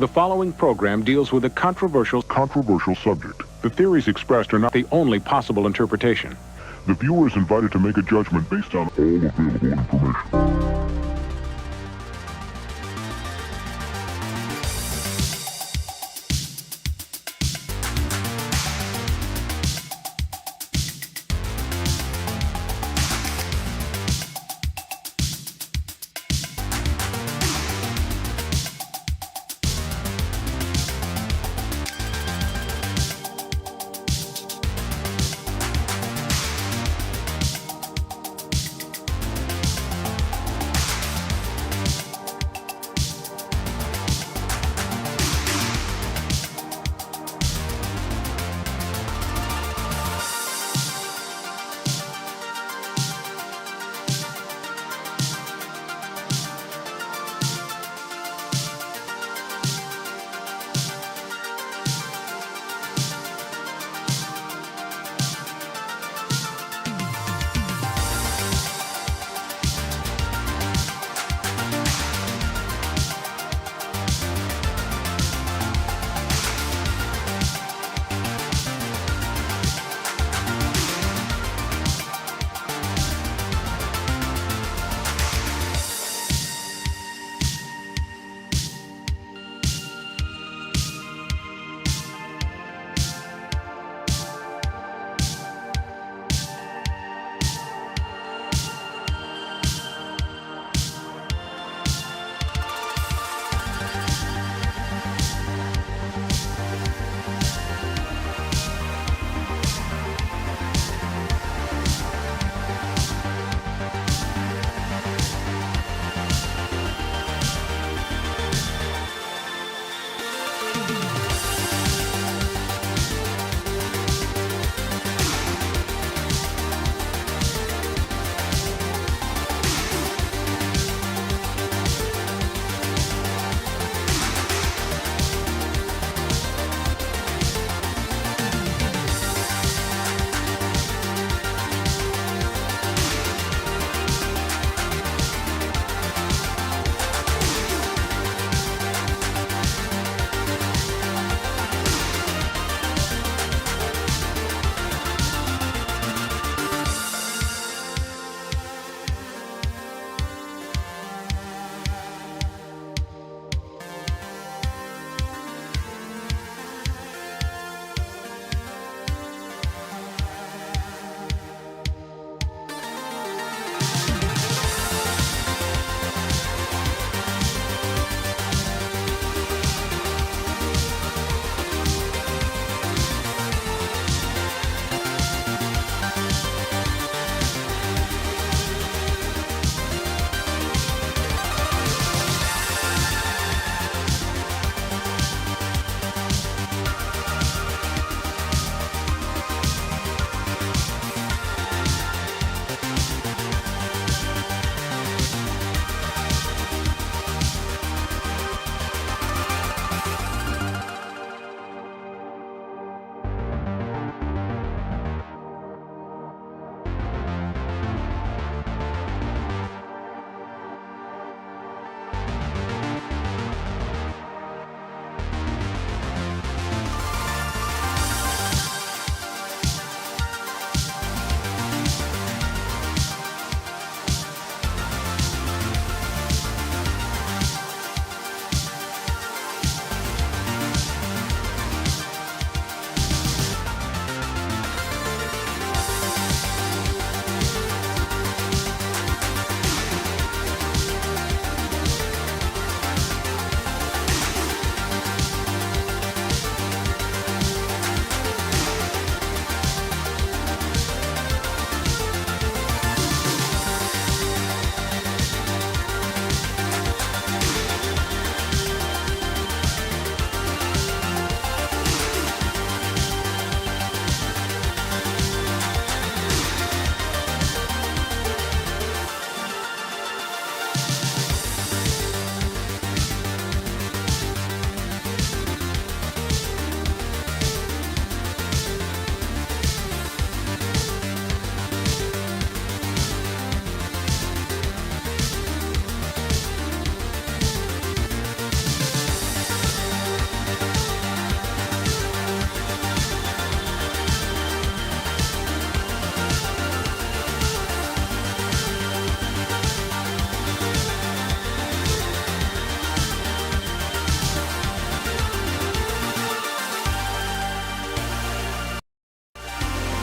The following program deals with a controversial subject. The theories expressed are not the only possible interpretation. The viewer is invited to make a judgment based on all available information.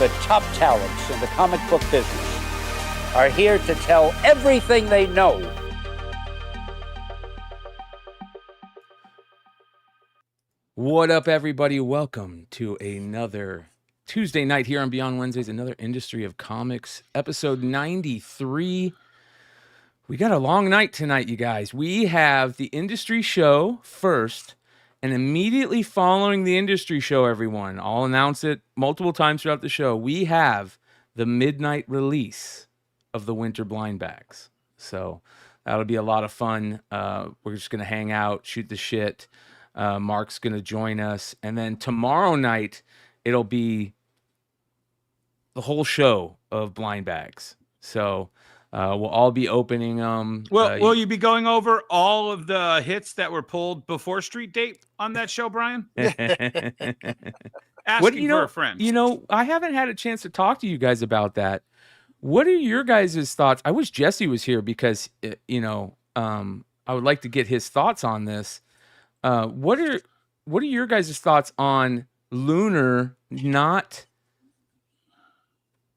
The top talents in the comic book business are here to tell everything they know. What up, everybody? Welcome to another Tuesday night here on Beyond Wednesdays, another Industry of Comics, episode 93. We got a long night tonight, you guys. We have the industry show first, and immediately following the industry show, everyone, I'll announce it multiple times throughout the show, we have the midnight release of the Winter Blind Bags. So that'll be a lot of fun. We're just going to hang out, shoot the shit. Mark's going to join us. And then tomorrow night, it'll be the whole show of blind bags. So we'll all be opening them. Will you be going over all of the hits that were pulled before Street Date on that show, Brian? Asking for a friend. You know, I haven't had a chance to talk to you guys about that. What are your guys' thoughts? I wish Jesse was here because, I would like to get his thoughts on this. What are your guys' thoughts on Lunar not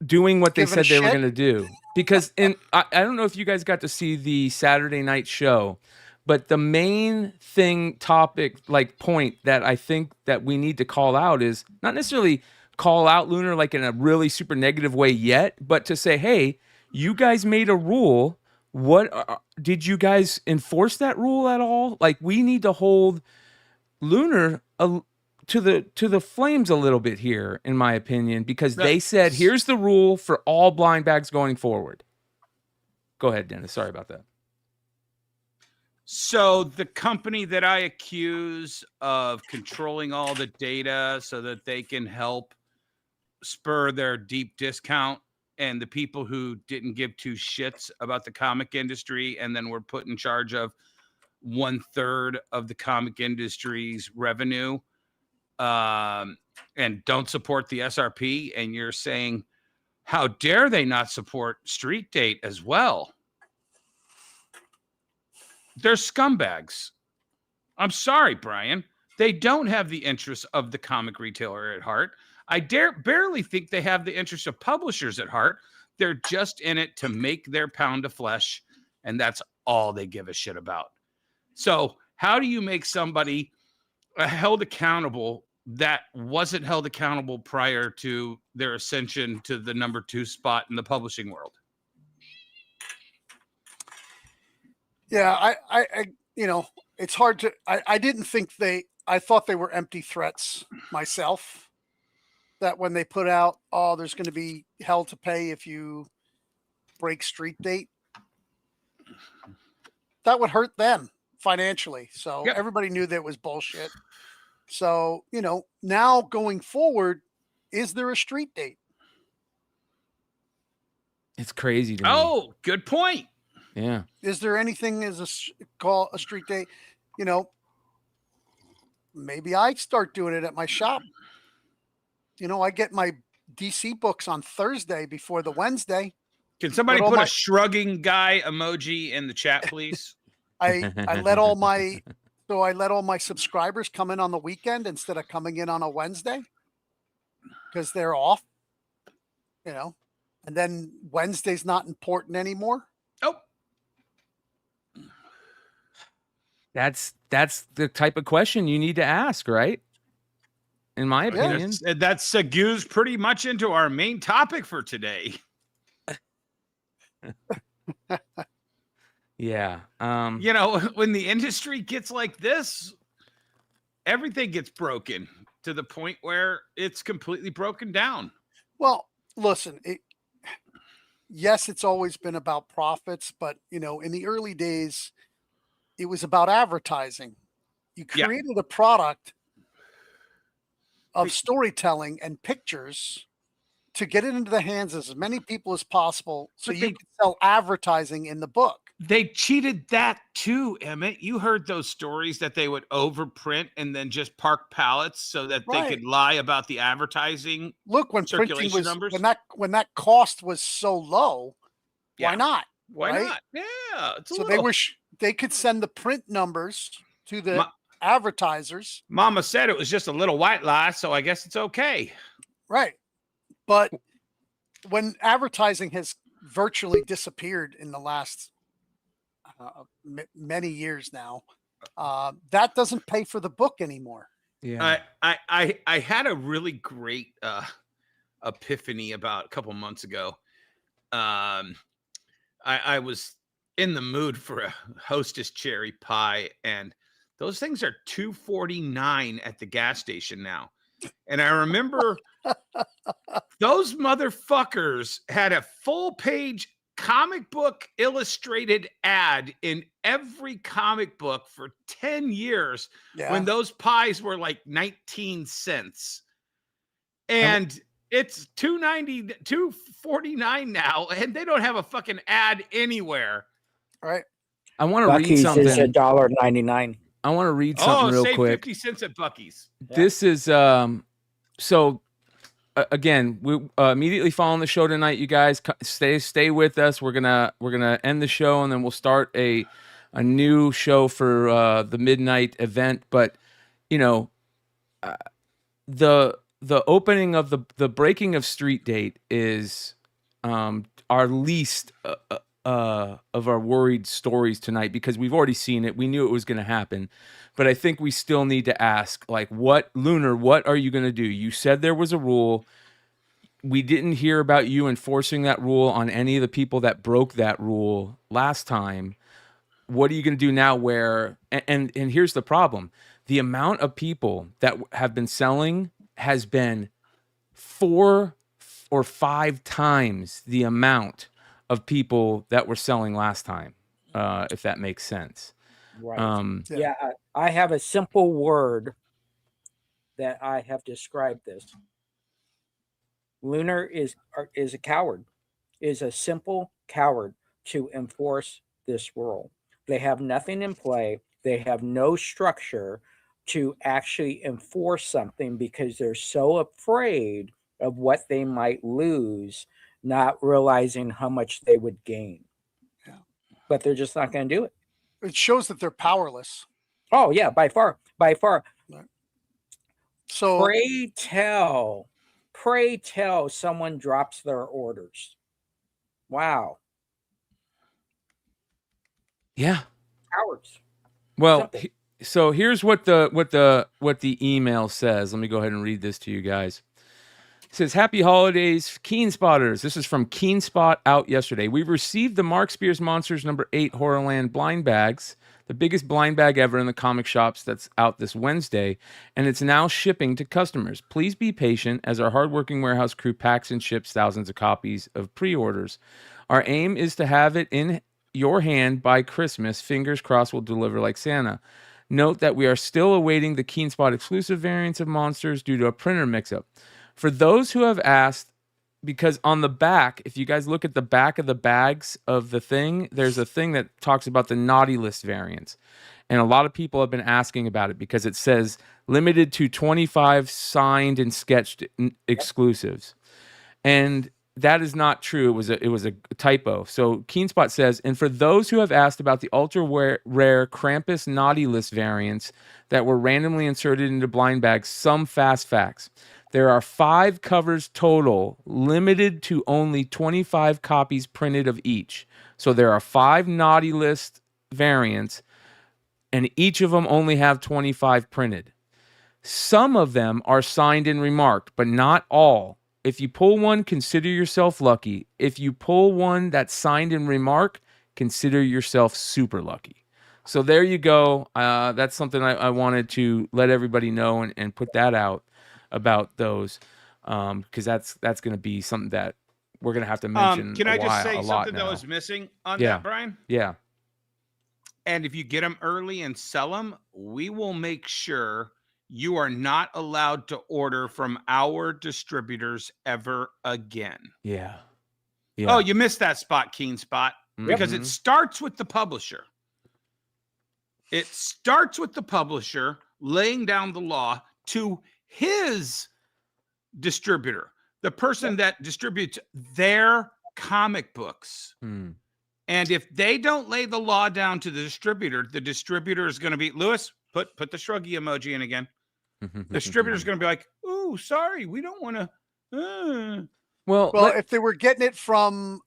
doing what they said they were going to do? Because I don't know if you guys got to see the Saturday night show, but the main topic, point that I think that we need to call out is not necessarily call out Lunar like in a really super negative way yet, but to say, hey, you guys made a rule. What did you guys enforce that rule at all? Like, we need to hold Lunar to the flames a little bit here, in my opinion, because they said, here's the rule for all blind bags going forward. Go ahead, Dennis. Sorry about that. So the company that I accuse of controlling all the data so that they can help spur their deep discount, and the people who didn't give two shits about the comic industry and then were put in charge of 1/3 of the comic industry's revenue, and don't support the SRP, and you're saying, how dare they not support Street Date as well? They're scumbags. I'm sorry, Brian. They don't have the interests of the comic retailer at heart. I barely think they have the interests of publishers at heart. They're just in it to make their pound of flesh, and that's all they give a shit about. So how do you make somebody held accountable that wasn't held accountable prior to their ascension to the number 2 spot in the publishing world? Yeah, I it's hard to, I didn't think I thought they were empty threats myself, that when they put out, there's going to be hell to pay if you break Street Date, that would hurt them financially. So Everybody knew that was bullshit. So, now going forward, is there a Street Date? It's crazy to me. Oh, good point. Yeah. Is there anything call a Street Date? Maybe I start doing it at my shop. I get my DC books on Thursday before the Wednesday. Can somebody put a shrugging guy emoji in the chat, please? I let all my subscribers come in on the weekend instead of coming in on a Wednesday because they're off, and then Wednesday's not important anymore. Oh, that's the type of question you need to ask, right? In my opinion, that segues pretty much into our main topic for today. Yeah. When the industry gets like this, everything gets broken to the point where it's completely broken down. Well, listen, yes, it's always been about profits, but in the early days, it was about advertising. You created a product of storytelling and pictures to get it into the hands of as many people as possible so you can sell advertising in the book. They cheated that too, Emmett. You heard those stories that they would overprint and then just park pallets so that they could lie about the advertising. Look, when printing was numbers. when that cost was so low, why not? Why not? Yeah. They could send the print numbers to the advertisers. Mama said it was just a little white lie, so I guess it's okay. Right. But when advertising has virtually disappeared in the last many years now, that doesn't pay for the book anymore. Yeah. I had a really great epiphany about a couple months ago. I was in the mood for a Hostess cherry pie, and those things are $2.49 at the gas station now. And I remember those motherfuckers had a full-page comic book illustrated ad in every comic book for 10 years when those pies were like 19 cents. And it's $2.49 now, and they don't have a fucking ad anywhere. All right. I want to read Buc-ee's something. is $1.99. I want to read something real save quick. 50 cents at Buc-ee's. This is so again, we immediately following the show tonight, you guys stay with us. We're gonna end the show, and then we'll start a new show for the midnight event. But you know, the opening of the breaking of Street Date is our least of our worried stories tonight, because we've already seen it. We knew it was going to happen, but I think we still need to ask, like, what are you going to do? You said there was a rule. We didn't hear about you enforcing that rule on any of the people that broke that rule last time. What are you going to do now? And here's the problem. The amount of people that have been selling has been 4 or 5 times the amount of people that were selling last time, if that makes sense. Right. Yeah, I have a simple word that I have described this. Lunar is a coward, is a simple coward to enforce this rule. They have nothing in play. They have no structure to actually enforce something because they're so afraid of what they might lose, not realizing how much they would gain. Yeah. But they're just not going to do it. It shows that they're powerless. Oh, yeah, by far. Right. So pray tell someone drops their orders. Wow. Yeah. Cowards. Well, so here's what the email says. Let me go ahead and read this to you guys. It says, "Happy holidays, Keen Spotters." This is from Keen Spot out yesterday. "We've received the Mark Spears Monsters number 8 Horrorland blind bags, the biggest blind bag ever in the comic shops, that's out this Wednesday, and it's now shipping to customers. Please be patient as our hardworking warehouse crew packs and ships thousands of copies of pre-orders. Our aim is to have it in your hand by Christmas. Fingers crossed we'll deliver like Santa. Note that we are still awaiting the Keen Spot exclusive variants of Monsters due to a printer mix-up. For those who have asked, because on the back, if you guys look at the back of the bags of the thing, there's a thing that talks about the naughty list variants. And a lot of people have been asking about it because it says limited to 25 signed and sketched exclusives. And that is not true. It was a typo. So Keenspot says, and for those who have asked about the ultra rare Krampus naughty list variants that were randomly inserted into blind bags, some fast facts. There are 5 covers total, limited to only 25 copies printed of each. So there are 5 naughty list variants, and each of them only have 25 printed. Some of them are signed and remarked, but not all. If you pull one, consider yourself lucky. If you pull one that's signed and remarked, consider yourself super lucky. So there you go. That's something I wanted to let everybody know and put that out about those, because that's going to be something that we're going to have to mention. Can I just say something that was missing on that, Brian? Yeah. And if you get them early and sell them, we will make sure you are not allowed to order from our distributors ever again. Yeah. Oh, you missed that spot, Keen Spot, because it starts with the publisher. It starts with the publisher laying down the law to his distributor, the person that distributes their comic books. And if they don't lay the law down to the distributor is going to be, Lewis, put the shruggy emoji in again. The distributor is going to be like, "Ooh, sorry, we don't want to Well, Well, if they were getting it from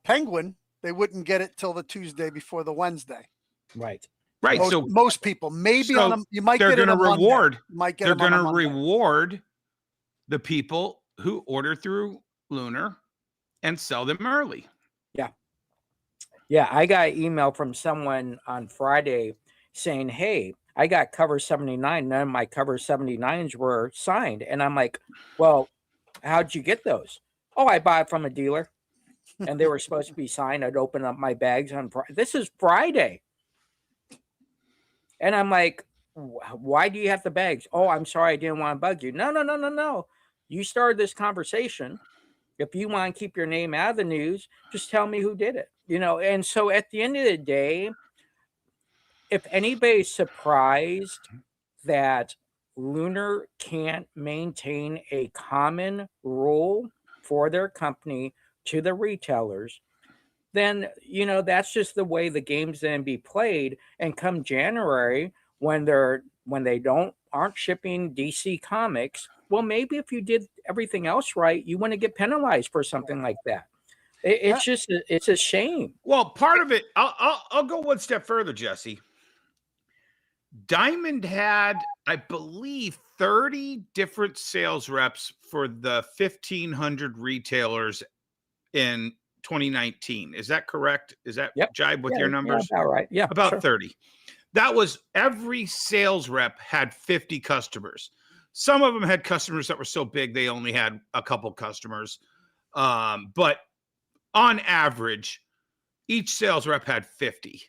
Penguin, they wouldn't get it till the Tuesday before the Wednesday. Right. Right. Most people, maybe on you might they're get it going to reward. Might get they're going to reward the people who order through Lunar and sell them early. Yeah. Yeah. I got an email from someone on Friday saying, hey, I got cover 79. None of my cover 79s were signed. And I'm like, well, how'd you get those? Oh, I bought it from a dealer and they were supposed to be signed. I'd open up my bags on Friday. This is Friday. And I'm like, why do you have the bags? Oh, I'm sorry. I didn't want to bug you. No. You started this conversation. If you want to keep your name out of the news, just tell me who did it. And so at the end of the day, if anybody's surprised that Lunar can't maintain a common rule for their company to the retailers, then, that's just the way the game's then be played. And come January, when they aren't shipping DC comics, well, maybe if you did everything else right, you want to get penalized for something like that. It's a shame. Well, part of it, I'll go one step further, Jesse. Diamond had, I believe, 30 different sales reps for the 1,500 retailers in 2019. Is that correct? Is that jibe with your numbers? Yeah, about right. Yeah, about sure. 30. That was every sales rep had 50 customers. Some of them had customers that were so big they only had a couple customers. But on average, each sales rep had 50.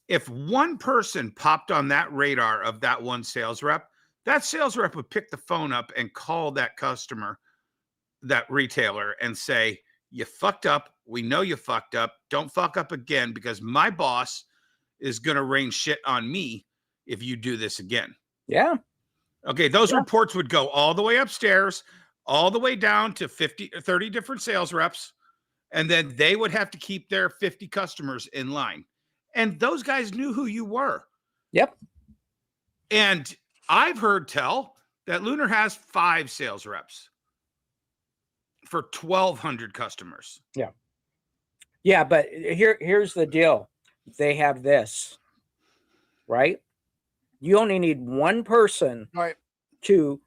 If one person popped on that radar of that one sales rep, that sales rep would pick the phone up and call that customer, that retailer, and say, you fucked up. We know you fucked up. Don't fuck up again, because my boss is going to rain shit on me if you do this again. Yeah. Okay. Those reports would go all the way upstairs, all the way down to 50 or 30 different sales reps. And then they would have to keep their 50 customers in line. And those guys knew who you were. Yep. And I've heard tell that Lunar has 5 sales reps for 1,200 customers. Yeah. Yeah, but here's the deal. They have this, right? You only need one person to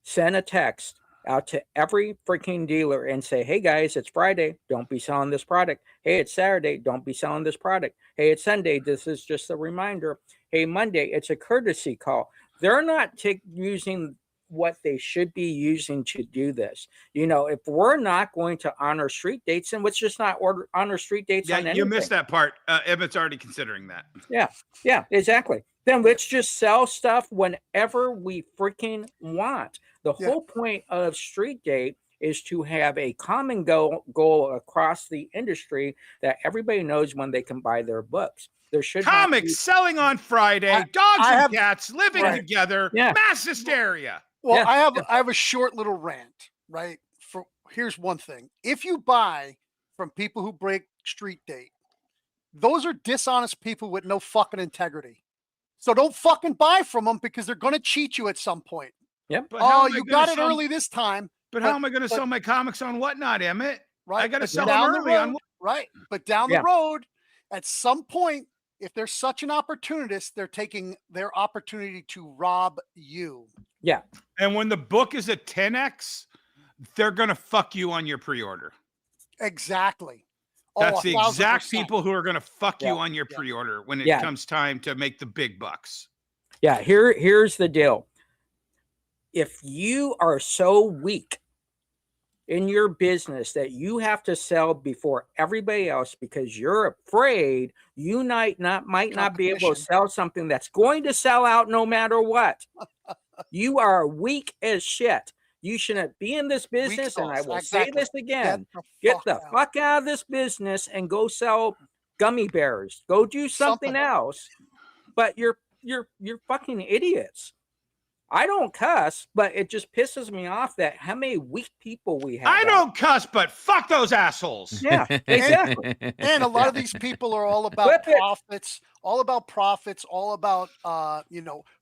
send a text out to every freaking dealer and say, hey guys, it's Friday, don't be selling this product. Hey, it's Saturday, don't be selling this product. Hey, it's Sunday, this is just a reminder. Hey, Monday, it's a courtesy call. They're not using what they should be using to do this. If we're not going to honor street dates, then let's just not honor street dates on anything. You missed that part. Emmett's already considering that. Yeah, exactly. Then let's just sell stuff whenever we freaking want. The whole point of street date is to have a common goal across the industry that everybody knows when they can buy their books. There should comics selling on Friday, dogs and cats living together, mass hysteria. Well, I have a short little rant, right? Here's one thing. If you buy from people who break street date, those are dishonest people with no fucking integrity. So don't fucking buy from them, because they're going to cheat you at some point. Yep. Oh, you got it early this time. But how am I going to sell my comics on Whatnot, Emmett? Right. I got to sell them early on. Right. But down the road, at some point, if they're such an opportunist, they're taking their opportunity to rob you. Yeah. And when the book is a 10x, they're going to fuck you on your pre-order. Exactly. That's the exact people who are going to fuck you on your pre-order when it comes time to make the big bucks. Yeah. Here's the deal. If you are so weak in your business that you have to sell before everybody else because you're afraid you might not be able to sell something that's going to sell out no matter what, you are weak as shit. You shouldn't be in this business. And I will say this again, get the fuck out of this business and go sell gummy bears. Go do something else. But you're fucking idiots. I don't cuss, but it just pisses me off that how many weak people we have. I don't cuss, but fuck those assholes. Yeah, exactly. And a lot of these people are all about Flip it. profits, all about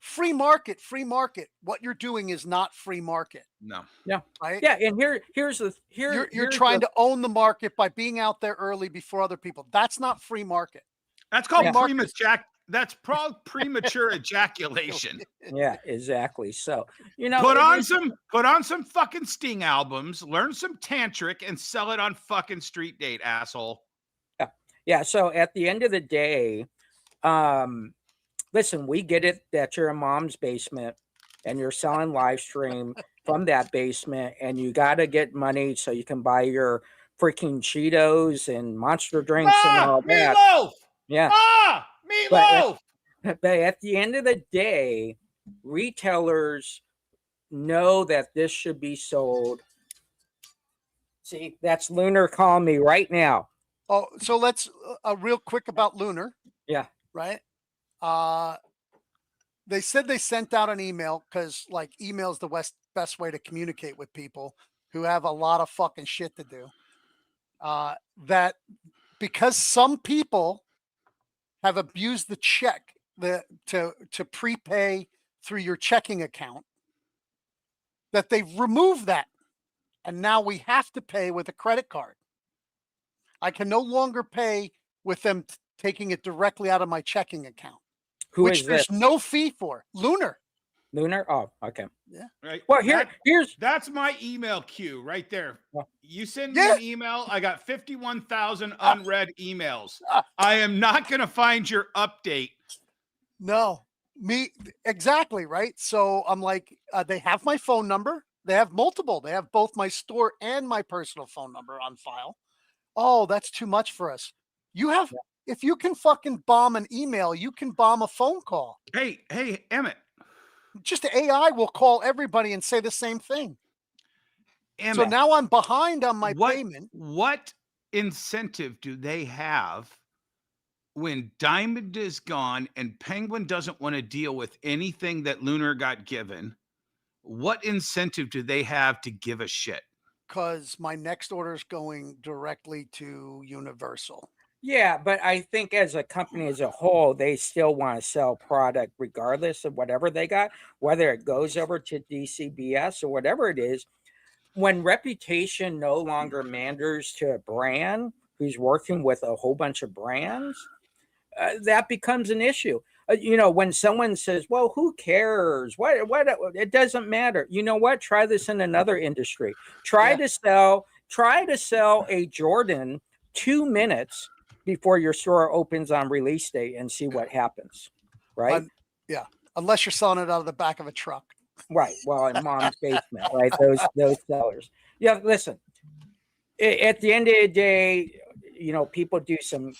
free market, free market. What you're doing is not free market. No. Yeah. Right? Yeah, and here's You're trying to own the market by being out there early before other people. That's not free market. That's called Yeah. That's premature ejaculation. Yeah, exactly. So, Put on some fucking Sting albums, learn some tantric, and sell it on fucking Street Date, asshole. Yeah. So at the end of the day, listen, we get it that you're in mom's basement and you're selling live stream from that basement, and you got to get money so you can buy your freaking Cheetos and Monster drinks and all that. Meatloaf! Yeah. Meatloaf! But at the end of the day, retailers know that this should be sold. See, that's Lunar calling me right now. Oh, so let's real quick about Lunar. Yeah. Right. They said they sent out an email because email is the best way to communicate with people who have a lot of fucking shit to do. That because some people have abused the check to prepay through your checking account, that they've removed that. And now we have to pay with a credit card. I can no longer pay with them taking it directly out of my checking account, which there's no fee for. Lunar. Oh, okay. Yeah. Right. Well, that's my email queue right there. Yeah. You send me an email. I got 51,000 unread emails. I am not going to find your update. No, exactly. Right. So I'm like, they have my phone number. They have multiple. They have both my store and my personal phone number on file. Oh, that's too much for us. If you can fucking bomb an email, you can bomb a phone call. Hey, Emmet. Just AI will call everybody and say the same thing. Emmet, so now I'm behind on my payment. What incentive do they have when Diamond is gone and Penguin doesn't want to deal with anything that Lunar got given? What incentive do they have to give a shit? Because my next order is going directly to Universal. Yeah, but I think as a company as a whole, they still want to sell product regardless of whatever they got, whether it goes over to DCBS or whatever it is. When reputation no longer manders to a brand who's working with a whole bunch of brands, that becomes an issue. When someone says, well, who cares? What it doesn't matter. You know what? Try this in another industry. Try to sell a Jordan 2 minutes before your store opens on release date and see what happens. Right. Unless you're selling it out of the back of a truck. Right. Well, in mom's basement, right? Those sellers. Yeah. Listen, at the end of the day, people do some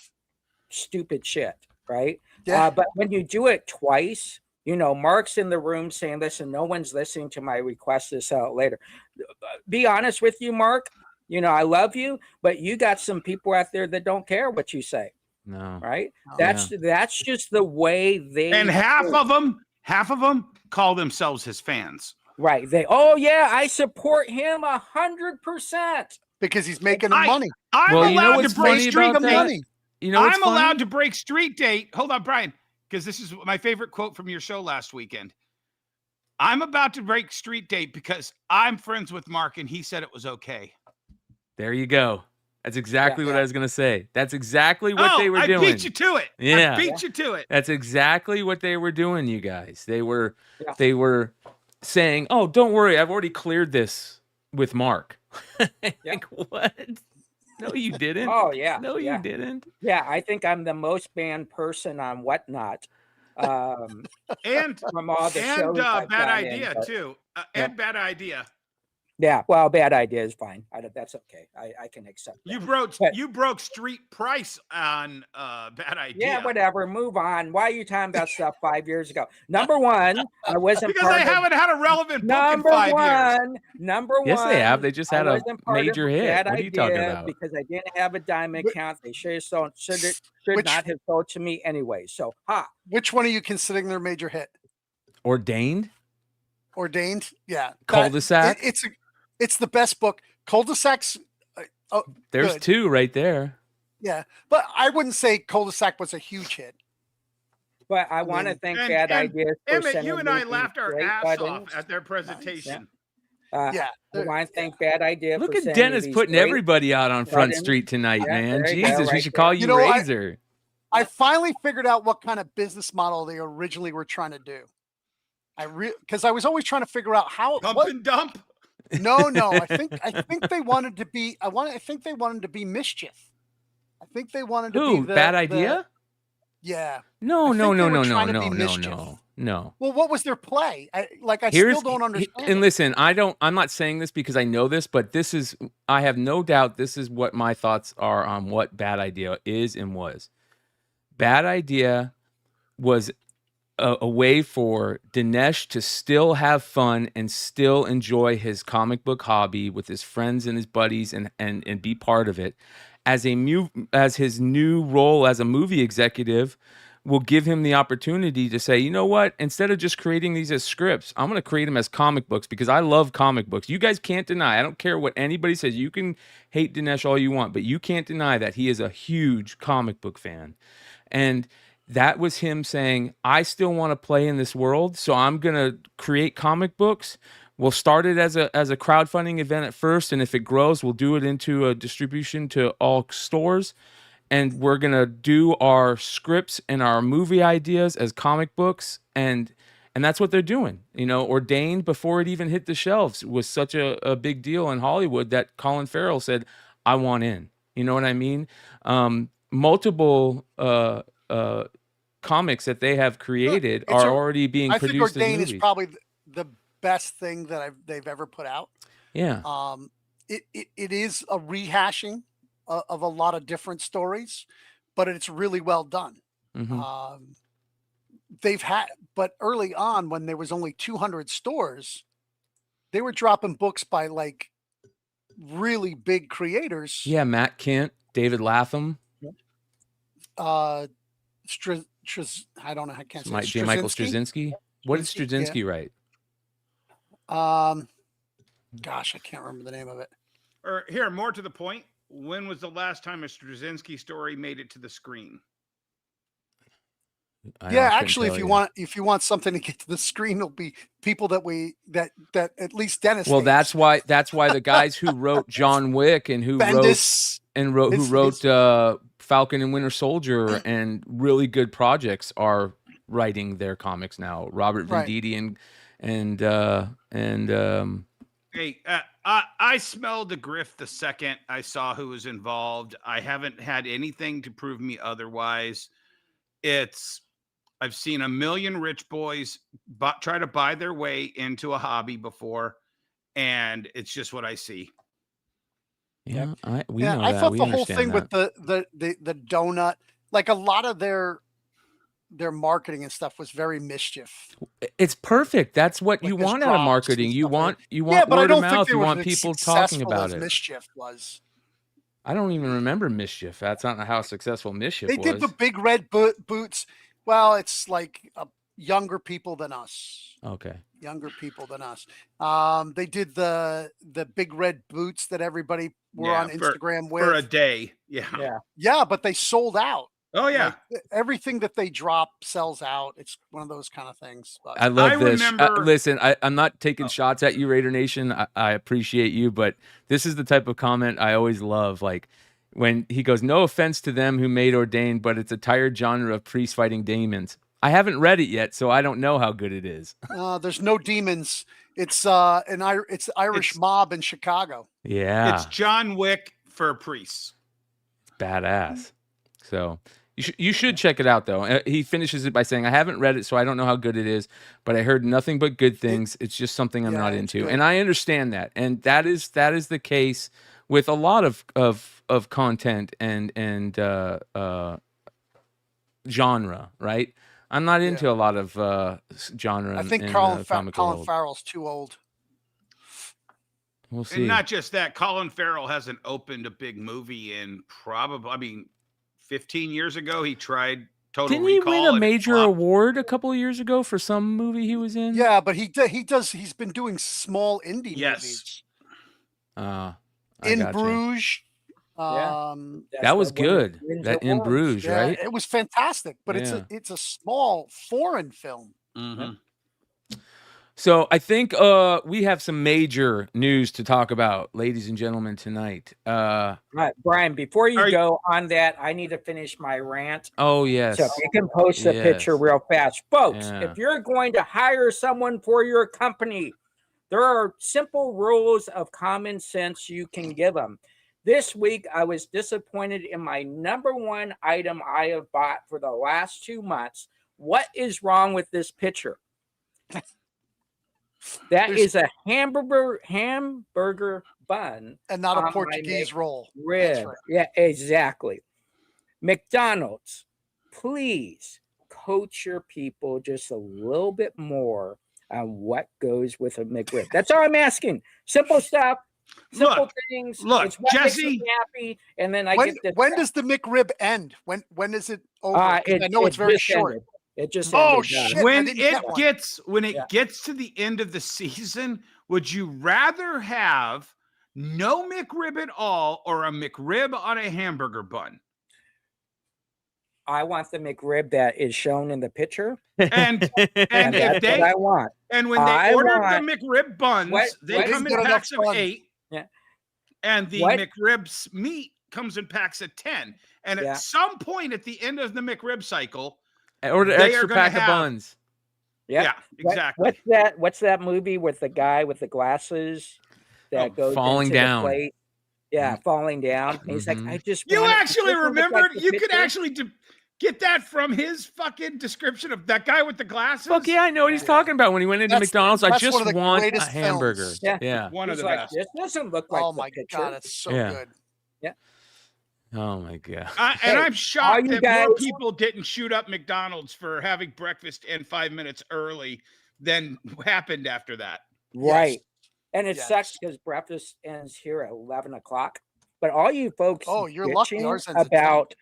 stupid shit. Right. Yeah. But when you do it twice, Mark's in the room saying, listen, no one's listening to my request to sell it later. Be honest with you, Mark. I love you, but you got some people out there that don't care what you say. No. Right. That's just the way they. And half of them call themselves his fans. Right. I support him 100%. Because he's making money. I'm allowed to break street money. I'm allowed to break Street Date. Hold on, Brian, because this is my favorite quote from your show last weekend. I'm about to break Street Date because I'm friends with Mark and he said it was okay. There you go. That's exactly what I was going to say. That's exactly what they were doing. I beat you to it. Yeah. I beat you to it. That's exactly what they were doing, you guys. They were saying, oh, don't worry. I've already cleared this with Mark. Like, what? No, you didn't. Oh, yeah. No, you didn't. Yeah, I think I'm the most banned person on Whatnot. And from all the shows Bad Idea, too. And Bad Idea. Yeah, well, Bad Idea is fine. That's okay. I can accept that. You broke street price on Bad Idea. Yeah, whatever. Move on. Why are you talking about stuff 5 years ago? Number one, I wasn't because I haven't had a relevant book in 5 years. Number one. Yes, they have. They just had a major hit. What are you talking about? Because I didn't have a Diamond account. They should not have sold to me anyway. So, Which one are you considering their major hit? Ordained? Ordained. Yeah. Cul-de-sac. It's the best book. Cul-de-sacs. There's good. 2 right there. Yeah, but I wouldn't say Cul-de-sac was a huge hit. But I want to thank Bad Ideas for Emmett, sending you and me I these laughed our great ass buttons. off at their presentation. Yeah, I want to thank Bad Idea Look for at sending me Dennis these putting great everybody out on Front buttons. Street tonight, Yeah, man. there you go, Jesus, we right should call there. you, You know, Razor. I finally figured out what kind of business model they originally were trying to do. Because I was always trying to figure out how Pump and dump. No. I think they wanted to be. I think they wanted to be mischief. I think they wanted to Who? be the Bad Idea? Yeah. No. Well, what was their play? I still don't understand. And listen, I'm not saying this because I know this, but I have no doubt this is what my thoughts are on what Bad Idea is and was. Bad Idea was a way for Dinesh to still have fun and still enjoy his comic book hobby with his friends and his buddies and be part of it. As his new role as a movie executive will give him the opportunity to say, you know what, instead of just creating these as scripts, I'm going to create them as comic books because I love comic books. You guys can't deny, I don't care what anybody says, you can hate Dinesh all you want, but you can't deny that he is a huge comic book fan. And that was him saying, I still want to play in this world, so I'm going to create comic books. We'll start it as a crowdfunding event at first, and if it grows, we'll do it into a distribution to all stores. And we're going to do our scripts and our movie ideas as comic books, and that's what they're doing. You know, Ordained, before it even hit the shelves, was such a big deal in Hollywood that Colin Farrell said, I want in. You know what I mean? Multiple comics that they have created are already being produced as movies. I think Ordained is probably the best thing that they've ever put out. Yeah. It is a rehashing of a lot of different stories, but it's really well done. Mm-hmm. But early on, when there was only 200 stores, they were dropping books by like really big creators. Yeah, Matt Kent, David Latham. I don't know. I can't say J. Michael Straczynski. What did Straczynski write? Gosh, I can't remember the name of it. Or here, more to the point. When was the last time a Straczynski story made it to the screen? Yeah, actually, if you want something to get to the screen, it'll be people that at least Dennis. Well, hates. that's why the guys who wrote John Wick and who Bendis, wrote Falcon and Winter Soldier and really good projects are writing their comics now. Robert Venditti and Hey, I smelled the grift the second I saw who was involved. I haven't had anything to prove me otherwise. I've seen a million rich boys try to buy their way into a hobby before, and it's just what I see. Yeah, I thought the whole thing with the donut, like a lot of their marketing and stuff was very mischief. It's perfect. That's what you want out of marketing. You want word of mouth. You want people talking about it. Mischief was. I don't even remember Mischief. That's not how successful Mischief was. They did the big red boots. Well, it's like younger people than us. Okay. Younger people than us. They did the big red boots that everybody were on Instagram with for a day. Yeah. Yeah, but they sold out. Oh yeah. Like, everything that they drop sells out. It's one of those kind of things. But I love this. Listen, I'm not taking shots at you, Raider Nation. I appreciate you, but this is the type of comment I always love. Like when he goes, no offense to them who made Ordained, but it's a tired genre of priests fighting demons. I haven't read it yet, so I don't know how good it is. There's no demons. It's Irish mob in Chicago. Yeah. It's John Wick for priests. Badass. So you should check it out, though. He finishes it by saying, I haven't read it, so I don't know how good it is, but I heard nothing but good things. It's just something I'm not into. And I understand that. And that is the case with a lot of content and genre, right? I'm not into a lot of genre. I think Colin Farrell's too old. We'll see. And not just that, Colin Farrell hasn't opened a big movie in 15 years ago. He tried Total Didn't he Recall. win a and it major flopped. award a couple of years ago for some movie he was in? Yeah, but he's been doing small indie Yes. movies. I In gotcha. Bruges. Yeah. That was good. That In Bruges, Yeah, right? it was fantastic, but Yeah. it's a small foreign film. Mhm. So I think we have some major news to talk about, ladies and gentlemen, tonight. All right, Brian, before you Are you- go on that, I need to finish my rant. Oh yes. So if you can post the picture Yes. real fast. Folks, Yeah. if you're going to hire someone for your company, there are simple rules of common sense you can give them. This week, I was disappointed in my number one item I have bought for the last 2 months. What is wrong with this picture? That is a hamburger bun And not on a my Portuguese roll. That's rib. right. Yeah, exactly. McDonald's, please coach your people just a little bit more on what goes with a McRib. That's all I'm asking. Simple stuff, simple things. look, it's what Jesse- makes me happy. And then I When get this. when does the McRib end? When is it over? 'Cause I know it's it very just short. ended. It just Oh, ended, guys. shit. I When didn't it get one. gets to the end of the season, would you rather have no McRib at all or a McRib on a hamburger bun? I want the McRib that is shown in the picture. And And if that's what I want. and when they I ordered want- the McRib buns, they what come is in good packs enough of buns? 8. Yeah. And the What- McRib's meat comes in packs of 10. And Yeah. at some point at the end of the McRib cycle, Order They are extra gonna pack have- of buns. Yep. yeah, exactly. What's that movie with the guy with the glasses that Oh, goes Falling into the Down. plate? Yeah, falling down. And he's like, Mhm. I just You want it to actually look like remembered? the You could picture." actually get that from his fucking description of that guy with the glasses? Fuck yeah, I know what he's talking about when he went into That's- McDonald's. I that's just one of the want a greatest hamburger. films. Yeah. Yeah. One of He's the like, best. this doesn't look like Oh the my picture. god, it's so Yeah. good. Oh my god. And Hey, I'm shocked you that more guys- people didn't shoot up McDonald's for having breakfast in 5 minutes early than happened after that. Right. And it Yes. sucks because breakfast ends here at 11 o'clock. But all you folks Oh, you're lucky. bitching Ours ends at 10. about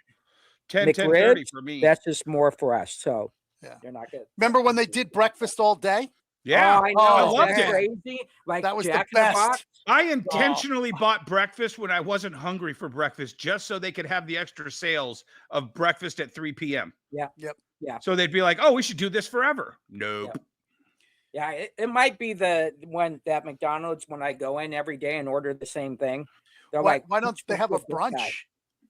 10:30 McRibs, for me. that's just more for us. So Yeah. you're not good. Remember when they did breakfast all day? Yeah, I know. I Is loved that it. crazy? Like That was Jack the in the best. Box? I intentionally bought breakfast when I wasn't hungry for breakfast just so they could have the extra sales of breakfast at 3 p.m. Yeah. Yep. Yeah. So they'd be like, oh, we should do this forever. Nope. Yeah, it might be the one that McDonald's when I go in every day and order the same thing. They're Why, like, why don't they have a "What's with this guy?" brunch?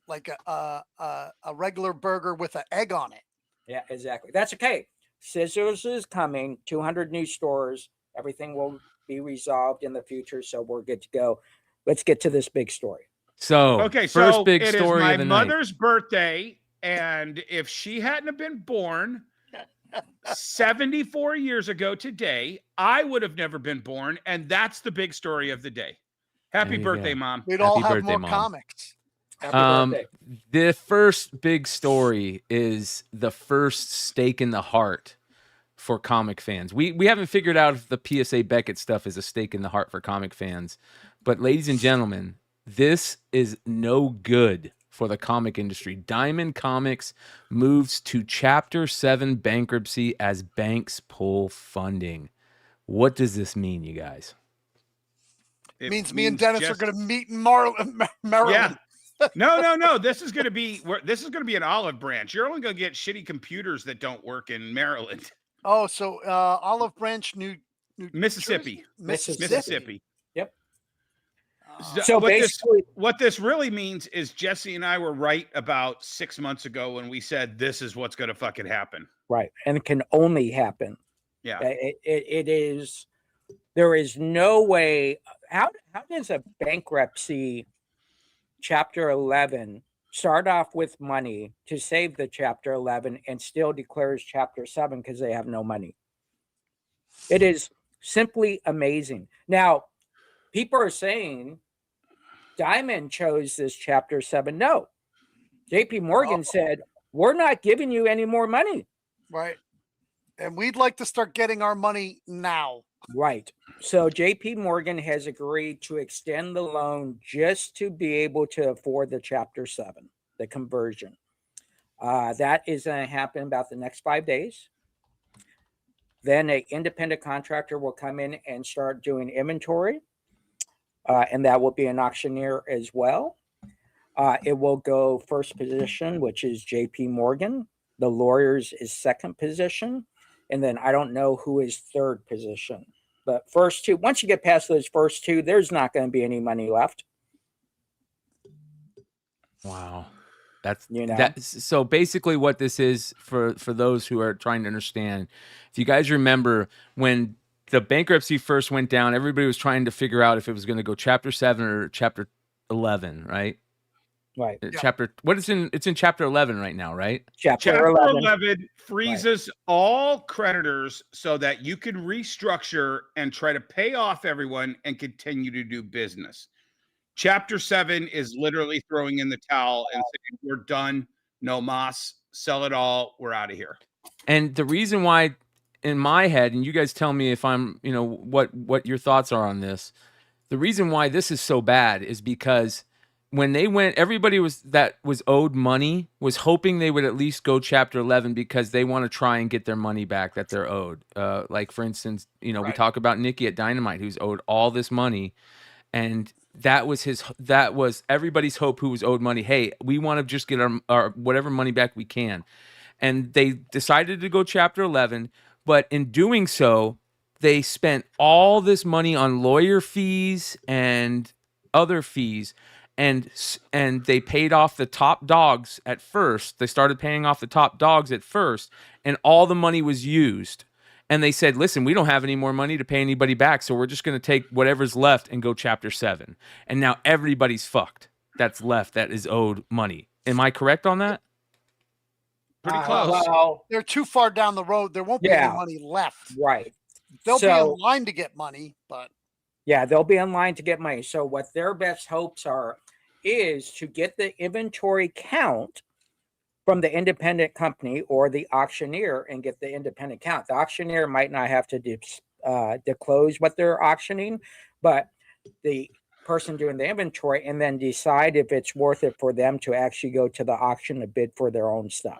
Like a regular burger with an egg on it. Yeah, exactly. That's okay. Scissors is coming. 200 new stores. Everything will be resolved in the future, so we're good to go. Let's get to this big story. So Okay, first so big it is story my of the night. mother's birthday, and if she hadn't have been born 74 years ago today, I would have never been born, and that's the big story of the day. Happy There you birthday, go. Mom. We'd all Happy have birthday, more Mom. comics. Happy birthday. The first big story is the first stake in the heart for comic fans. We haven't figured out if the PSA-Beckett stuff is a stake in the heart for comic fans. But ladies and gentlemen, this is no good for the comic industry. Diamond Comics moves to Chapter 7 bankruptcy as banks pull funding. What does this mean, you guys? It Means me and means Dennis just- are going to meet in Maryland. Yeah. No. This is going to be an olive branch. You're only going to get shitty computers that don't work in Maryland, Oh, so Olive Branch, New Mississippi. Jersey? Mississippi. Yep. Oh. So what basically, what this really means is Jesse and I were right about 6 months ago when we said this is what's going to fucking happen. right, and it can only happen. Yeah. It is. There is no way. How does a bankruptcy Chapter 11 start off with money to save the Chapter 11 and still declares Chapter 7 because they have no money? It is simply amazing. Now, people are saying Diamond chose this Chapter 7. No. JP Morgan said, we're not giving you any more money. Right. And we'd like to start getting our money now. Right. So JP Morgan has agreed to extend the loan just to be able to afford the Chapter 7, the conversion. That is going to happen about the next 5 days. Then an independent contractor will come in and start doing inventory, and that will be an auctioneer as well. It will go first position, which is JP Morgan. The lawyers is second position. And then I don't know who is third position. But first two, once you get past those first two, there's not going to be any money left. Wow. That's So basically what this is for those who are trying to understand. If you guys remember when the bankruptcy first went down, everybody was trying to figure out if it was going to go chapter 7 or chapter 11, right? Right. Chapter it's in chapter 11 right now, right? Chapter 11 freezes all creditors so that you can restructure and try to pay off everyone and continue to do business. Chapter 7 is literally throwing in the towel and saying, we're done, no mas, sell it all, we're out of here. And the reason why, in my head, and you guys tell me if I'm, what your thoughts are on this. The reason why this is so bad is because when they went, everybody that was owed money was hoping they would at least go chapter 11 because they want to try and get their money back that they're owed. Like for instance, we talk about Nikki at Dynamite, who's owed all this money, and that was everybody's hope who was owed money. Hey, we want to just get our whatever money back we can. And they decided to go chapter 11, but in doing so, they spent all this money on lawyer fees and other fees, and they paid off the top dogs at first. They started paying off the top dogs at first, and all the money was used. And they said, listen, we don't have any more money to pay anybody back, so we're just going to take whatever's left and go chapter 7. And now everybody's fucked that's left that is owed money. Am I correct on that? Pretty close. Well, they're too far down the road. There won't be any money left. Right. They'll be in line to get money, but... Yeah, they'll be in line to get money. So what their best hopes are is to get the inventory count from the independent company or the auctioneer and get the independent count. The auctioneer might not have to disclose what they're auctioning, but the person doing the inventory and then decide if it's worth it for them to actually go to the auction to bid for their own stuff.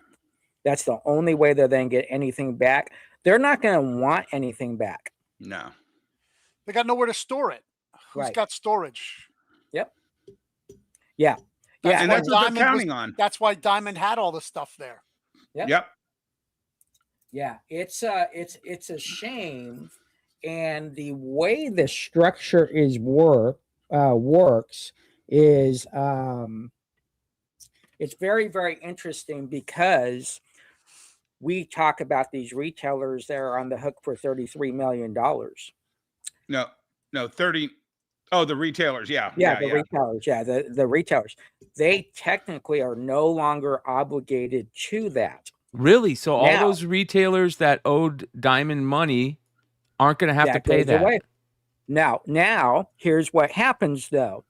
That's the only way they'll then get anything back. They're not going to want anything back. No. They got nowhere to store it. Who's got storage? Yep. Yeah. And that's what they're counting on. That's why Diamond had all the stuff there. Yep. Yeah. It's a shame. And the way the structure is works is it's very, very interesting because we talk about these retailers that are on the hook for $33 million. No, 30. Oh, the retailers. Yeah. Retailers. Yeah. The retailers, they technically are no longer obligated to that. Really? So all those retailers that owed Diamond money aren't going to have to pay that. Away. Now, here's what happens though.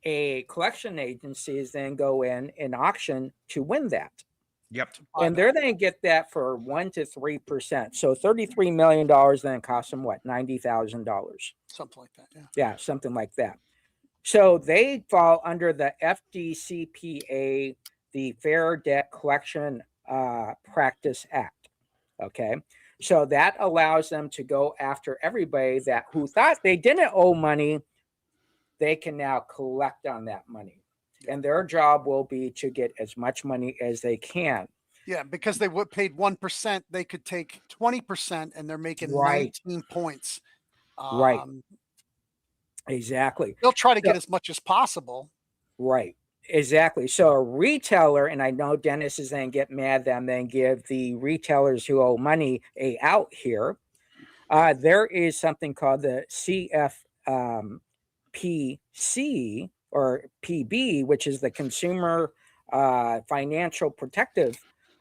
A collection agency is then go in and auction to win that. Yep. And they're going to get that for 1% to 3%. So $33 million then costs them what? $90,000. Something like that. Yeah. Yeah, something like that. So they fall under the FDCPA, the Fair Debt Collection Practice Act. Okay. So that allows them to go after everybody who thought they didn't owe money. They can now collect on that money. And their job will be to get as much money as they can. Yeah, because they would paid 1%, they could take 20%, and they're making 19 points. Right. Exactly. They'll try to get as much as possible. Right. Exactly. So a retailer, and I know Dennis is going to get mad that I'm going to give the retailers who owe money a out here. There is something called the CFPC or PB, which is the Consumer Financial Protective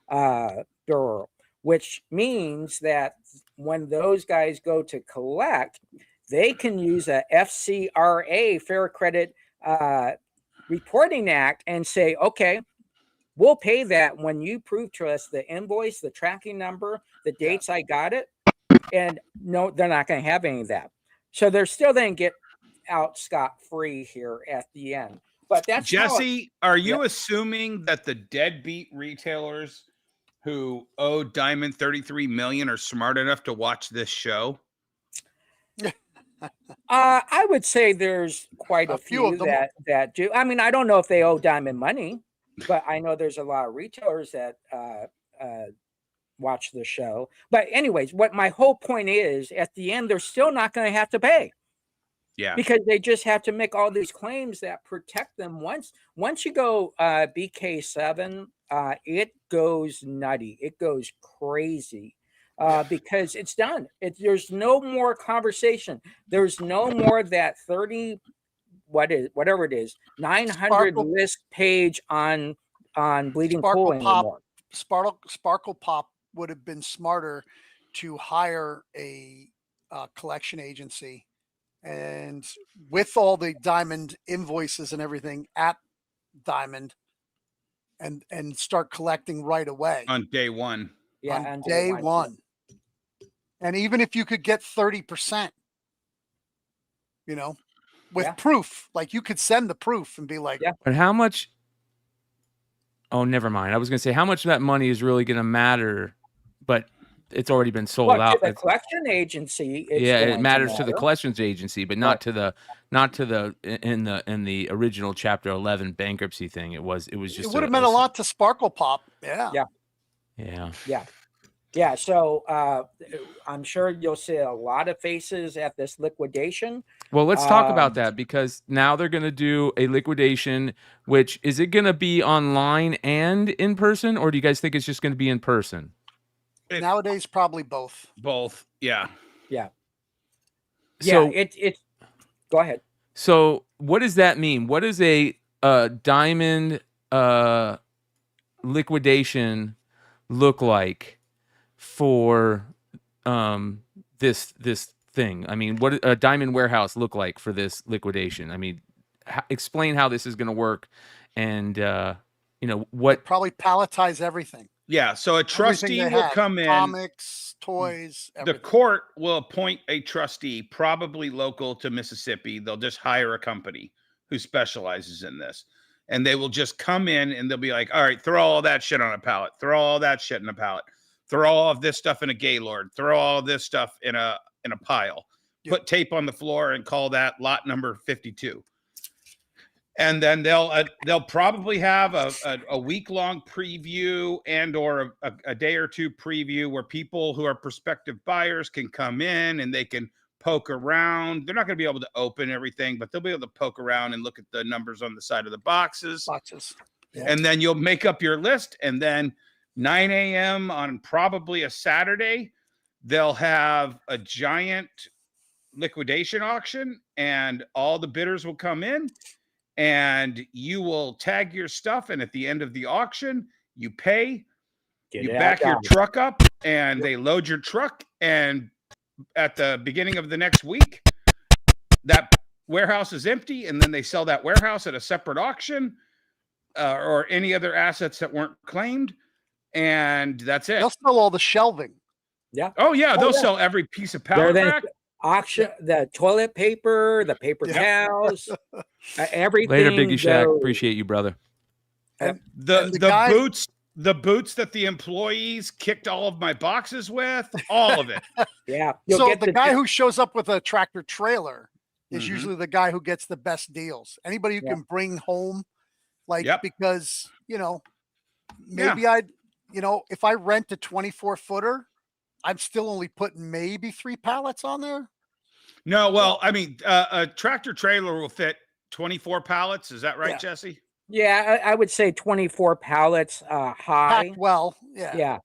Bureau, which means that when those guys go to collect, they can use a FCRA, Fair Credit Reporting Act, and say, okay, we'll pay that when you prove to us the invoice, the tracking number, the dates I got it. And no, they're not going to have any of that. So they're still going to get out scot-free here at the end. But that's Jesse, are you assuming that the deadbeat retailers who owe Diamond 33 million are smart enough to watch this show? I would say there's quite a few of them. that do. I mean, I don't know if they owe Diamond money, but I know there's a lot of retailers that watch the show. But anyways, what my whole point is, at the end, they're still not going to have to pay. Yeah. Because they just have to make all these claims that protect them. Once you go BK7, it goes nutty. It goes crazy. Because it's done. There's no more conversation. There's no more that 30, whatever it is, 900 list page on Bleeding Cool anymore. Sparkle Pop would have been smarter to hire a collection agency, and with all the Diamond invoices and everything at Diamond, and start collecting right away On day one. Yeah, on day one. And even if you could get 30%, with proof, like you could send the proof and be like, But how much? Oh, never mind. I was going to say how much of that money is really going to matter, but it's already been sold out. To the collection agency, it matters to the collections agency, but not to the in the original Chapter 11 bankruptcy thing. It was just it would have meant a lot to Sparkle Pop. Yeah. So I'm sure you'll see a lot of faces at this liquidation. Well, let's talk about that, because now they're going to do a liquidation, which is it going to be online and in person, or do you guys think it's just going to be in person? Nowadays, probably both. Both. Yeah. So it's go ahead. So what does that mean? What does a Diamond liquidation look like for this thing? I mean, what a Diamond warehouse look like for this liquidation? I mean, explain how this is going to work, and what probably palletize everything. Yeah, so a trustee will come in. Comics, toys, everything. The court will appoint a trustee, probably local to Mississippi. They'll just hire a company who specializes in this. And they will just come in and they'll be like, all right, throw all that shit on a pallet. Throw all that shit in a pallet. Throw all of this stuff in a Gaylord. Throw all of this stuff in a pile. Yep. Put tape on the floor and call that lot number 52. And then they'll probably have a week-long preview and or a day or two preview where people who are prospective buyers can come in and they can poke around. They're not going to be able to open everything, but they'll be able to poke around and look at the numbers on the side of the boxes. Yeah. And then you'll make up your list. And then 9 a.m. on probably a Saturday, they'll have a giant liquidation auction and all the bidders will come in. And you will tag your stuff, and at the end of the auction, you pay, you back your truck up, and they load your truck. And at the beginning of the next week, that warehouse is empty, and then they sell that warehouse at a separate auction, or any other assets that weren't claimed, and that's it. They'll sell all the shelving. Yeah. Oh yeah, they'll sell every piece of pallet rack. Auction, the toilet paper, the paper towels, everything. Later, Biggie Shack. Appreciate you, brother. And The boots that the employees kicked all of my boxes with, all of it. Yeah. So the guy who shows up with a tractor trailer is usually the guy who gets the best deals. Anybody who can bring home, because maybe if I rent a 24-footer. I'm still only putting maybe 3 pallets on there. No, well, I mean, a tractor trailer will fit 24 pallets. Is that right, Jesse? Yeah, I would say 24 pallets, high. Packed well, yeah.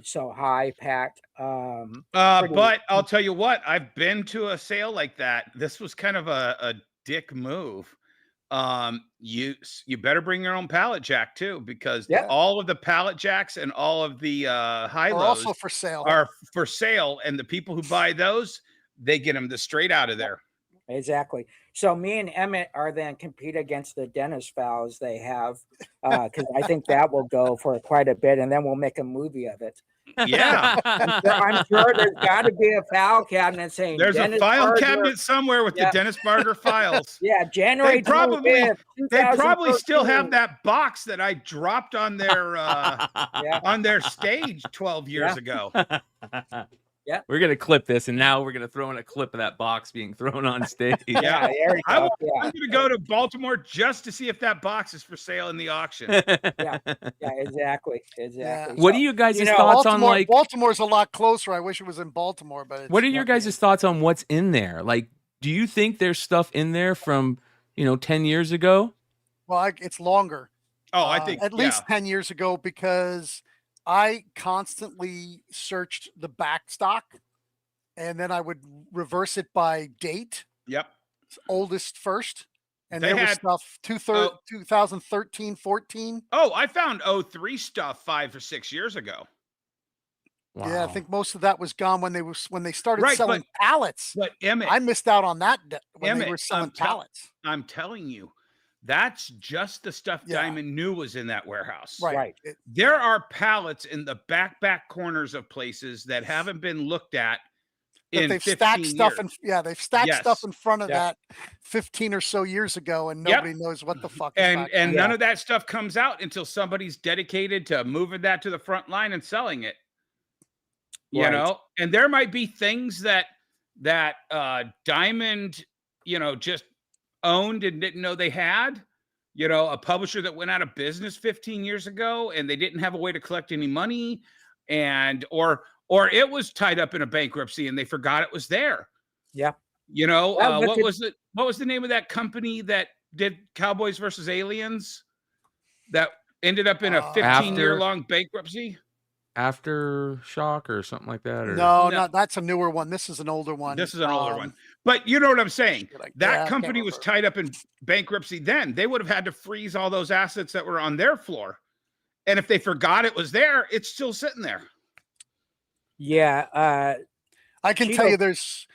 So high packed. But I'll tell you what, I've been to a sale like that. This was kind of a dick move. You better bring your own pallet jack too, because all of the pallet jacks and all of the high-lows are also for sale. And the people who buy those, they get them straight out of there. Exactly. So me and Emmet are then compete against the dentist fouls they have, because I think that will go for quite a bit, and then we'll make a movie of it. Yeah. I'm sure there's got to be a file cabinet saying There's Dennis a file Barger. cabinet somewhere with the Dennis Barger files. Yeah, January They probably 25th, still 2013. have that box that I dropped on their on their stage 12 years ago. Yeah. We're gonna clip this, and now we're gonna throw in a clip of that box being thrown on stage. Yeah, there you go. I'm going to go to Baltimore just to see if that box is for sale in the auction. Yeah, exactly. What are you guys' thoughts Baltimore, on, like, Baltimore's a lot closer. I wish it was in Baltimore, but what are your guys' thoughts on what's in there? Like, do you think there's stuff in there from 10 years ago? Well, it's longer. Oh, I think at least 10 years ago, because I constantly searched the back stock, and then I would reverse it by date. Yep. Oldest first. And They there was had- stuff 2013, 14. Oh, I found 03 stuff 5 or 6 years ago. Wow. Yeah, I think most of that was gone when they started Right, selling pallets. But Emmet, I missed out on that when Emmet, they were selling I'm pallets. I'm telling you, that's just the stuff Yeah. Diamond knew was in that warehouse. Right. There are pallets in the back corners of places that haven't been looked at in They've 15 stacked stuff years. they've stacked stuff in front of Yeah. that 15 or so years ago, and nobody knows what the fuck is And back there. none of that stuff comes out until somebody's dedicated to moving that to the front line and selling it. You Right. know, and there might be things that Diamond, just owned and didn't know they had. A publisher that went out of business 15 years ago and they didn't have a way to collect any money, and or it was tied up in a bankruptcy and they forgot it was there. Yeah. What was the name of that company that did Cowboys versus Aliens that ended up in a 15-year-long bankruptcy? Aftershock or something like that? Or No, that's a newer one. This is an older one. This is an older one. But you know what I'm saying? Yeah, I That can't company was remember. tied up in bankruptcy then. They would have had to freeze all those assets that were on their floor. And if they forgot it was there, it's still sitting there. Yeah. I can tell you there's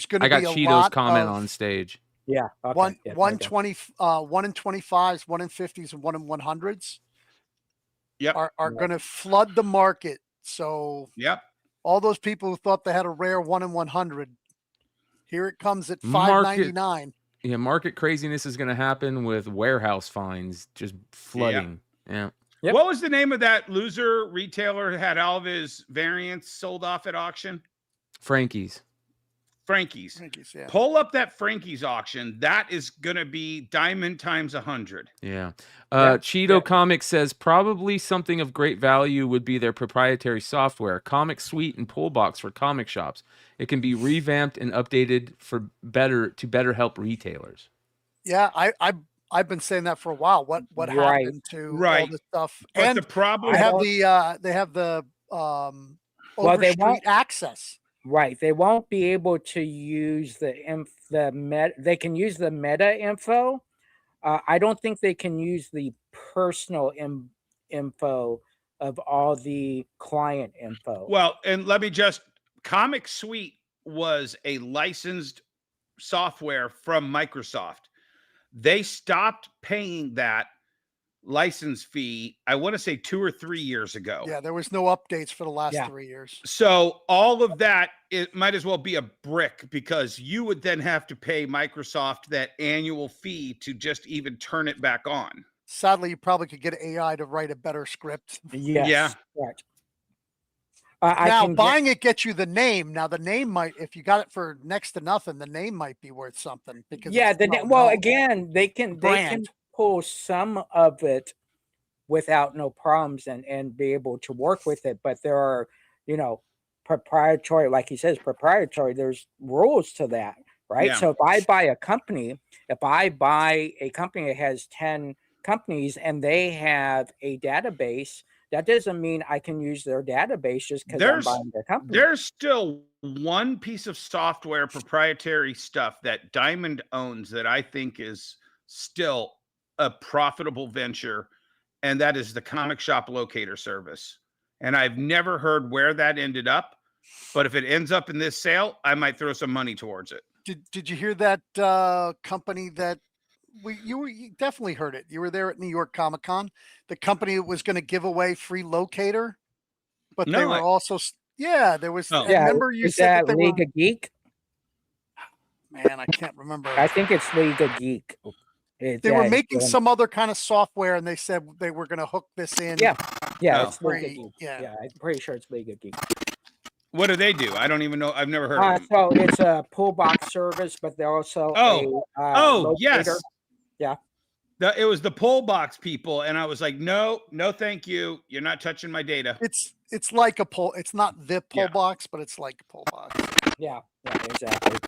going to I got be a Cheeto's lot comment of on stage. Yeah. Okay. one Yeah, 120, 1 in 25s, 1 in 50s, and 1 in 100s. Yep. Are going to flood the market. So Yep. all those people who thought they had a rare 1 in 100, here it comes at $5.99. Yeah, market craziness is going to happen with warehouse finds just flooding. Yeah. Yep. What was the name of that loser retailer who had all of his variants sold off at auction? Frankie's. Frankie's. Yeah. Pull up that Frankie's auction. That is going to be Diamond times 100. Yeah. Cheeto Comics says probably something of great value would be their proprietary software, Comic Suite and Pull Box for comic shops. It can be revamped and updated to better help retailers. Yeah, I've been saying that for a while. What happened to all this stuff? But and the problem they have the overstreet access. Right. They won't be able to use they can use the meta info. I don't think they can use the personal info of all the client info. Well, and let me Comic Suite was a licensed software from Microsoft. They stopped paying that license fee, I want to say 2 or 3 years ago. Yeah, there was no updates for the last 3 years. So all of that, it might as well be a brick, because you would then have to pay Microsoft that annual fee to just even turn it back on. Sadly, you probably could get AI to write a better script. Yes. Yeah. Right. Now, buying it gets you the name. Now, the name might, if you got it for next to nothing, the name might be worth something. Because again, they can pull some of it without no problems and be able to work with it. But there are, proprietary, like he says, there's rules to that, right? Yeah. So if I buy a company that has 10 companies and they have a database, that doesn't mean I can use their database just because I'm buying their company. There's still one piece of software, proprietary stuff that Diamond owns that I think is still a profitable venture, and that is the comic shop locator service. And I've never heard where that ended up, but if it ends up in this sale, I might throw some money towards it. Did you hear that company that you definitely heard it? You were there at New York Comic Con. The company that was going to give away free locator. but No, they were also there was. Oh. I Yeah, remember you is said that that they were. League of Geek? Man, I can't remember. I think it's League of Geek. They were making some other kind of software, and they said they were going to hook this in. Yeah, Oh. it's League of Free, Geek. yeah. Yeah, I'm pretty sure it's League of Geek. What do they do? I don't even know. I've never heard of them. So it's a pull box service, but they're also Oh, yes. locator. Yeah. It was the poll box people, and I was like, no, thank you. You're not touching my data. It's like a pull. It's not the pull Yeah. box, but it's like a pull box. Yeah,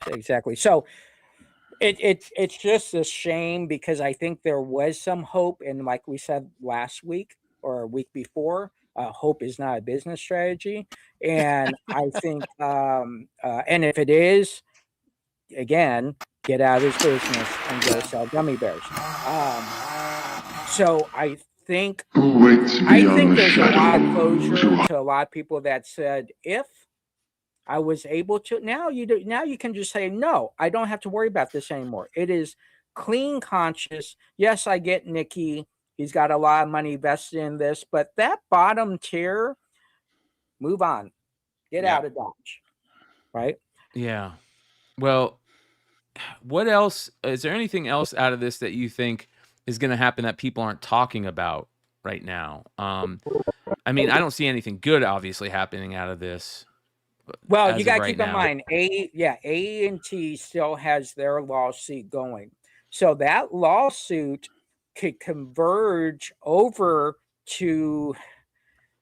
exactly. So it's just a shame because I think there was some hope, and like we said last week or a week before, hope is not a business strategy, and I think and if it is, again, get out of this business and go sell gummy bears. So I think there's a lot of closure to a lot of people that said if I was able to now you can just say no, I don't have to worry about this anymore. It is clean conscious. Yes, I get Nicky. He's got a lot of money vested in this, but that bottom tier, move on. Get out of Dodge. Right? Yeah. Well, what else? Is there anything else out of this that you think is going to happen that people aren't talking about right now? I mean, I don't see anything good, obviously, happening out of this. Well, you got to keep in mind, AT&T still has their lawsuit going. So that lawsuit could converge over to,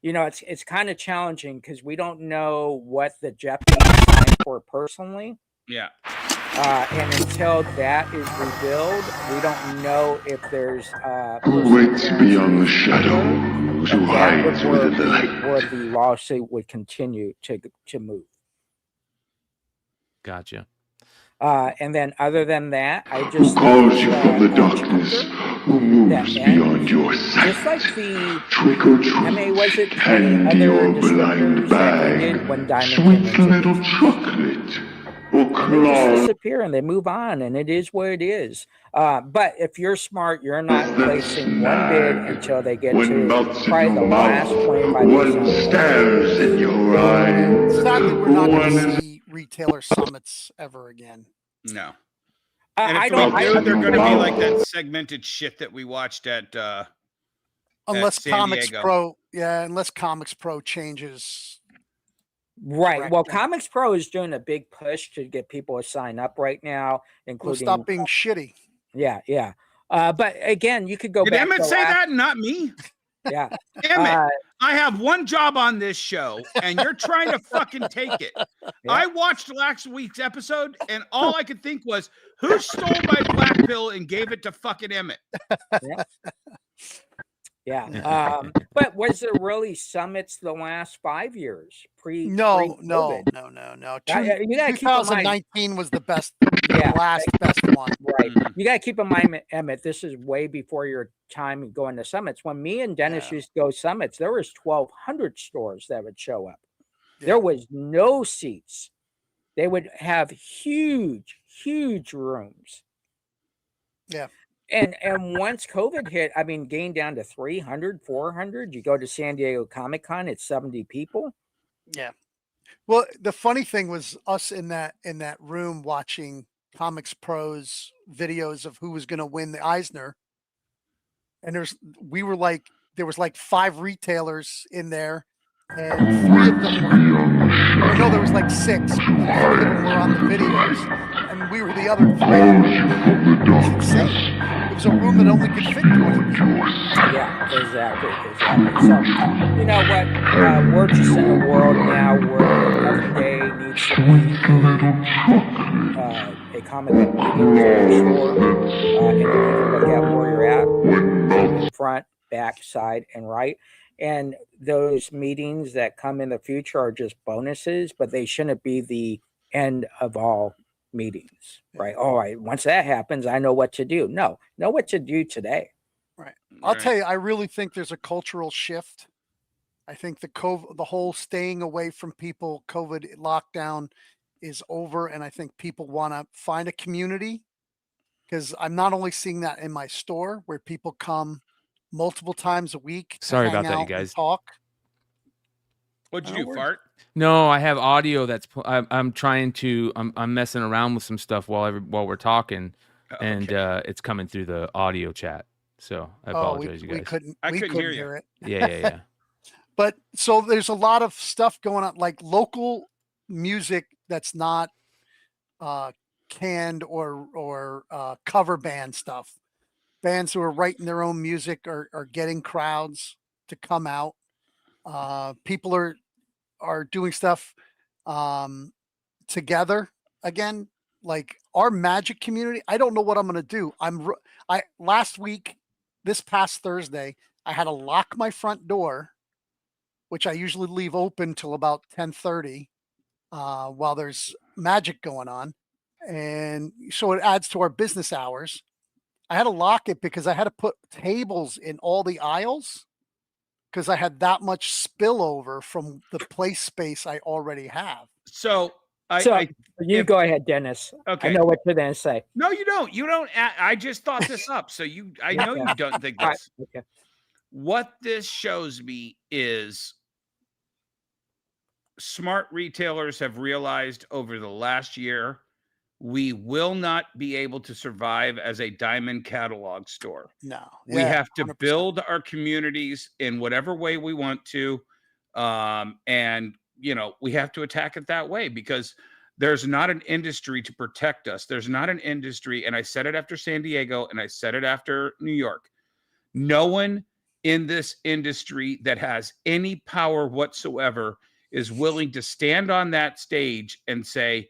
it's kind of challenging because we don't know what the Japanese signed for personally. Yeah. And until that is revealed, we don't know if there's Who waits beyond the shadow? Who hides within the light? Where the lawsuit would continue to move. Gotcha. And then other than that, I just Who calls you from the darkness? Who moves beyond your sight? Just like the Trick or treat, I mean, was it candy other or blind distributors that they bag, did when Diamond sweet came into little chocolate, or they just claws. disappear and they move on, and it is what it is. But if you're smart, you're not placing one bid until they get When to melts in probably the your last mouth, 25%. one stares in your eyes. Sadly, we're not One going is to see retailer summits ever again. No. I And if don't. we I do, don't they're going to be like that segmented shit that we watched at Unless San Comics Diego. Pro, unless Comics Pro changes. Right. Well, direction. Comics Pro is doing a big push to get people to sign up right now, We'll including. stop being shitty. Yeah. But again, you could go Did back. Emmet to say that and not me? Yeah. Emmet, I have one job on this show, and you're trying to fucking take it. Yeah. I watched last week's episode, and all I could think was, who stole my black pill and gave it to fucking Emmet? Yeah. But was there really summits the last 5 years? No. pre-COVID? No. You gotta keep in mind. 2019 was the best, Yeah. last best one. Right. You got to keep in mind, Emmett, this is way before your time going to summits. When me and Dennis used to go summits, there was 1,200 stores that would show up. Yeah. There was no seats. They would have huge rooms. Yeah. And once COVID hit, I mean, gained down to 300, 400. You go to San Diego Comic-Con, it's 70 people. Yeah. Well, the funny thing was us in that room watching Comics Pro's videos of who was going to win the Eisner. And there was like 5 retailers in there, and 3 of them were, no, there was like 6. 3 of them were on the videos, and we were the other 3. It was insane. It was a room that only could fit 20 people. Yeah, exactly. So, you know what? We're just in a world now where every day needs to be a comic book store. And you can look at where you're at, front, back, side, and right. And those meetings that come in the future are just bonuses, but they shouldn't be the end of all meetings, right? All right, once that happens, I know what to do. No, know what to do today. Right. I'll tell you, I really think there's a cultural shift. I think the whole staying away from people, COVID lockdown is over. And I think people want to find a community, because I'm not only seeing that in my store where people come multiple times a week. Sorry hang about that, you out and guys. talk. What'd you do? Fart? No, I have audio that's. I'm trying to. I'm messing around with some stuff while we're talking, and it's coming through the audio chat. So I apologize, you guys. I couldn't hear it. Yeah. But so there's a lot of stuff going on, like local music that's not canned or cover band stuff. Bands who are writing their own music are getting crowds to come out. People are doing stuff together again. Like our Magic community, I don't know what I'm going to do. Last week, this past Thursday, I had to lock my front door, which I usually leave open till about 10:30 while there's Magic going on. And so it adds to our business hours. I had to lock it because I had to put tables in all the aisles because I had that much spillover from the play space I already have. So you go ahead, Dennis. Okay. I know what you're going to say. No, you don't. You don't. I just thought this up. So I know you don't think this. Right. Okay. What this shows me is smart retailers have realized over the last year, we will not be able to survive as a diamond catalog store. No. We have to 100%. build our communities in whatever way we want to. And, we have to attack it that way because there's not an industry to protect us. There's not an industry. And I said it after San Diego and I said it after New York. No one in this industry that has any power whatsoever is willing to stand on that stage and say,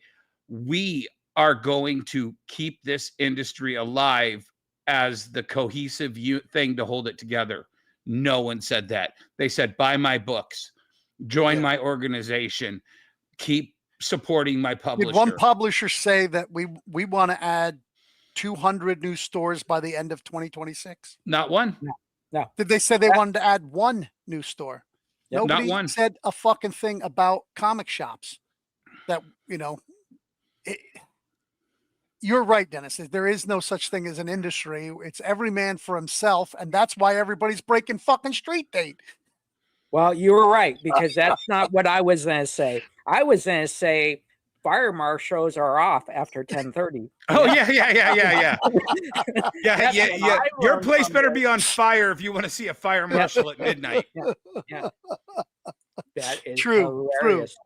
we are going to keep this industry alive as the cohesive thing to hold it together. No one said that. They said, buy my books, join my organization, keep supporting my publisher. Did one publisher say that we want to add 200 new stores by the end of 2026? Not one. No. Did they say they wanted to add one new store? Yep. Nobody Not one. said a fucking thing about comic shops. That, you're right, Dennis. There is no such thing as an industry. It's every man for himself. And that's why everybody's breaking fucking street date. Well, you were right, because that's not what I was going to say. I was going to say fire marshals are off after 10:30. Oh, yeah. Your place better be on fire if you want to see a fire marshal at midnight. Yeah. That is True. hilarious.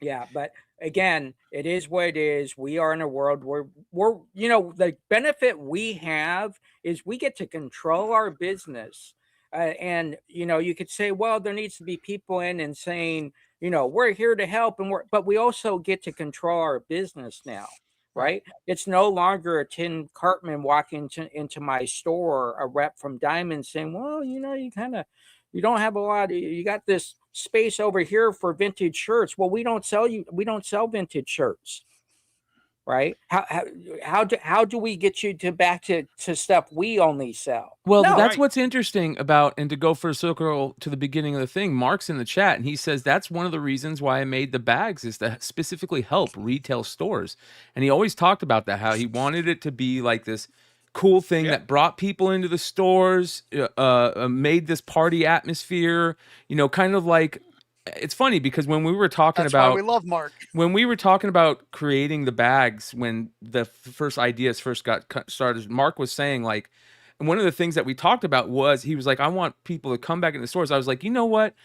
Yeah, but again, it is what it is. We are in a world where the benefit we have is we get to control our business. And you could say, well, there needs to be people in and saying, we're here to help, but we also get to control our business now, right? It's no longer a Tim Cartman walking into my store, a rep from Diamond saying, well, you don't have a lot. You got this space over here for vintage shirts. Well, we don't sell vintage shirts. Right? How do we get you back to stuff we only sell? Well, that's what's interesting about, and to go for a circle to the beginning of the thing, Mark's in the chat and he says that's one of the reasons why I made the bags is to specifically help retail stores. And he always talked about that, how he wanted it to be like this cool thing that brought people into the stores, made this party atmosphere, kind of like. It's funny because when we were talking That's about, why we love Mark. When we were talking about creating the bags, when the first ideas first got started, Mark was saying like, and one of the things that we talked about was he was like, I want people to come back in the stores. I was like, you know what?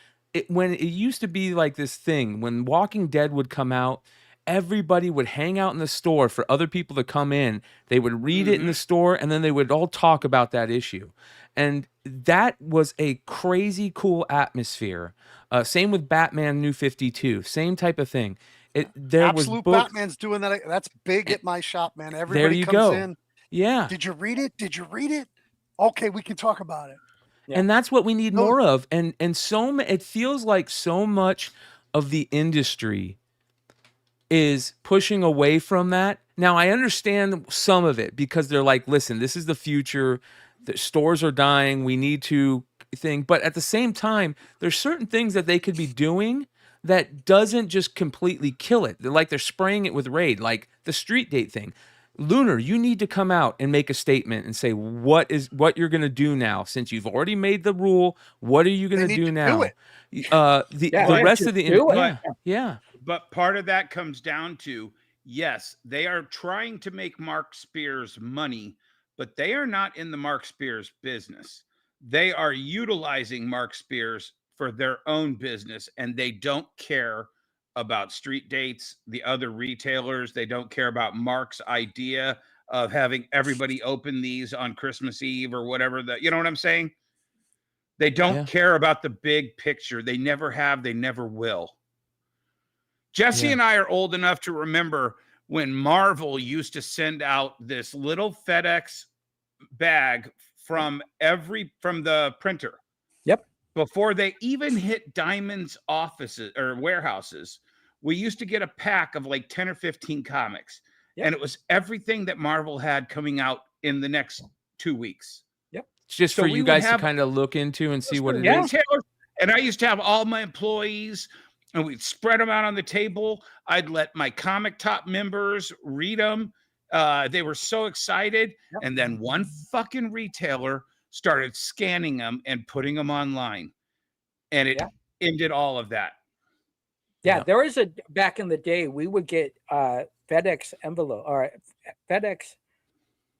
When it used to be like this thing, when Walking Dead would come out, everybody would hang out in the store for other people to come in. They would read it in the store, and then they would all talk about that issue. And that was a crazy cool atmosphere. Same with Batman New 52. Same type of thing. Absolute Batman's doing that. That's big at my shop, man. Everybody comes in. Yeah. Did you read it? Okay, we can talk about it. Yeah. And that's what we need more of. And it feels like so much of the industry is pushing away from that. Now, I understand some of it because they're like, listen, this is the future. The stores are dying. We need to think. But at the same time, there's certain things that they could be doing that doesn't just completely kill it. They're spraying it with Raid, like the street date thing. Lunar, you need to come out and make a statement and say what you're going to do now, since you've already made the rule. What are you going to do now? The rest of the But part of that comes down to, yes, they are trying to make Mark Spears money, but they are not in the Mark Spears business. They are utilizing Mark Spears for their own business, and they don't care about street dates, the other retailers. They don't care about Mark's idea of having everybody open these on Christmas Eve or whatever. You know what I'm saying? They don't care about the big picture. They never have. They never will. Jesse and I are old enough to remember when Marvel used to send out this little FedEx bag from the printer. Yep. Before they even hit Diamond's offices or warehouses, we used to get a pack of like 10 or 15 comics. Yep. And it was everything that Marvel had coming out in the next 2 weeks. Yep. It's just for you guys to kind of look into and see what it is. And I used to have all my employees, and we'd spread them out on the table. I'd let my Comic Top members read them. They were so excited. Yep. And then one fucking retailer started scanning them and putting them online. And it ended all of that. Yeah, there was back in the day, we would get FedEx envelope or FedEx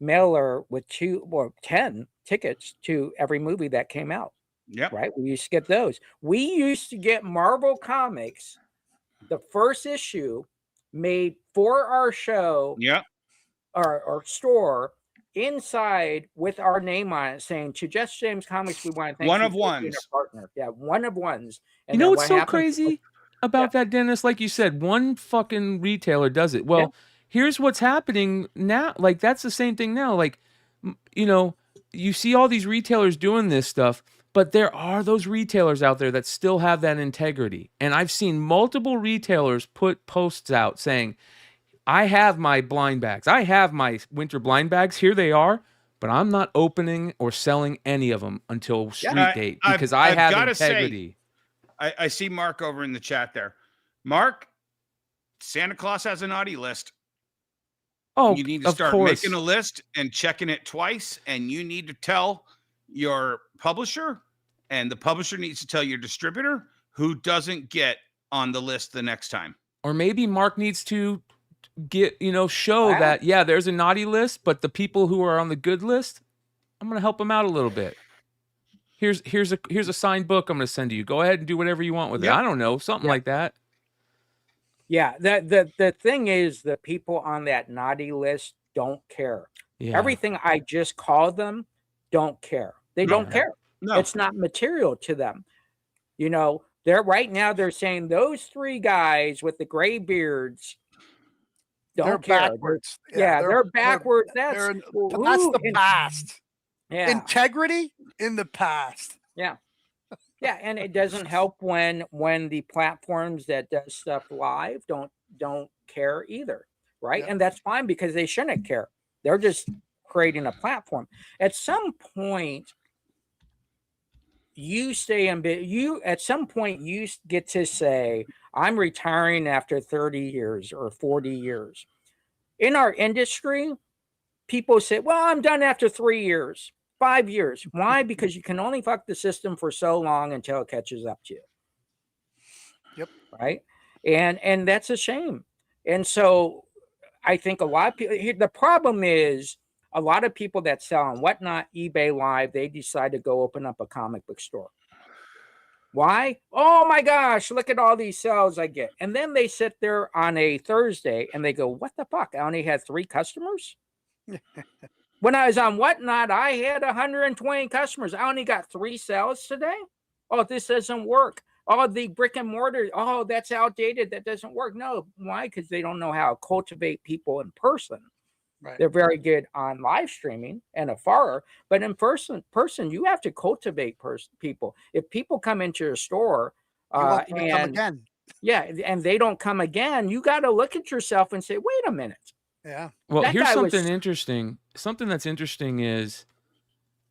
mailer with 2 or 10 tickets to every movie that came out. Yeah. Right. We used to get those. We used to get Marvel Comics, the first issue made for our show. Yeah. Our store inside with our name on it, saying to Just James Comics, we want to thank one you of for ones. being a partner. Yeah, one of ones. And you know what's so crazy about that, Dennis? Like you said, one fucking retailer does it. Well, here's what's happening now. Like, that's the same thing now. Like, you know, you see all these retailers doing this stuff, but there are those retailers out there that still have that integrity. And I've seen multiple retailers put posts out saying, I have my blind bags. I have my winter blind bags. Here they are. But I'm not opening or selling any of them until street date because I have integrity. I see Mark over in the chat there. Mark, Santa Claus has a naughty list. Oh, you need to start making a list and checking it twice. And you need to tell your publisher, and the publisher needs to tell your distributor who doesn't get on the list the next time. Or maybe Mark needs to show that, there's a naughty list, but the people who are on the good list, I'm going to help them out a little bit. Here's a signed book I'm going to send to you. Go ahead and do whatever you want with it. I don't know, something like that. Yeah, the thing is, the people on that naughty list don't care. Yeah. Everything I just called them don't care. They don't care. No. It's not material to them. You know, they're saying those 3 guys with the gray beards don't care. Backwards. They're backwards. That's the past. Yeah. Integrity in the past. Yeah. Yeah, and it doesn't help when the platforms that does stuff live don't care either, right? Yeah. And that's fine because they shouldn't care. They're just creating a platform. At some point, you get to say, I'm retiring after 30 years or 40 years. In our industry, people say, well, I'm done after 3 years. 5 years. Why? Because you can only fuck the system for so long until it catches up to you. Yep. Right. And that's a shame. And so I think a lot of people, the problem is a lot of people that sell on Whatnot, eBay Live, they decide to go open up a comic book store. Why? Oh my gosh, look at all these sales I get. And then they sit there on a Thursday and they go, what the fuck? I only had 3 customers. When I was on Whatnot, I had 120 customers. I only got 3 sales today. Oh, this doesn't work. Oh, the brick and mortar. Oh, that's outdated. That doesn't work. No. Why? Because they don't know how to cultivate people in person. Right. They're very good on live streaming and afar, but in person, you have to cultivate people. If people come into your store come again. Yeah, and they don't come again, you got to look at yourself and say, wait a minute. Yeah. Well, here's something interesting. Something that's interesting is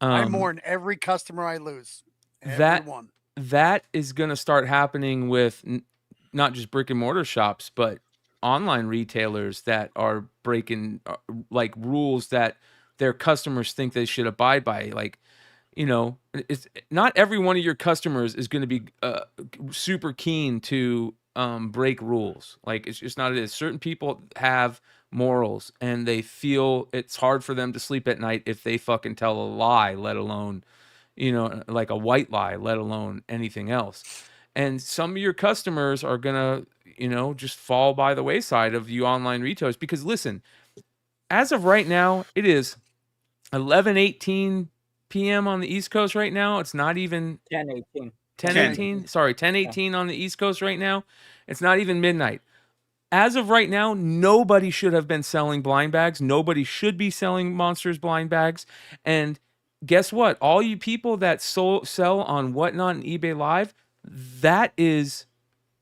I mourn every customer I lose. That is going to start happening with not just brick and mortar shops, but online retailers that are breaking like rules that their customers think they should abide by. Like, it's not every one of your customers is going to be super keen to break rules. Like, it's just not it is. Certain people have morals, and they feel it's hard for them to sleep at night if they fucking tell a lie, let alone, like a white lie, let alone anything else. And some of your customers are gonna, just fall by the wayside of you online retailers. Because listen, as of right now, it is 11:18 p.m. on the East Coast right now. It's not even 10:18. 10:18. Sorry, 10:18 on the East Coast right now. It's not even midnight. As of right now, nobody should have been selling blind bags. Nobody should be selling Monsters blind bags. And guess what? All you people that sell on Whatnot and eBay Live, that is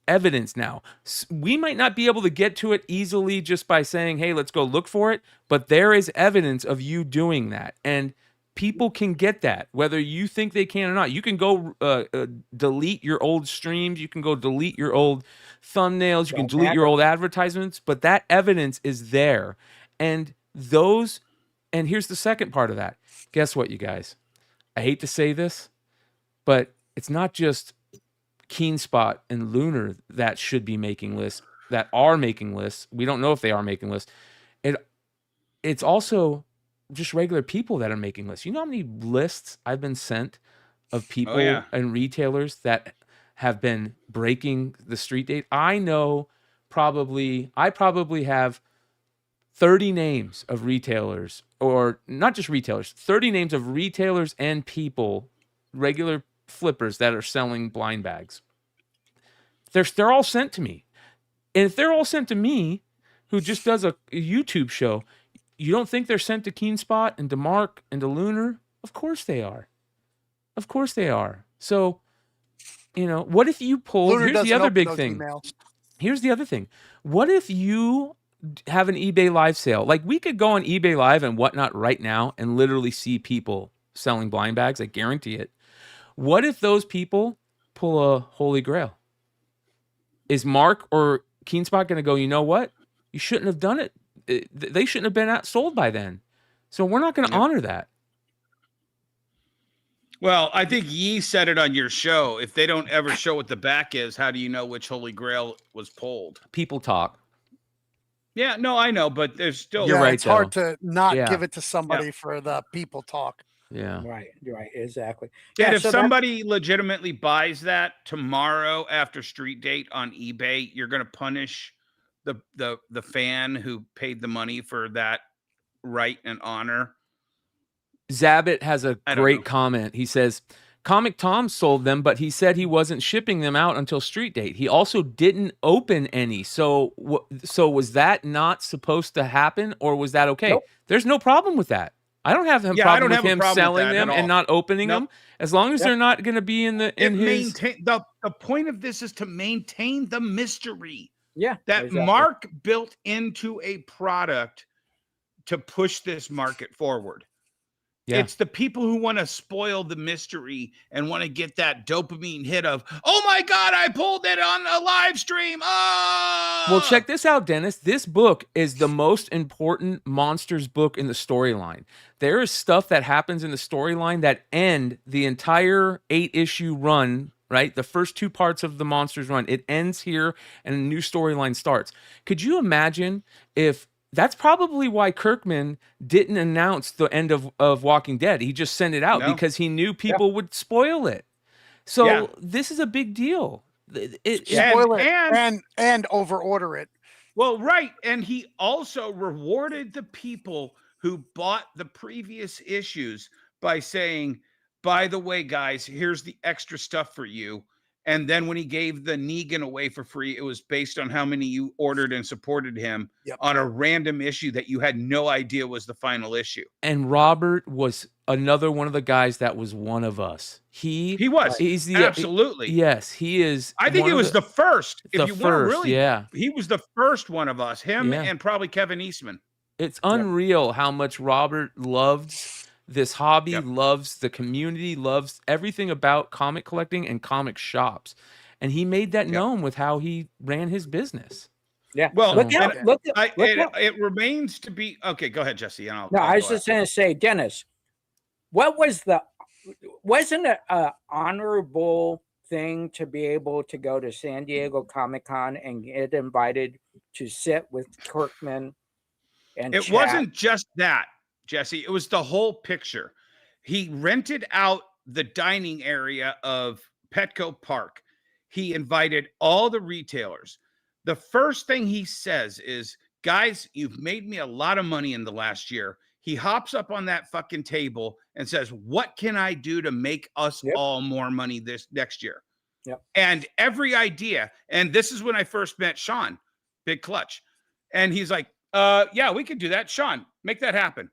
evidence now. We might not be able to get to it easily just by saying, hey, let's go look for it. But there is evidence of you doing that. And people can get that, whether you think they can or not. You can go delete your old streams. You can go delete your old thumbnails. You can delete your old advertisements. But that evidence is there. And here's the second part of that. Guess what, you guys? I hate to say this, but it's not just KeenSpot and Lunar that should be making lists, that are making lists. We don't know if they are making lists. It's also just regular people that are making lists. You know how many lists I've been sent of people and retailers that have been breaking the street date? I probably have 30 names of retailers, or not just retailers, 30 names of retailers and people, regular flippers that are selling blind bags. They're all sent to me. And if they're all sent to me, who just does a YouTube show, you don't think they're sent to KeenSpot and to Mark and to Lunar? Of course they are. Of course they are. So, what if you pulled... Here's the other big thing. Here's the other thing. What if you have an eBay Live sale? Like, we could go on eBay Live and Whatnot right now and literally see people selling blind bags. I guarantee it. What if those people pull a Holy Grail? Is Mark or KeenSpot going to go, you know what? You shouldn't have done it. They shouldn't have been sold by then. So we're not going to honor that. Well, I think Yee said it on your show. If they don't ever show what the back is, how do you know which Holy Grail was pulled? People talk. Yeah, no, I know, but there's still... You're right, it's hard to not give it to somebody for the people talk. Yeah. Right, exactly. And if somebody legitimately buys that tomorrow after street date on eBay, you're going to punish the fan who paid the money for that right and honor. Zabit has a great comment. He says, Comic Tom sold them, but he said he wasn't shipping them out until street date. He also didn't open any. So was that not supposed to happen, or was that okay? Nope. There's no problem with that. I don't have a problem with him selling them and not opening them, as long as they're not going to be in his... The point of this is to maintain the mystery. Yeah, that Mark built into a product to push this market forward. Yeah. It's the people who want to spoil the mystery and want to get that dopamine hit of, oh my God, I pulled it on a live stream. Oh! Well, check this out, Dennis. This book is the most important Monsters book in the storyline. There is stuff that happens in the storyline that end the entire 8-issue run, right? The first 2 parts of the Monsters run. It ends here and a new storyline starts. Could you imagine if... That's probably why Kirkman didn't announce the end of Walking Dead. He just sent it out because he knew people would spoil it. So this is a big deal. Spoil it and over order it. Well, right. And he also rewarded the people who bought the previous issues by saying, by the way, guys, here's the extra stuff for you. And then when he gave the Negan away for free, it was based on how many you ordered and supported him on a random issue that you had no idea was the final issue. And Robert was another one of the guys that was one of us. He was. He's the absolutely. Yes, he is. I think it was the first. If you want to really, he was the first one of us. Him and probably Kevin Eastman. It's unreal how much Robert loved this hobby, loves the community, loves everything about comic collecting and comic shops. And he made that known with how he ran his business. Yeah. Well, look out! and Look at! it remains to be okay. Go ahead, Jesse. And No, I'll I was go just after. going to say, Dennis, what was wasn't it an honorable thing to be able to go to San Diego Comic-Con and get invited to sit with Kirkman and It chat? wasn't just that, Jesse. It was the whole picture. He rented out the dining area of Petco Park. He invited all the retailers. The first thing he says is, guys, you've made me a lot of money in the last year. He hops up on that fucking table and says, what can I do to make us all more money this next year? Yep. And every idea, and this is when I first met Sean, Big Clutch. And he's like, yeah, we could do that. Sean, make that happen.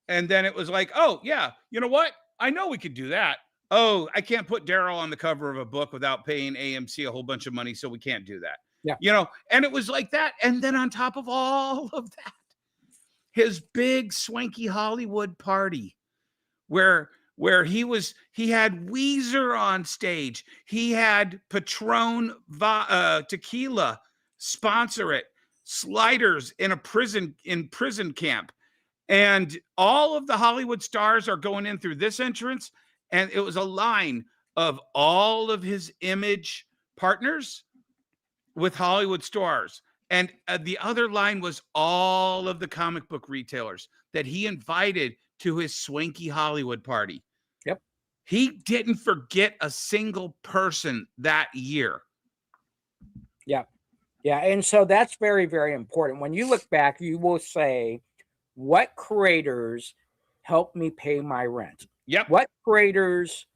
And then it was like, oh, yeah, you know what? I know we could do that. Oh, I can't put Daryl on the cover of a book without paying AMC a whole bunch of money, so we can't do that. Yeah. You know, and it was like that. And then on top of all of that, his big swanky Hollywood party where he had Weezer on stage. He had Patron tequila sponsor it, sliders in prison camp. And all of the Hollywood stars are going in through this entrance. And it was a line of all of his image partners with Hollywood stars. And the other line was all of the comic book retailers that he invited to his swanky Hollywood party. Yep. He didn't forget a single person that year. Yeah. Yeah. And so that's very, very important. When you look back, you will say, what creators helped me pay my rent? Yep. What creators,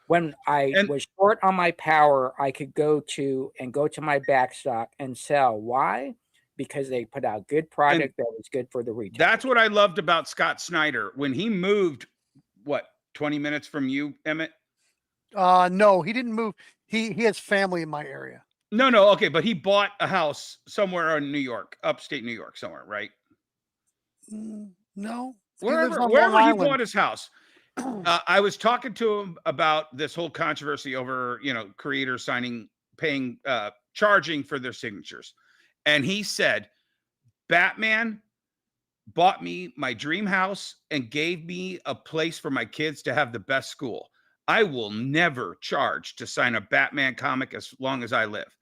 when I was short on my power, I could go to my backstock and sell. Why? Because they put out good product that was good for the retail. That's what I loved about Scott Snyder. When he moved, 20 minutes from you, Emmet? No, he didn't move. He has family in my area. No, okay, but he bought a house somewhere in New York, upstate New York, somewhere, right? No. Wherever he bought his house. I was talking to him about this whole controversy over, creators charging for their signatures. And he said, Batman bought me my dream house and gave me a place for my kids to have the best school. I will never charge to sign a Batman comic as long as I live.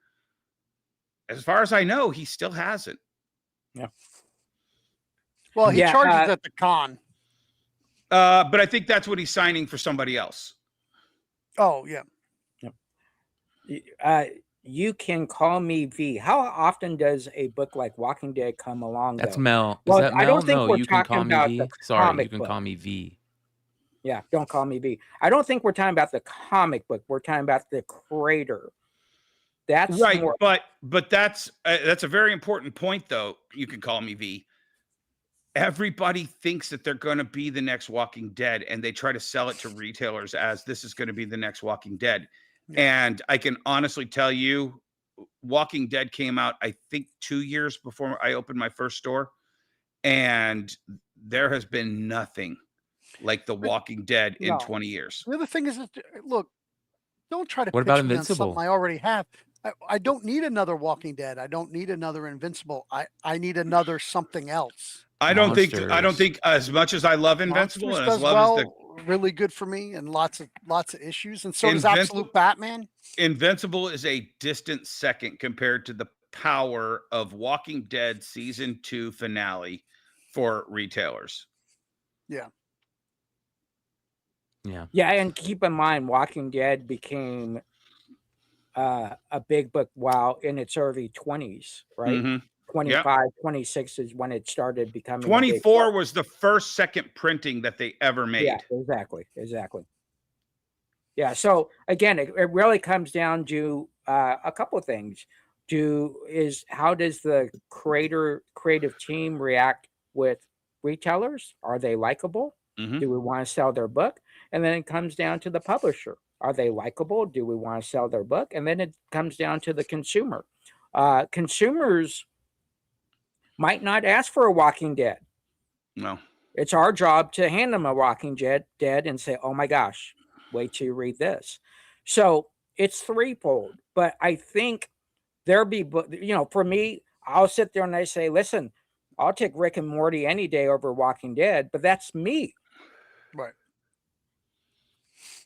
As far as I know, he still hasn't. Yeah. Well, he charges at the con. But I think that's what he's signing for somebody else. Oh, yeah. You can call me V. How often does a book like Walking Dead come along? That's though? Mel. Well, Is that Mel? I don't think no, we're you can talking call me about V. the Sorry, comic you can book. call me V. Yeah, don't call me V. I don't think we're talking about the comic book. We're talking about the creator. That's right, more... but that's a very important point, though. You can call me V. Everybody thinks that they're going to be the next Walking Dead, and they try to sell it to retailers as this is going to be the next Walking Dead. Yeah. And I can honestly tell you, Walking Dead came out, I think, 2 years before I opened my first store, and there has been nothing like The Walking Dead in 20 years. The other thing is, look, don't try to what pitch about me Invincible? on something I already have. I don't need another Walking Dead. I don't need another Invincible. I need another something else. I don't think as much as I love Invincible Monsters and as does love as really good for me and lots of issues, and so does Absolute Batman. Invincible is a distant second compared to the power of Walking Dead season 2 finale for retailers. Yeah. Yeah, and keep in mind, Walking Dead became a big book while in its early 20s, right? Mm-hmm. 25, 26 is when it started becoming 24 was the first second printing that they ever made. Yeah, exactly. Yeah, so again, it really comes down to a couple of things. How does the creative team react with retailers? Are they likable? Mm-hmm. Do we want to sell their book? And then it comes down to the publisher. Are they likable? Do we want to sell their book? And then it comes down to the consumer. Consumers might not ask for a Walking Dead. No. It's our job to hand them a Walking Dead and say, oh my gosh, wait till you read this. So it's threefold. But I think for me, I'll sit there and I say, listen, I'll take Rick and Morty any day over Walking Dead, but that's me. Right.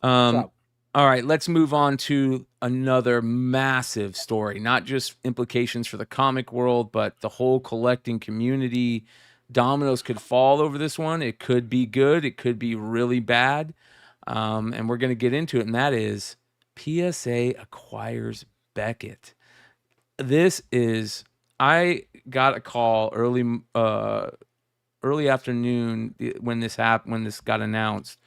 So, All right, let's move on to another massive story, not just implications for the comic world, but the whole collecting community. Dominoes could fall over this one. It could be good. It could be really bad. And we're going to get into it, and that is PSA acquires Beckett. I got a call early afternoon when this got announced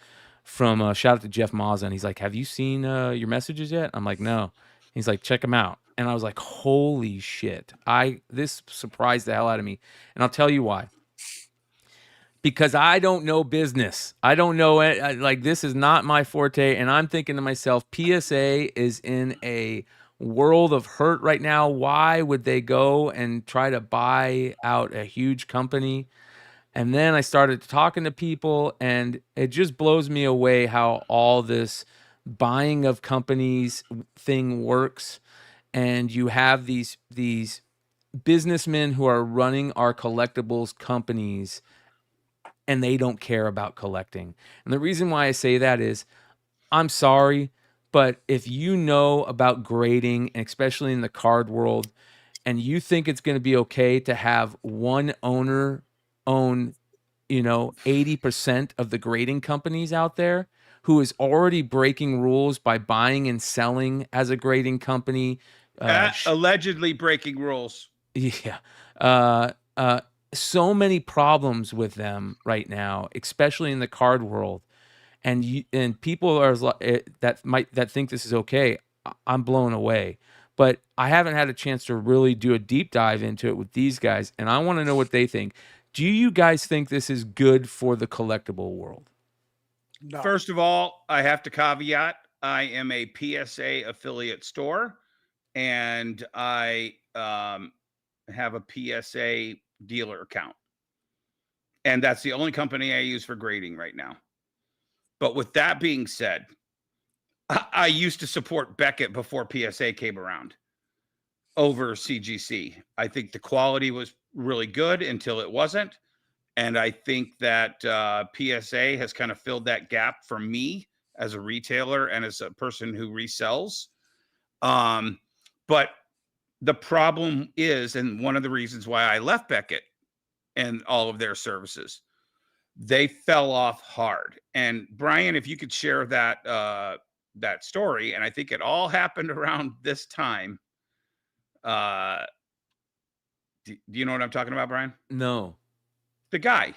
from shout out to Jeff Mazza, and he's like, have you seen your messages yet? I'm like, no. He's like, check them out. And I was like, holy shit. This surprised the hell out of me. And I'll tell you why. Because I don't know business. I don't know it. Like, this is not my forte. And I'm thinking to myself, PSA is in a world of hurt right now. Why would they go and try to buy out a huge company? And then I started talking to people, and it just blows me away how all this buying of companies thing works. And you have these businessmen who are running our collectibles companies, and they don't care about collecting. And the reason why I say that is, I'm sorry, but if you know about grading, especially in the card world, and you think it's going to be okay to have one owner own 80% of the grading companies out there, who is already breaking rules by buying and selling as a grading company, allegedly breaking rules. Yeah. So many problems with them right now, especially in the card world. And people are that think this is okay. I'm blown away. But I haven't had a chance to really do a deep dive into it with these guys, and I want to know what they think. Do you guys think this is good for the collectible world? No. First of all, I have to caveat, I am a PSA affiliate store, and I have a PSA dealer account. And that's the only company I use for grading right now. But with that being said, I used to support Beckett before PSA came around over CGC. I think the quality was really good until it wasn't. And I think that PSA has kind of filled that gap for me as a retailer and as a person who resells. But the problem is, and one of the reasons why I left Beckett and all of their services, they fell off hard. And Brian, if you could share that story, and I think it all happened around this time. Do you know what I'm talking about, Brian? No. The guy,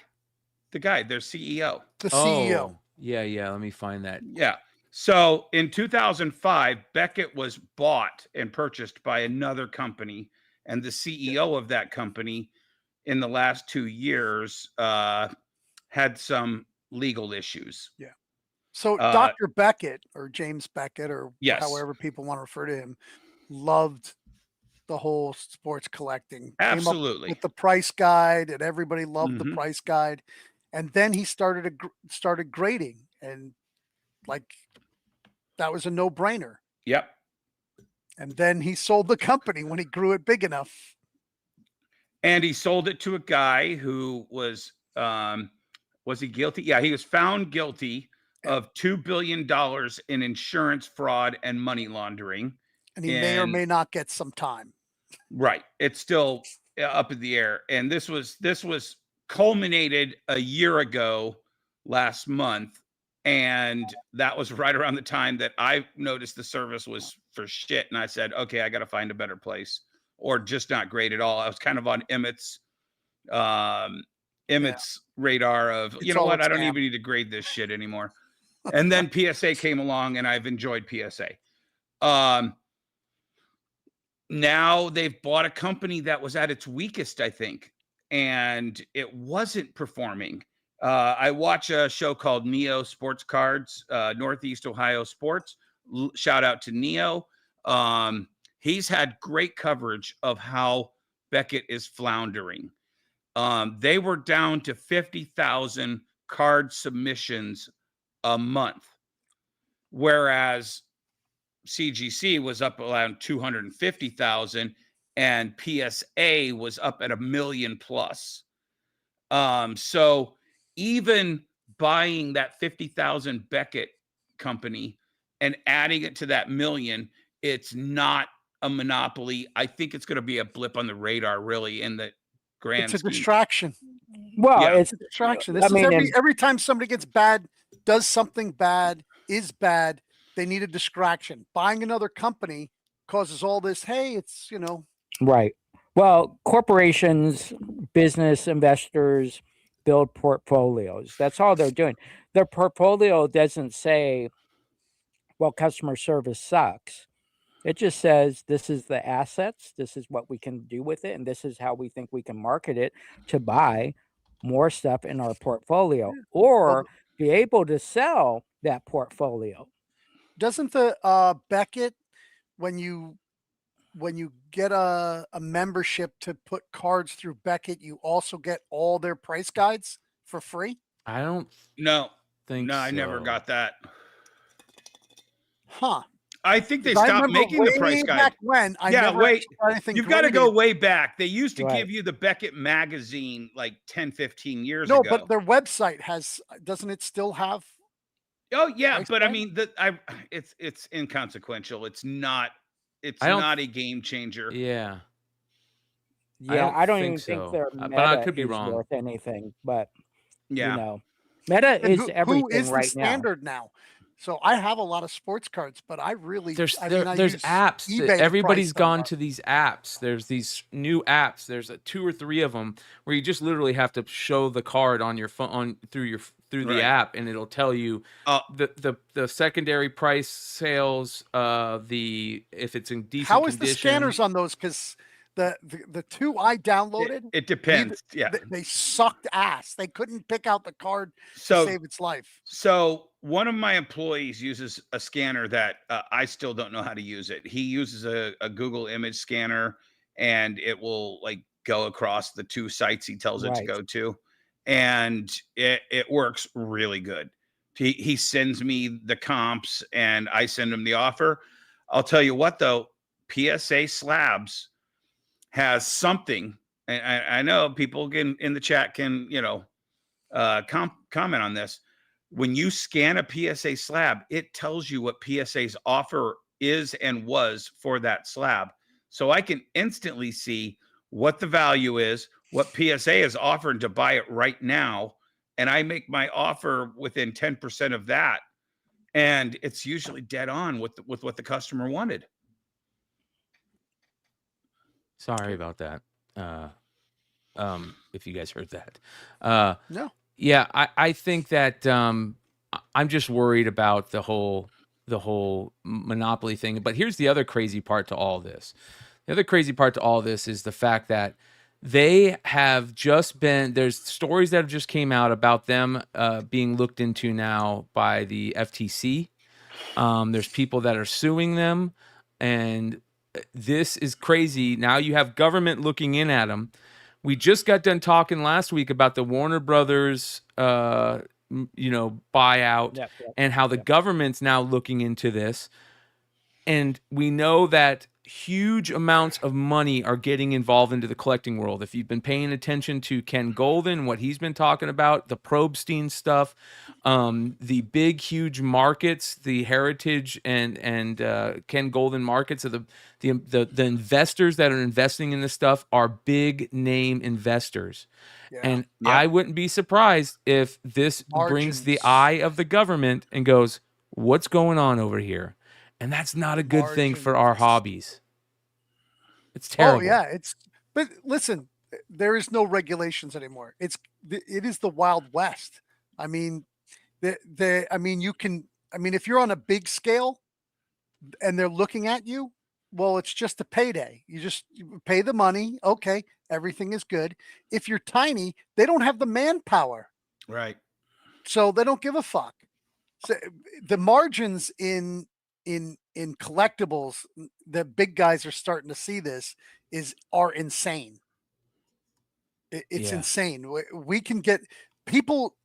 their CEO. The CEO. Oh, yeah. Let me find that. Yeah. So in 2005, Beckett was bought and purchased by another company, and the CEO of that company in the last 2 years had some legal issues. Yeah. So Dr. Beckett, or James Beckett, or Yes. however people want to refer to him, loved the whole sports collecting. Absolutely. Came up with the price guide, and everybody loved the Mhm. price guide. And then he started grading, and like that was a no-brainer. Yep. And then he sold the company when he grew it big enough. And he sold it to a guy who was he guilty? Yeah, he was found guilty of $2 billion in insurance fraud and money laundering. And he may or may not get some time. Right. It's still up in the air. And this was culminated a year ago last month. And that was right around the time that I noticed the service was for shit. And I said, okay, I got to find a better place, or just not great at all. I was kind of on Emmet's radar of, you know what? I don't even need to grade this shit anymore. And then PSA came along, and I've enjoyed PSA. Now they've bought a company that was at its weakest, I think, and it wasn't performing. I watch a show called Neo Sports Cards, Northeast Ohio Sports. Shout out to Neo. He's had great coverage of how Beckett is floundering. They were down to 50,000 card submissions a month, whereas CGC was up around 250,000, and PSA was up at 1 million plus. So even buying that 50,000 Beckett company and adding it to that million, it's not a monopoly. I think it's going to be a blip on the radar, really, in the grand It's a scheme. distraction. Well, Yeah. it's It's a distraction. This I is mean, every time somebody gets bad, does something bad, is bad, they need a distraction. Buying another company causes all this. Hey, it's right. Well, corporations, business investors build portfolios. That's all they're doing. Their portfolio doesn't say, well, customer service sucks. It just says this is the assets, this is what we can do with it, and this is how we think we can market it to buy more stuff in our portfolio or be able to sell that portfolio. Doesn't the Beckett, when you get a membership to put cards through Beckett, you also get all their price guides for free? I don't No, think I never so. got that. Huh. I think they 'Cause I stopped remember making the price way guide. back when I Yeah, never wait. actually got anything You've got to go graded. way back. They used to Right. give you the Beckett magazine like 10, 15 years No, ago. but their website doesn't it still have? Oh yeah, price but I guide? mean it's inconsequential. It's not I don't- not a game changer. Yeah. Yeah, I don't think even think so. their But meta I could be is wrong. worth anything, but Yeah. meta And is who everything is the right now. standard now? So I have a lot of sports cards, but I really There's I there's use apps. eBay That to everybody's price them gone up. to these apps. There's these new apps. There's 2 or 3 of them where you just literally have to show the card on your phone through the Right. app, and it'll tell you the secondary price sales. If it's in decent How is condition. the scanners on those? Because the two I downloaded, It depends. Yeah. they sucked ass. They couldn't pick out the card to So save its life. So one of my employees uses a scanner that I still don't know how to use it. He uses a Google image scanner, and it will like go across the 2 sites he tells it to Right. go to, and it works really good. He sends me the comps, and I send him the offer. I'll tell you what though, PSA Slabs has something, and I know people in the chat can comment on this. When you scan a PSA slab, it tells you what PSA's offer is and was for that slab. So I can instantly see what the value is, what PSA is offering to buy it right now, and I make my offer within 10% of that. And it's usually dead on with what the customer wanted. Sorry about that. If you guys heard that. No. Yeah, I think that I'm just worried about the whole monopoly thing. But here's the other crazy part to all this. The other crazy part to all this is the fact that they have just there's stories that have just came out about them being looked into now by the FTC. There's people that are suing them, and this is crazy. Now you have government looking in at them. We just got done talking last week about the Warner Brothers, buyout, and how the government's now looking into this. And we know that huge amounts of money are getting involved into the collecting world. If you've been paying attention to Ken Golden, what he's been talking about, the Probstein stuff, the big, huge markets, the Heritage and Ken Golden markets of the investors that are investing in this stuff are big name investors. Yeah. And I wouldn't be surprised if this brings the Margins. eye of the government and goes, what's going on over here? And that's not a good thing for our Margins. hobbies. It's terrible. Oh yeah, but listen, there is no regulations anymore. It is the Wild West. I mean, if you're on a big scale and they're looking at you, well, it's just a payday. You pay the money. Okay, everything is good. If you're tiny, they don't have the manpower. Right. So they don't give a fuck. So the margins in collectibles, the big guys are starting to see this, are insane. It's insane. We can get people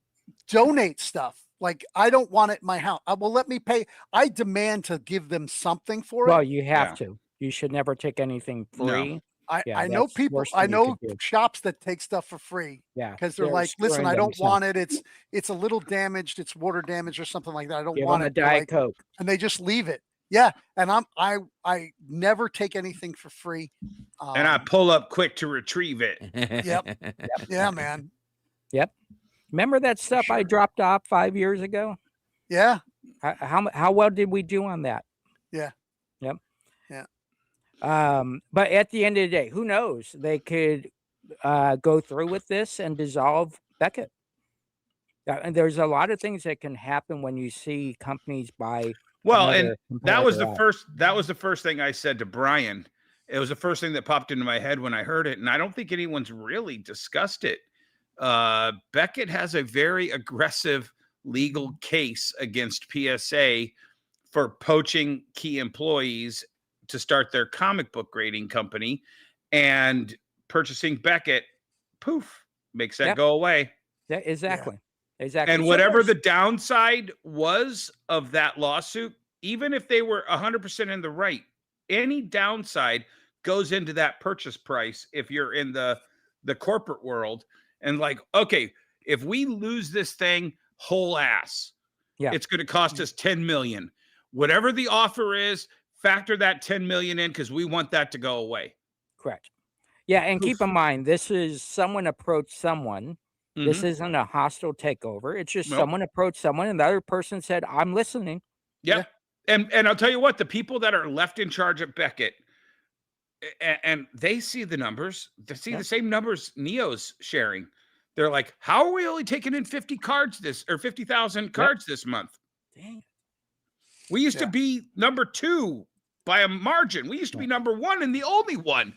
donate stuff. Like, I don't want it in my house. Well, let me pay. I demand to give them something for it. Well, you have to. You should never take anything free. I know that's the people, worst I thing you know could do. shops that take stuff for free Yeah, because they're like, listen, screwing I don't themselves. want it. It's a little damaged. It's water damaged or something like that. I don't Give want them a it. They're Diet like, Coke. and they just leave it. Yeah. And I never take anything for free. And I pull up quick to retrieve it. Yeah, man. Yep. Remember that stuff I sure. dropped off 5 years ago? Yeah. How well did we do on that? Yeah. Yep. Yeah. But at the end of the day, who knows? They could go through with this and dissolve Beckett. And there's a lot of things that can happen when you see companies buy. Well, and another that was the competitor out. first. That was the first thing I said to Brian. It was the first thing that popped into my head when I heard it, and I don't think anyone's really discussed it. Beckett has a very aggressive legal case against PSA for poaching key employees to start their comic book grading company, and purchasing Beckett, poof, makes that Yep. go away. Yeah, exactly. Exactly. And So whatever there's- the downside was of that lawsuit, even if they were 100% in the right, any downside goes into that purchase price if you're in the corporate world. And like, okay, if we lose this thing whole ass, Yeah. it's going to cost us 10 million. Whatever the offer is, factor that 10 million in because we want that to go away. Correct. Yeah, and keep Oof. in mind, this is someone approached someone. This isn't a hostile takeover. It's just Nope. someone approached someone, and the other person said, "I'm listening." Yep. And I'll tell you what, the people that are left in charge at Beckett, and they see the numbers, they see the same numbers Neo's sharing. They're like, how are we only taking in 50 cards this or 50,000 cards this month? Dang. We used to be number 2 by a margin. We used to be number 1 and the only one.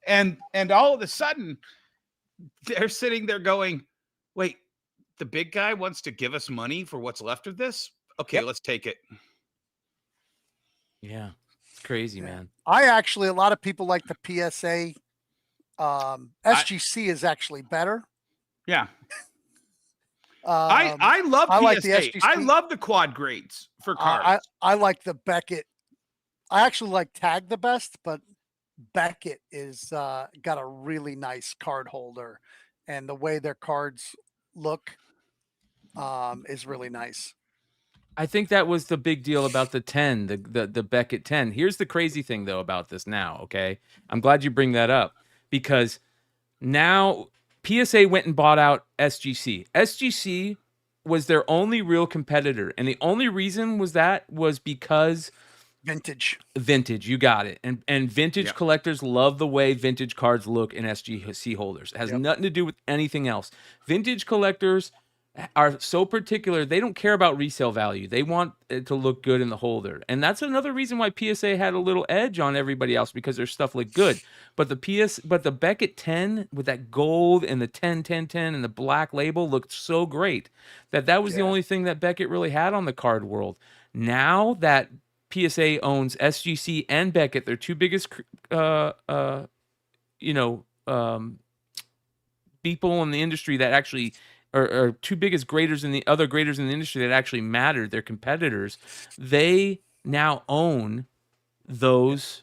And all of a sudden they're sitting there going, wait, the big guy wants to give us money for what's left of this? Okay, let's take it. Yeah. It's crazy, man. I actually, a lot of people like the PSA. SGC is actually better. Yeah. I love PSA. I like the SGC. I love the quad grades for cards. I like the Beckett. I actually like Tag the best, but Beckett is got a really nice card holder, and the way their cards look is really nice. I think that was the big deal about the 10, the Beckett 10. Here's the crazy thing though about this now, okay? I'm glad you bring that up because now PSA went and bought out SGC. SGC was their only real competitor, and the only reason was because Vintage, you got it. And vintage collectors love the way vintage cards look in SGC holders. It has nothing to do with anything else. Vintage collectors are so particular, they don't care about resale value. They want it to look good in the holder. And that's another reason why PSA had a little edge on everybody else, because their stuff looked good. But the Beckett 10 with that gold and the 10 and the black label looked so great that was the only thing that Beckett really had on the card world. Now that PSA owns SGC and Beckett, their two biggest people in the industry that actually are two biggest graders in the other graders in the industry that actually matter, their competitors, they now own those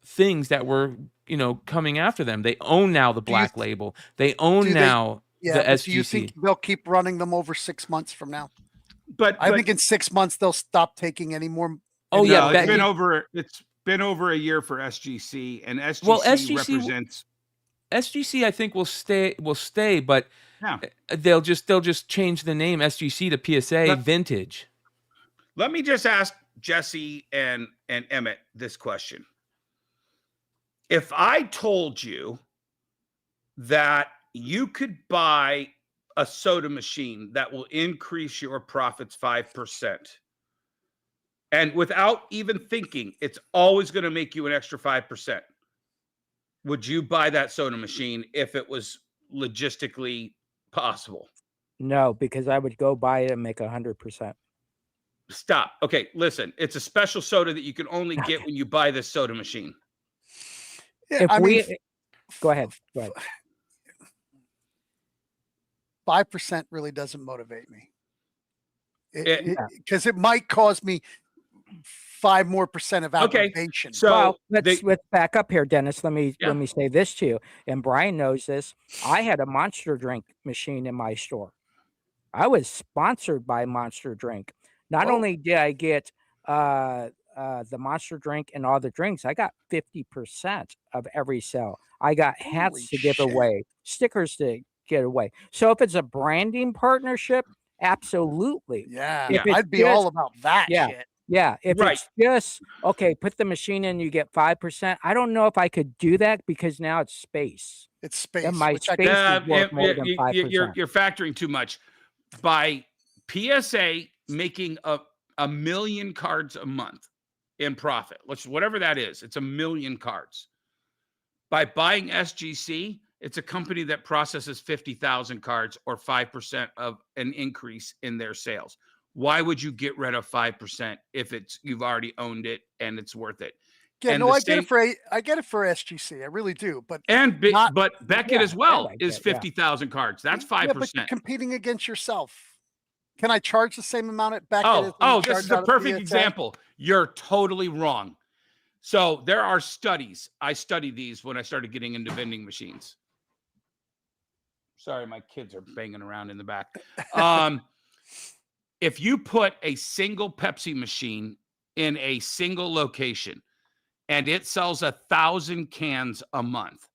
things that were, coming after them. They own now the black label. They own now the SGC. Do you think they'll keep running them over 6 months from now? But I think in 6 months they'll stop taking any more. Oh yeah, no, it's been over a year for SGC, and SGC represents. SGC, I think will stay, but they'll just change the name SGC to PSA Vintage. Let me just ask Jesse and Emmet this question. If I told you that you could buy a soda machine that will increase your profits 5%, and without even thinking, it's always going to make you an extra 5%, would you buy that soda machine if it was logistically possible? No, because I would go buy it and make 100%. Stop. Okay, listen. It's a special soda that you can only get when you buy this soda machine. Yeah, go ahead. 5% really doesn't motivate me. Because it might cause me 5% more of Okay, aggravation. so Well, let's back up here, Dennis. Let me say this to you, and Brian knows this. I had a Monster Drink machine in my store. I was sponsored by Monster Drink. Not only did I get the Monster Drink and all the drinks, I got 50% of every sale. I got hats to give away, stickers to get away. So if it's a branding partnership, absolutely. Yeah, If it's I'd be all about that shit. Yeah, if it's just okay, put the machine in, you get 5%. I don't know if I could do that because now it's space. It's space. And my space is worth more than 5%. You're factoring too much. By PSA making a million cards a month in profit, whatever that is, it's a million cards. By buying SGC, it's a company that processes 50,000 cards or 5% of an increase in their sales. Why would you get rid of 5% if you've already owned it and it's worth it? Yeah, and no, I get it for SGC. I really do. But Beckett as well is 50,000 cards. That's 5%. But you're competing against yourself. Can I charge the same amount at Beckett? This is a perfect example. You're totally wrong. So there are studies. I studied these when I started getting into vending machines. Sorry, my kids are banging around in the back. If you put a single Pepsi machine in a single location and it sells 1,000 cans a month,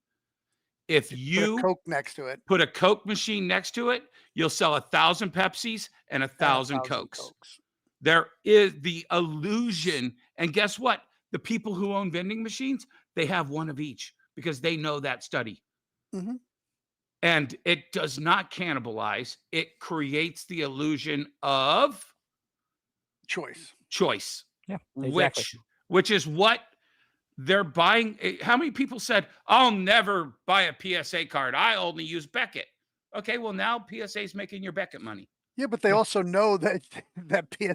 if you put a Coke next to it, put a Coke machine next to it, you'll sell 1,000 Pepsis and 1,000 Cokes. There is the illusion. And guess what? The people who own vending machines, they have one of each because they know that study. Mm-hmm. And it does not cannibalize. It creates the illusion of choice. Yeah, exactly. Which is what they're buying. How many people said, I'll never buy a PSA card. I only use Beckett. Okay, well, now PSA is making your Beckett money. Yeah, but they also know that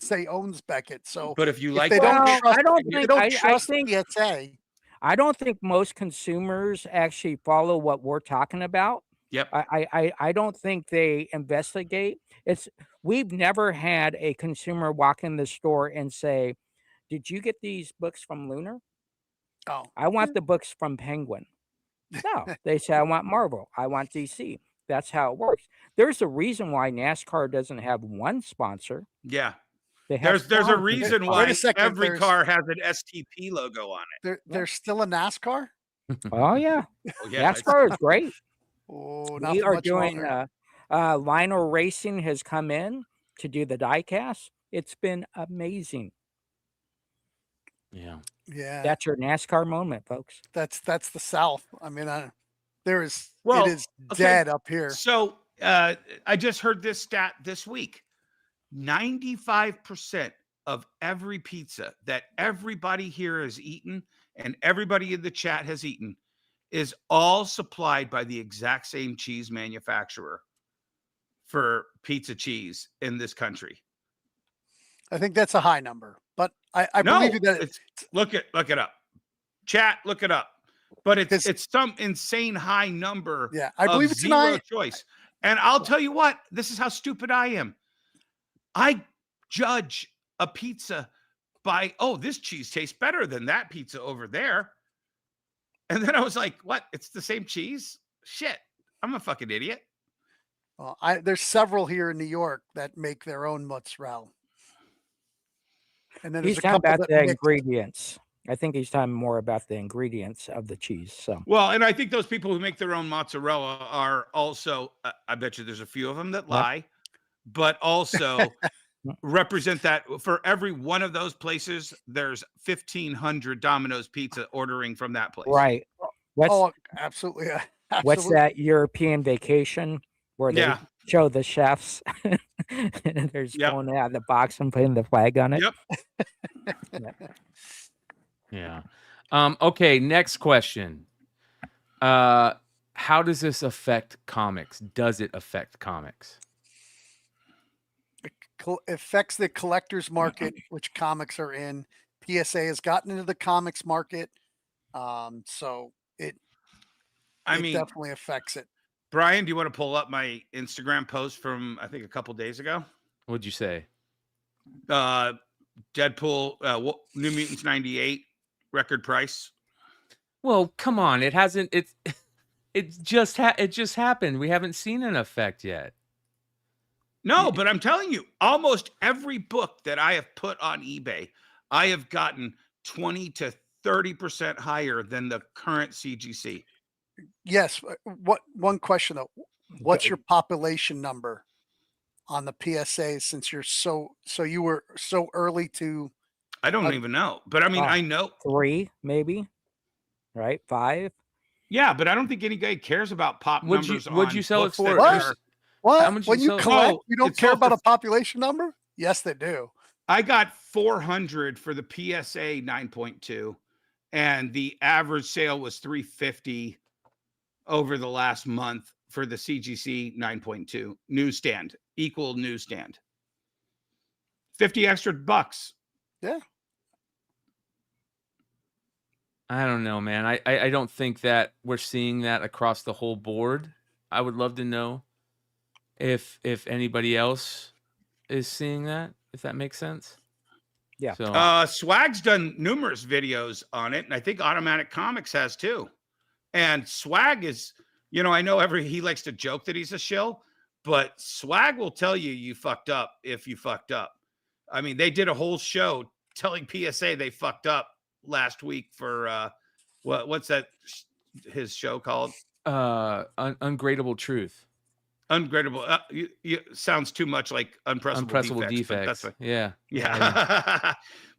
PSA owns Beckett. So, but if you like, they don't trust, PSA. I don't think most consumers actually follow what we're talking about. Yep. I don't think they investigate. We've never had a consumer walk in the store and say, "Did you get these books from Lunar?" Oh, I want the books from Penguin. No, they say I want Marvel. I want DC. That's how it works. There's a reason why NASCAR doesn't have one sponsor. Yeah. There's a reason why every car has an STP logo on it. There's still a NASCAR? Oh, yeah. NASCAR is great. Oh, we are doing Lionel Racing has come in to do the diecast. It's been amazing. Yeah. That's your NASCAR moment, folks. That's the South. I mean, it is dead up here. So I just heard this stat this week. 95% of every pizza that everybody here has eaten and everybody in the chat has eaten is all supplied by the exact same cheese manufacturer for pizza cheese in this country. I think that's a high number, but I believe you that look it up. Chat, look it up. But it's some insane high number. Yeah, I believe it's zero choice. And I'll tell you what, this is how stupid I am. I judge a pizza by, this cheese tastes better than that pizza over there. And then I was like, what? It's the same cheese? Shit. I'm a fucking idiot. Well, there's several here in New York that make their own mozzarella. And then he's talking about the ingredients. I think he's talking more about the ingredients of the cheese. So well, and I think those people who make their own mozzarella are also, I bet you there's a few of them that lie, but also represent that for every one of those places, there's 1,500 Domino's pizza ordering from that place. Right. Absolutely. What's that European Vacation where they show the chefs and they're just going out of the box and putting the flag on it? Yep. Yeah. Okay, next question. How does this affect comics? Does it affect comics? It affects the collector's market, which comics are in. PSA has gotten into the comics market. So it definitely affects it. Brian, do you want to pull up my Instagram post from, I think, a couple days ago? What'd you say? Deadpool, New Mutants 98 record price. Well, come on. It hasn't. It just happened. We haven't seen an effect yet. No, but I'm telling you, almost every book that I have put on eBay, I have gotten 20 to 30% higher than the current CGC. Yes. One question though? What's your population number on the PSA? Since you're you were so early to. I don't even know, but I mean, I know 3 maybe, right? 5. Yeah, but I don't think any guy cares about pop numbers. Would you sell it books for? that What? How much When you you sell- collect, No, you don't it's care all about for- a population number? Yes, they do. I got 400 for the PSA 9.2, and the average sale was 350 over the last month for the CGC 9.2 newsstand, equal newsstand. 50 extra bucks. Yeah. I don't know, man. I don't think that we're seeing that across the whole board. I would love to know if anybody else is seeing that, if that makes sense. Yeah. So Swag's done numerous videos on it, and I think Automatic Comics has too. And Swag is, I know he likes to joke that he's a shill, but Swag will tell you fucked up if you fucked up. I mean, they did a whole show telling PSA they fucked up last week for what's that his show called? Ungradable Truth. Ungradable. Sounds too much like unpressable defects. That's yeah.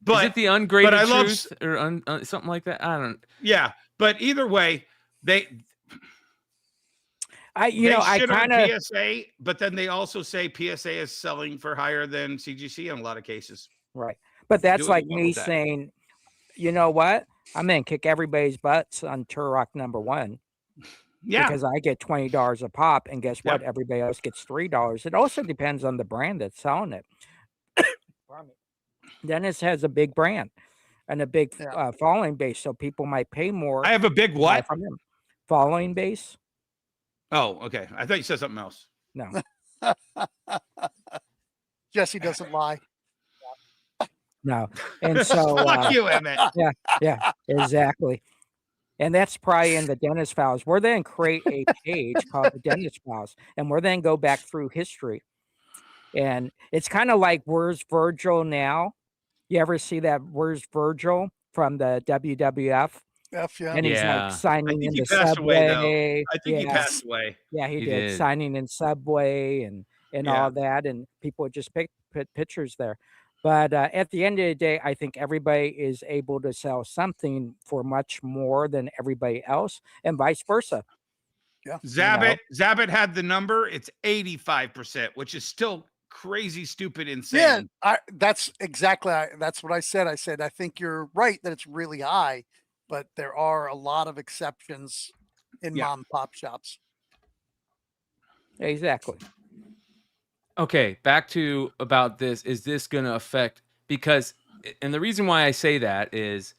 But is it the ungraded I love, truth or something like that? I don't. Yeah, but either way, they I shit kind on of PSA, but then they also say PSA is selling for higher than CGC in a lot of cases. right, but that's Do what like you want me with that. saying, you know what? I'm gonna kick everybody's butts on Turok #1. Yeah, Because I get $20 a pop, and guess what? Yep. Everybody else gets $3. It also depends on the brand that's selling it. Dennis has a big brand and a big following base, so people might pay more. I have a big to buy what? from him. Following base? Oh, okay. I thought you said something else. No. Jesse doesn't lie. No. And so Fuck you, Emmet. yeah, exactly. And that's probably in the Dennis Files. We're then create a page called the Dennis Files, and we're then go back through history. And it's kind of like Where's Virgil Now? You ever see that Where's Virgil from the WWF? Yeah. And he's Yeah. like signing in he the passed away, though. subway. I think he passed away. Yeah, he He did. did. Signing in subway and Yeah. all that, and people would just put pictures there. But at the end of the day, I think everybody is able to sell something for much more than everybody else, and vice versa. Yeah. Zabit had the number. It's 85%, which is still crazy, stupid, insane. Yeah, that's exactly that's what I said. I said I think you're right that it's really high, but there are a lot of exceptions in mom and pop shops. Exactly. Okay, back to about this. Is this going to affect? Because, and the reason why I say that is,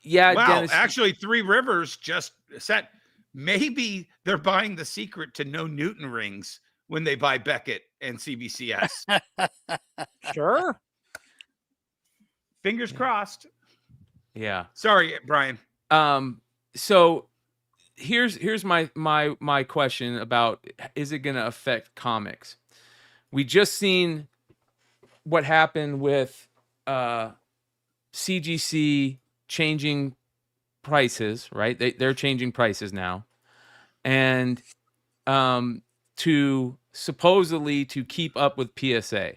Wow, Dennis, actually, Three Rivers just said maybe they're buying the secret to no Newton rings when they buy Beckett and CBCS. Sure. Fingers crossed. yeah. Sorry, Brian. So here's my question about, is it going to affect comics? We just seen what happened with CGC changing prices, right? They're changing prices now, and to supposedly to keep up with PSA.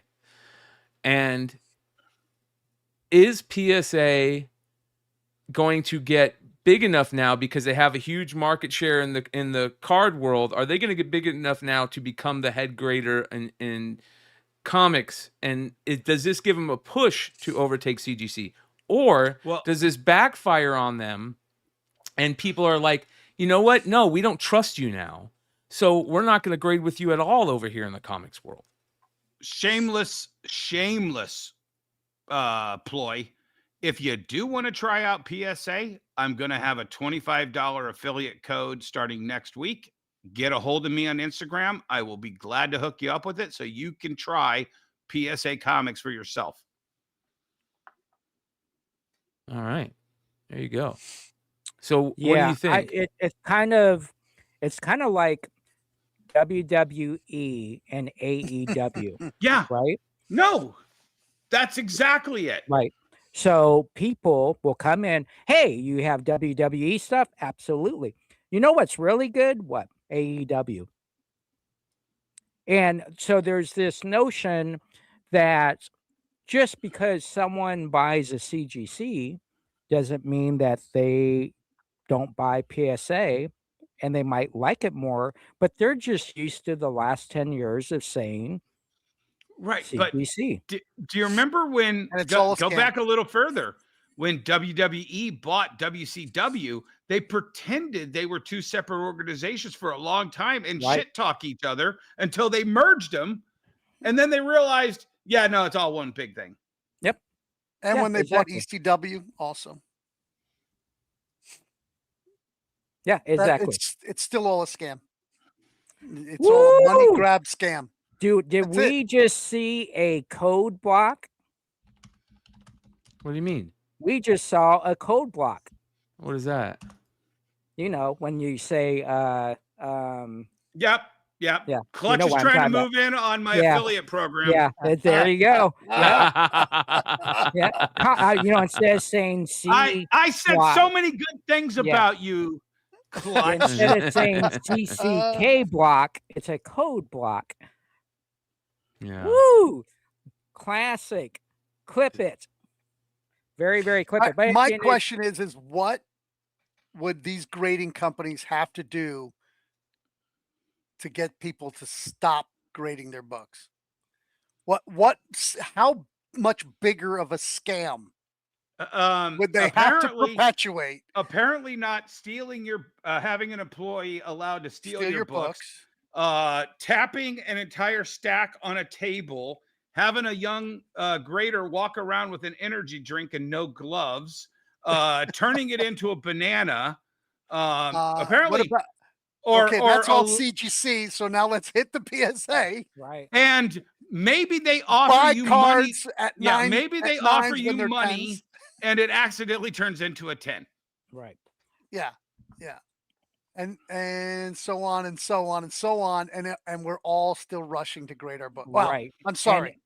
And is PSA going to get big enough now because they have a huge market share in the card world? Are they going to get big enough now to become the head grader in comics? And does this give them a push to overtake CGC? Or does this backfire on them and people are like, you know what? No, we don't trust you now. So we're not going to grade with you at all over here in the comics world. Shameless ploy. If you do want to try out PSA, I'm going to have a $25 affiliate code starting next week. Get a hold of me on Instagram. I will be glad to hook you up with it so you can try PSA comics for yourself. All right. There you go. So what do Yeah, you think? it's kind of like WWE and AEW, Yeah. right? No, that's exactly it. Right. So people will come in, hey, you have WWE stuff? Absolutely. You know what's really good? What? AEW. And so there's this notion that just because someone buys a CGC doesn't mean that they don't buy PSA, and they might like it more, but they're just used to the last 10 years of saying Right. But CGC. do you remember when, And it's all a go scam. back a little further, when WWE bought WCW, they pretended they were two separate organizations for a long time and Right. shit talk each other until they merged them. And then they realized, yeah, no, it's all one big thing. Yep. And Yeah, when they exactly. bought ECW also. Yeah, exactly. It's still all a scam. It's all a money Woo! grab scam. Dude, did That's we just see a code block? What do you mean? We just saw a code block. What is that? You know, when you say Yep. Yeah, Clutch you know is what I'm trying to talking about. move in on my Yeah. affiliate program. Yeah, there you go. Yeah. You know, instead of saying C, I said block. so many good things Yeah. about you, Clutch. Instead of saying CCK block, it's a code block. Yeah. Woo! Classic. Clip it. Very, very clip it. But My it- question is what would these grading companies have to do to get people to stop grading their books? How much bigger of a scam would they have to perpetuate? Apparently not stealing your, having an employee allowed to steal your books. Tapping an entire stack on a table, having a young grader walk around with an energy drink and no gloves, turning it into a banana. Apparently, that's all CGC. So now let's hit the PSA. Right. And maybe they offer Buy you cards money. at Yeah, 9. maybe they at offer 9s you when they're money 10s. and it accidentally turns into a 10. Right. Yeah. And so on and so on and so on, and we're all still rushing to grade our book. Well, Right. I'm sorry.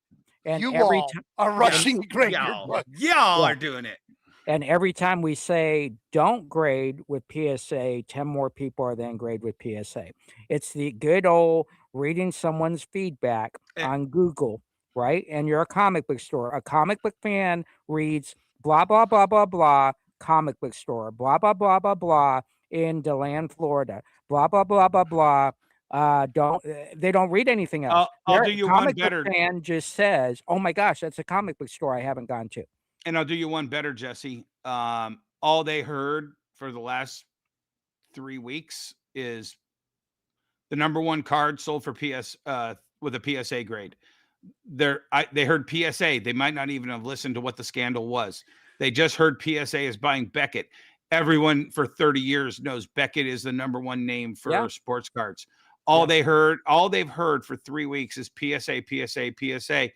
And You every all time are rushing to grade your Y'all, book. y'all Yeah. are doing it. and every time we say don't grade with PSA, 10 more people are then grade with PSA. It's the good old reading someone's feedback on Google, right? And you're a comic book store. A comic book fan reads blah, blah, blah, blah, blah, comic book store, blah, blah, blah, blah, blah, in DeLand, Florida, blah, blah, blah, blah, blah. They don't read anything else. I'll do you one comic better. book fan just says, oh my gosh, that's a comic book store I haven't gone to. And I'll do you one better, Jesse. All they heard for the last 3 weeks is the number one card sold for with a PSA grade. They heard PSA. They might not even have listened to what the scandal was. They just heard PSA is buying Beckett. Everyone for 30 years knows Beckett is the number one name for sports cards. All they've heard for 3 weeks is PSA, PSA, PSA.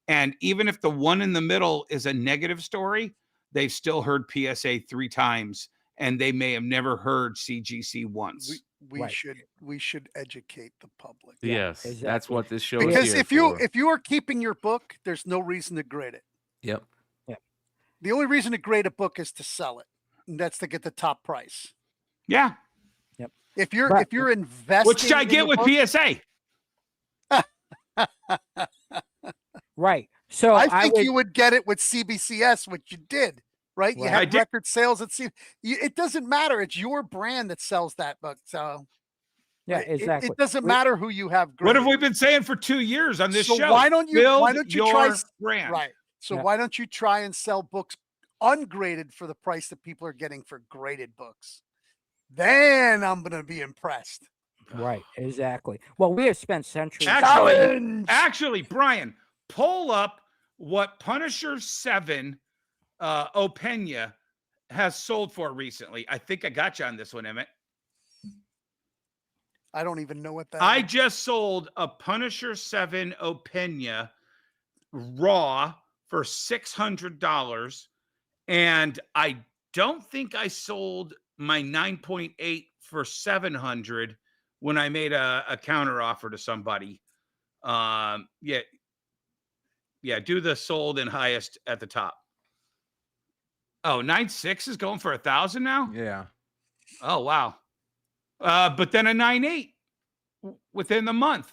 And even if the one in the middle is a negative story, they've still heard PSA 3 times, and they may have never heard CGC once. We should educate the public. Yes, exactly. that's what this show Because is here if you are keeping your book, there's no reason to grade it. Yep. The only reason to grade a book is to sell it, and that's to get the top price. Yeah. Yep. If you're investing, Which I get with PSA. Right. So I think you would get it with CBCS, which you did, right? You had record sales at it doesn't matter. It's your brand that sells that book. So yeah, exactly. It doesn't matter who you have. What have we been saying for 2 years on this show? Why don't you try brand? Right. So why don't you try and sell books ungraded for the price that people are getting for graded books? Then I'm going to be impressed. Right. Exactly. Well, we have spent centuries. Actually, Brian, pull up what Punisher 7 Opena has sold for recently. I think I got you on this one, Emmett. I don't even know what that I is. just sold a Punisher 7 Opena raw for $600, and I don't think I sold my 9.8 for $700 when I made a counter offer to somebody. Yeah, do the sold and highest at the top. Oh, 9.6 is going for 1,000 now. Yeah. Oh wow. But then a 9.8 within the month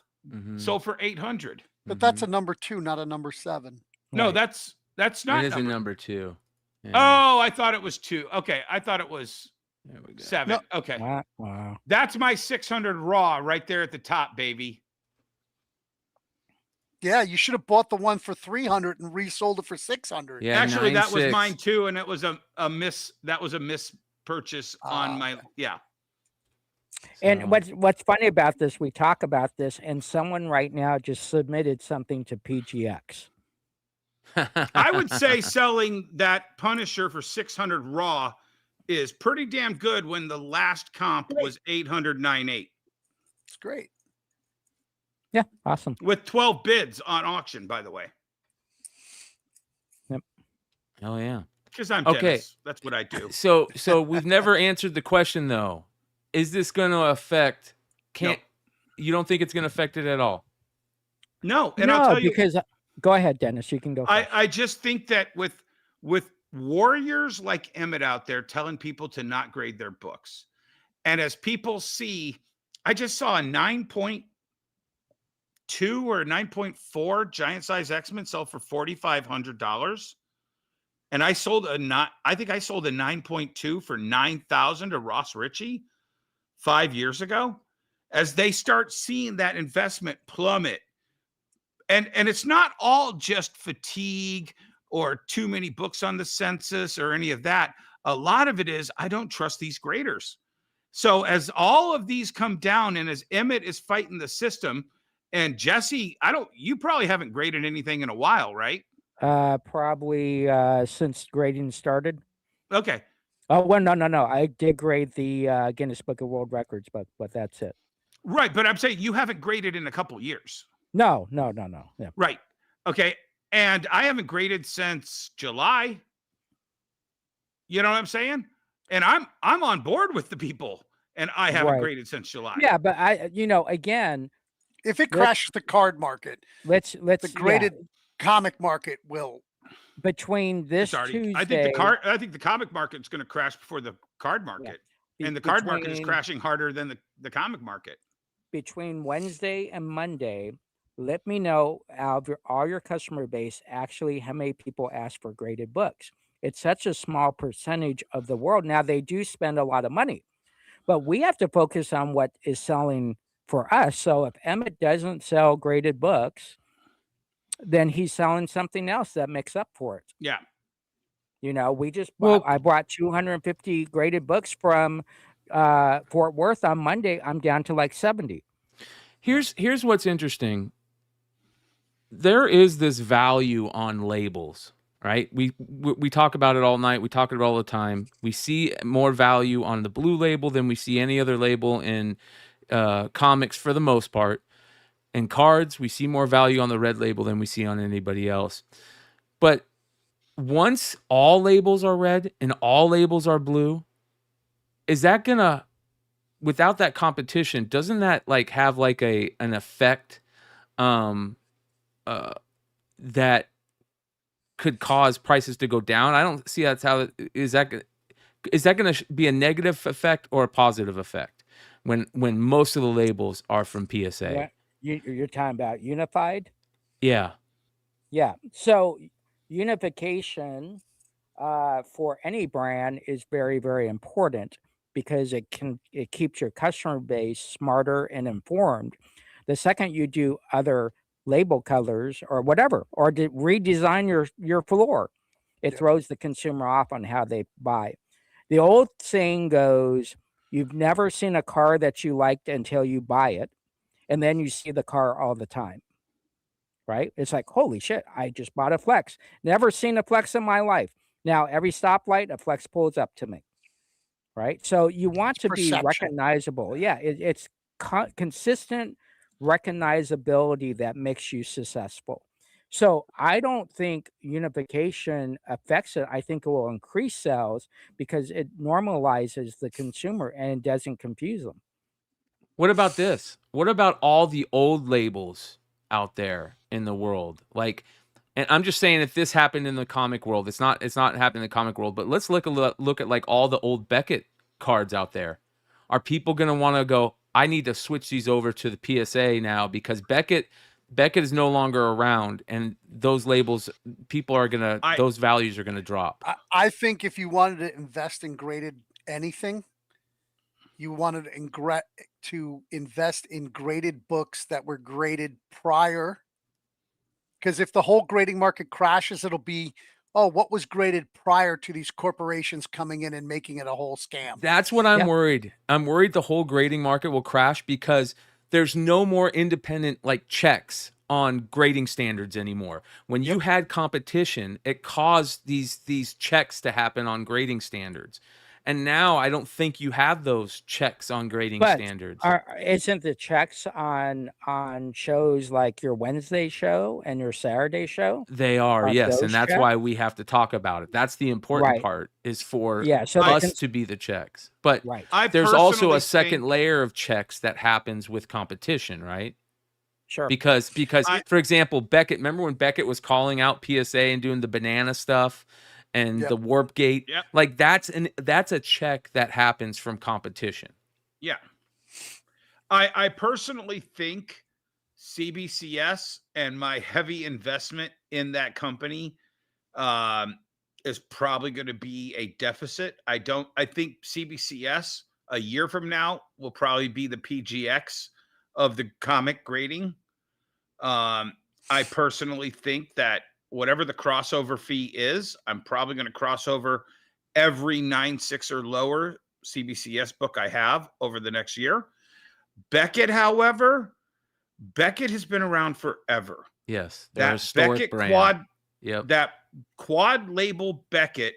sold for 800. But that's a number 2, not a number 7. No, Right. that's not. It is a number 2. Yeah. Oh, I thought it was 2. Okay, I thought it was There we go. 7. No. Okay, Wow. that's my 600 raw right there at the top, baby. Yeah, you should have bought the one for 300 and resold it for 600. Yeah, Actually, that was 9.6. mine too, and it was a miss. That was a miss purchase on my. Yeah. And So- what's funny about this, we talk about this, and someone right now just submitted something to PGX. I would say selling that Punisher for 600 raw is pretty damn good when the last comp was 800.98 It's great. Yeah, awesome. with 12 bids on auction, by the way. Hell yeah. Because I'm Okay. Dennis. That's what I do. So we've never answered the question though. Is this going to affect? You don't think it's going to affect it at all? No, and no, I'll tell you, because go ahead, Dennis. You can go. First. I just think that with warriors like Emmet out there telling people to not grade their books, and as people see, I just saw a 9.2 or 9.4 giant size X-Men sell for $4,500, and I sold I think I sold a 9.2 for $9,000 to Ross Ritchie 5 years ago. As they start seeing that investment plummet, and it's not all just fatigue or too many books on the census or any of that. A lot of it is, I don't trust these graders. So as all of these come down, and as Emmet is fighting the system, and Jesse, you probably haven't graded anything in a while, right? Probably since grading started. Okay. Oh well, no. I did grade the Guinness Book of World Records, but that's it. Right. But I'm saying you haven't graded in a couple years. No. Yeah. Right. Okay. And I haven't graded since July. You know what I'm saying? And I'm on board with the people, and I haven't Right. graded since July. Yeah, but again, If it crashes the card market, let's the graded comic market will. between this Tuesday. I think the comic market's going to crash before the card market, and the card market is crashing harder than the comic market. Between Wednesday and Monday, let me know out of all your customer base actually how many people ask for graded books. It's such a small percentage of the world. Now they do spend a lot of money, but we have to focus on what is selling for us. So if Emmet doesn't sell graded books, then he's selling something else that makes up for it. Yeah. I brought 250 graded books from Fort Worth on Monday. I'm down to like 70. Here's what's interesting. There is this value on labels, right? We talk about it all night. We talk about it all the time. We see more value on the blue label than we see any other label in comics for the most part. In cards, we see more value on the red label than we see on anybody else. But once all labels are red and all labels are blue, is that gonna, without that competition, doesn't that like have like an effect that could cause prices to go down? I don't see that's how is that going to be a negative effect or a positive effect when most of the labels are from PSA? You're talking about unified? Yeah. Yeah. So unification for any brand is very, very important because it keeps your customer base smarter and informed. The second you do other label colors or whatever, or to redesign your floor, it throws the consumer off on how they buy. The old saying goes, you've never seen a car that you liked until you buy it. And then you see the car all the time, right? It's like, holy shit, I just bought a Flex. Never seen a Flex in my life. Now, every stoplight, a Flex pulls up to me, right? So you want to be recognizable. Yeah, it's consistent recognizability that makes you successful. So I don't think unification affects it. I think it will increase sales because it normalizes the consumer and it doesn't confuse them. What about this? What about all the old labels out there in the world? Like, and I'm just saying, if this happened in the comic world, it's not happening in the comic world, but let's look at like all the old Beckett cards out there. Are people going to want to go, I need to switch these over to the PSA now because Beckett is no longer around, and those labels, those values are gonna drop. I think if you wanted to invest in graded anything, you wanted to invest in graded books that were graded prior. Because if the whole grading market crashes, it'll be, oh, what was graded prior to these corporations coming in and making it a whole scam? That's what I'm worried. I'm worried the whole grading market will crash because there's no more independent like checks on grading standards anymore. When you had competition, it caused these checks to happen on grading standards. And now I don't think you have those checks on grading standards. Isn't the checks on shows like your Wednesday show and your Saturday show? They are, yes, and that's why we have to talk about it. That's the important part, is for us to be the checks. But there's also a second layer of checks that happens with competition, right? Sure. Because for example, Beckett, remember when Beckett was calling out PSA and doing the banana stuff? And the warp gate, like that's a check that happens from competition. Yeah. I personally think CBCS and my heavy investment in that company is probably going to be a deficit. I think CBCS a year from now will probably be the PGX of the comic grading. I personally think that whatever the crossover fee is, I'm probably going to cross over every 9.6 or lower CBCS book I have over the next year. Beckett, however, Beckett has been around forever. Yes, that Beckett brand. That quad label Beckett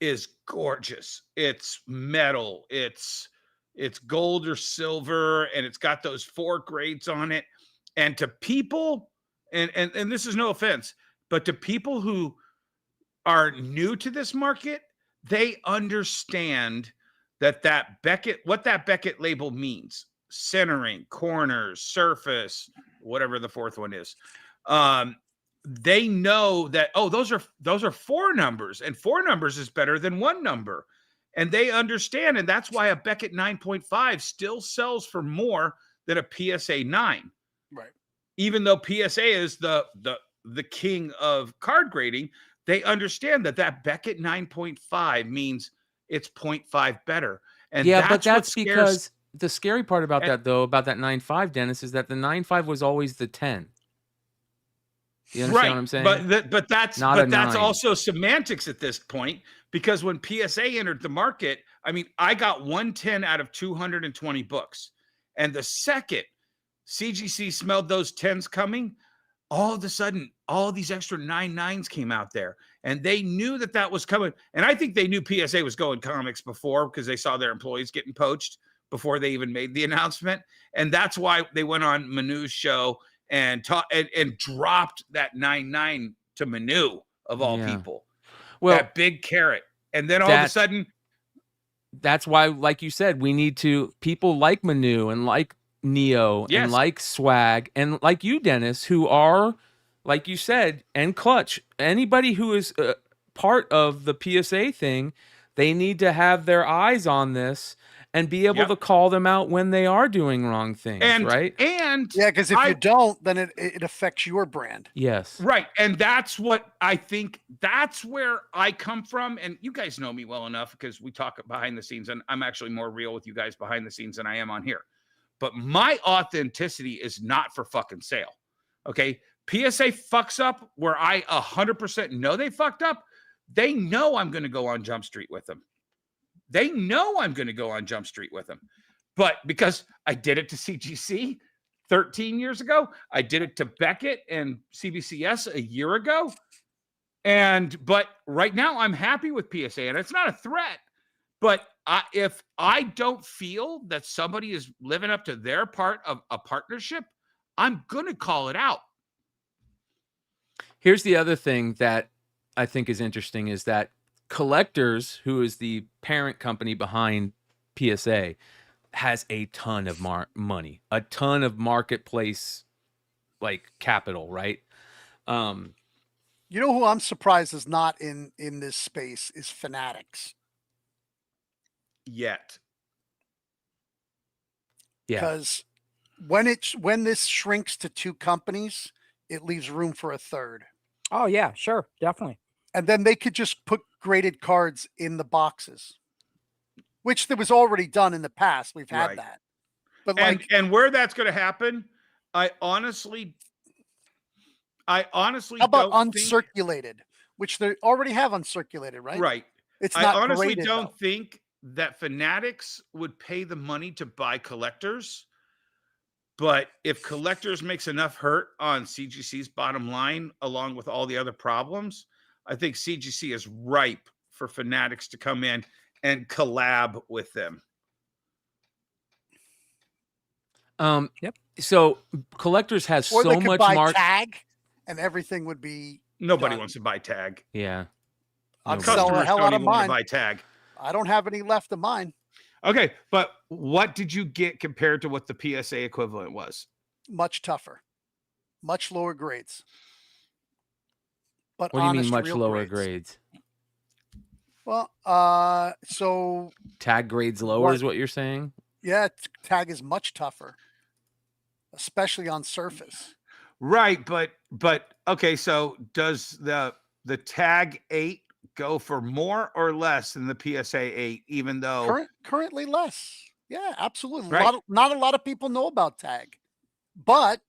is gorgeous. It's metal. It's gold or silver, and it's got those 4 grades on it. And to people, and this is no offense, but to people who are new to this market, they understand that Beckett, what that Beckett label means: centering, corners, surface, whatever the fourth one is. They know that, oh, those are 4 numbers, and 4 numbers is better than 1 number. And they understand, and that's why a Beckett 9.5 still sells for more than a PSA 9. Right. Even though PSA is the king of card grading, they understand that Beckett 9.5 means it's 0.5 better. And that's because the scary part about that, though, about that 9.5, Dennis, is that the 9.5 was always the 10. You understand what I'm saying? But that's also semantics at this point, because when PSA entered the market, I mean, I got 110 out of 220 books. And the second CGC smelled those 10s coming, all of a sudden, all these extra 9.9s came out there, and they knew that was coming. And I think they knew PSA was going comics before, because they saw their employees getting poached before they even made the announcement. And that's why they went on Manu's show and dropped that 9.9 to Manu, of all people. Well, that big carrot. And then all of a sudden, that's why, like you said, we need people like Manu and like Neo and like Swag and like you, Dennis, who are, like you said, and Clutch. Anybody who is part of the PSA thing, they need to have their eyes on this and be able to call them out when they are doing wrong things, right? And because if you don't, then it affects your brand. Yes. Right. And that's what I think, that's where I come from. And you guys know me well enough, because we talk behind the scenes, and I'm actually more real with you guys behind the scenes than I am on here. But my authenticity is not for fucking sale. Okay. PSA fucks up where I 100% know they fucked up. They know I'm going to go on Jump Street with them. They know I'm going to go on Jump Street with them. But because I did it to CGC 13 years ago, I did it to Beckett and CBCS a year ago. But right now I'm happy with PSA, and it's not a threat. But if I don't feel that somebody is living up to their part of a partnership, I'm going to call it out. Here's the other thing that I think is interesting is that Collectors, who is the parent company behind PSA, has a ton of money, a ton of marketplace like capital, right? You know who I'm surprised is not in this space is Fanatics. Yet. Yeah. Because when this shrinks to two companies, it leaves room for a third. Oh yeah, sure, definitely. And then they could just put graded cards in the boxes, which there was already done in the past. We've had Right. that. But And where that's going to happen, I honestly how about don't think, uncirculated, which they already have uncirculated, right? right. It's I not honestly graded, don't though. think that Fanatics would pay the money to buy Collectors. But if Collectors makes enough hurt on CGC's bottom line, along with all the other problems, I think CGC is ripe for Fanatics to come in and collab with them. Yep. So Collectors has Or they so could much buy Tag, and everything would be Nobody done. wants to buy Tag. Yeah. I'd Nobody. sell the Customers hell don't out of even want to mine. buy Tag. I don't have any left of mine. Okay, but what did you get compared to what the PSA equivalent was? Much tougher, much lower grades. But What do you mean honest, much real lower grades. grades? Well, so Tag grades lower is what you're saying? yeah, Tag is much tougher, especially on surface. Right, but okay, so does the Tag 8 go for more or less than the PSA 8, even though Currently less. Yeah, absolutely. Right. Not a lot of people know about Tag, but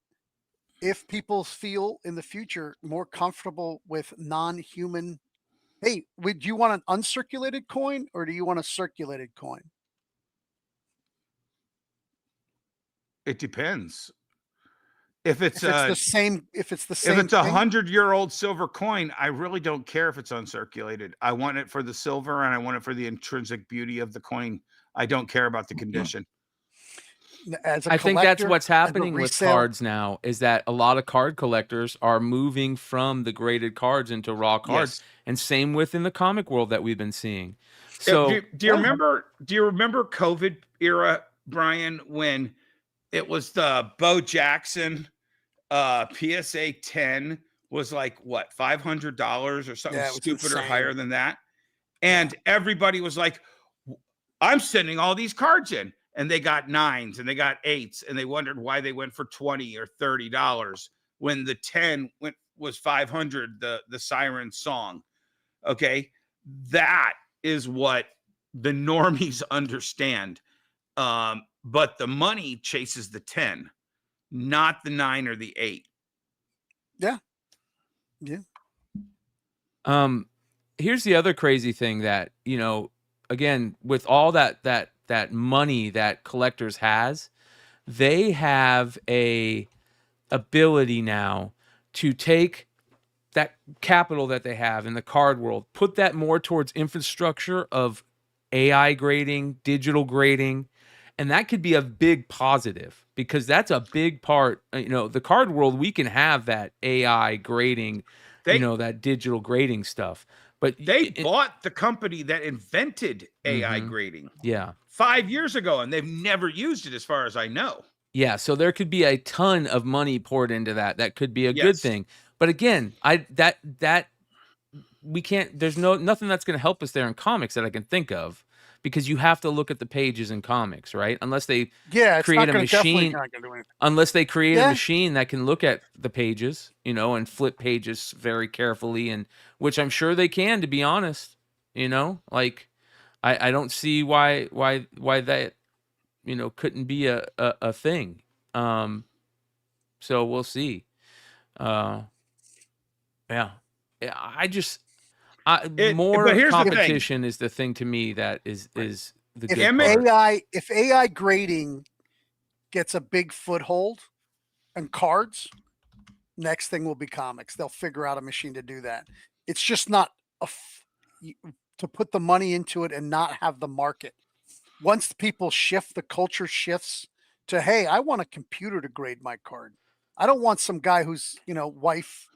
if people feel in the future more comfortable with non-human, hey, would you want an uncirculated coin or do you want a circulated coin? it depends. If it's If it's the same, if it's a thing, 100-year-old silver coin, I really don't care if it's uncirculated. I want it for the silver and I want it for the intrinsic beauty of the coin. I don't care about the condition. as a I think that's collector, what's as a happening with resale- cards now is that a lot of card collectors are moving from the graded cards into raw cards, Yes. and same within the comic world that we've been seeing. Yeah, So do you remember COVID era, Brian, when it was the Bo Jackson PSA 10 was like what, $500 or something Yeah, it was stupid or insane. higher than that? And everybody was like, I'm sending all these cards in. And they got 9s and they got 8s, and they wondered why they went for $20 or $30 when the 10 was $500, the Siren song. Okay. That is what the normies understand. But the money chases the 10, not the 9 or the 8. Yeah. Here's the other crazy thing that, again, with all that money that Collectors has, they have a ability now to take that capital that they have in the card world, put that more towards infrastructure of AI grading, digital grading, and that could be a big positive because that's a big part. The card world, we can have that AI grading, that digital grading stuff. But they bought the company that invented AI grading. Yeah. 5 years ago, and they've never used it as far as I know. Yeah, so there could be a ton of money poured into that. That could be a good thing. But again, we can't, there's nothing that's going to help us there in comics that I can think of, because you have to look at the pages in comics, right? Unless they create a machine, unless they create a machine that can look at the pages, and flip pages very carefully, and which I'm sure they can, to be honest. I don't see why that couldn't be a thing. So we'll see. Yeah. More competition is the thing to me that is the good part. If AI grading gets a big foothold and cards, next thing will be comics. They'll figure out a machine to do that. It's just not to put the money into it and not have the market. Once people shift, the culture shifts to, hey, I want a computer to grade my card. I don't want some guy whose wife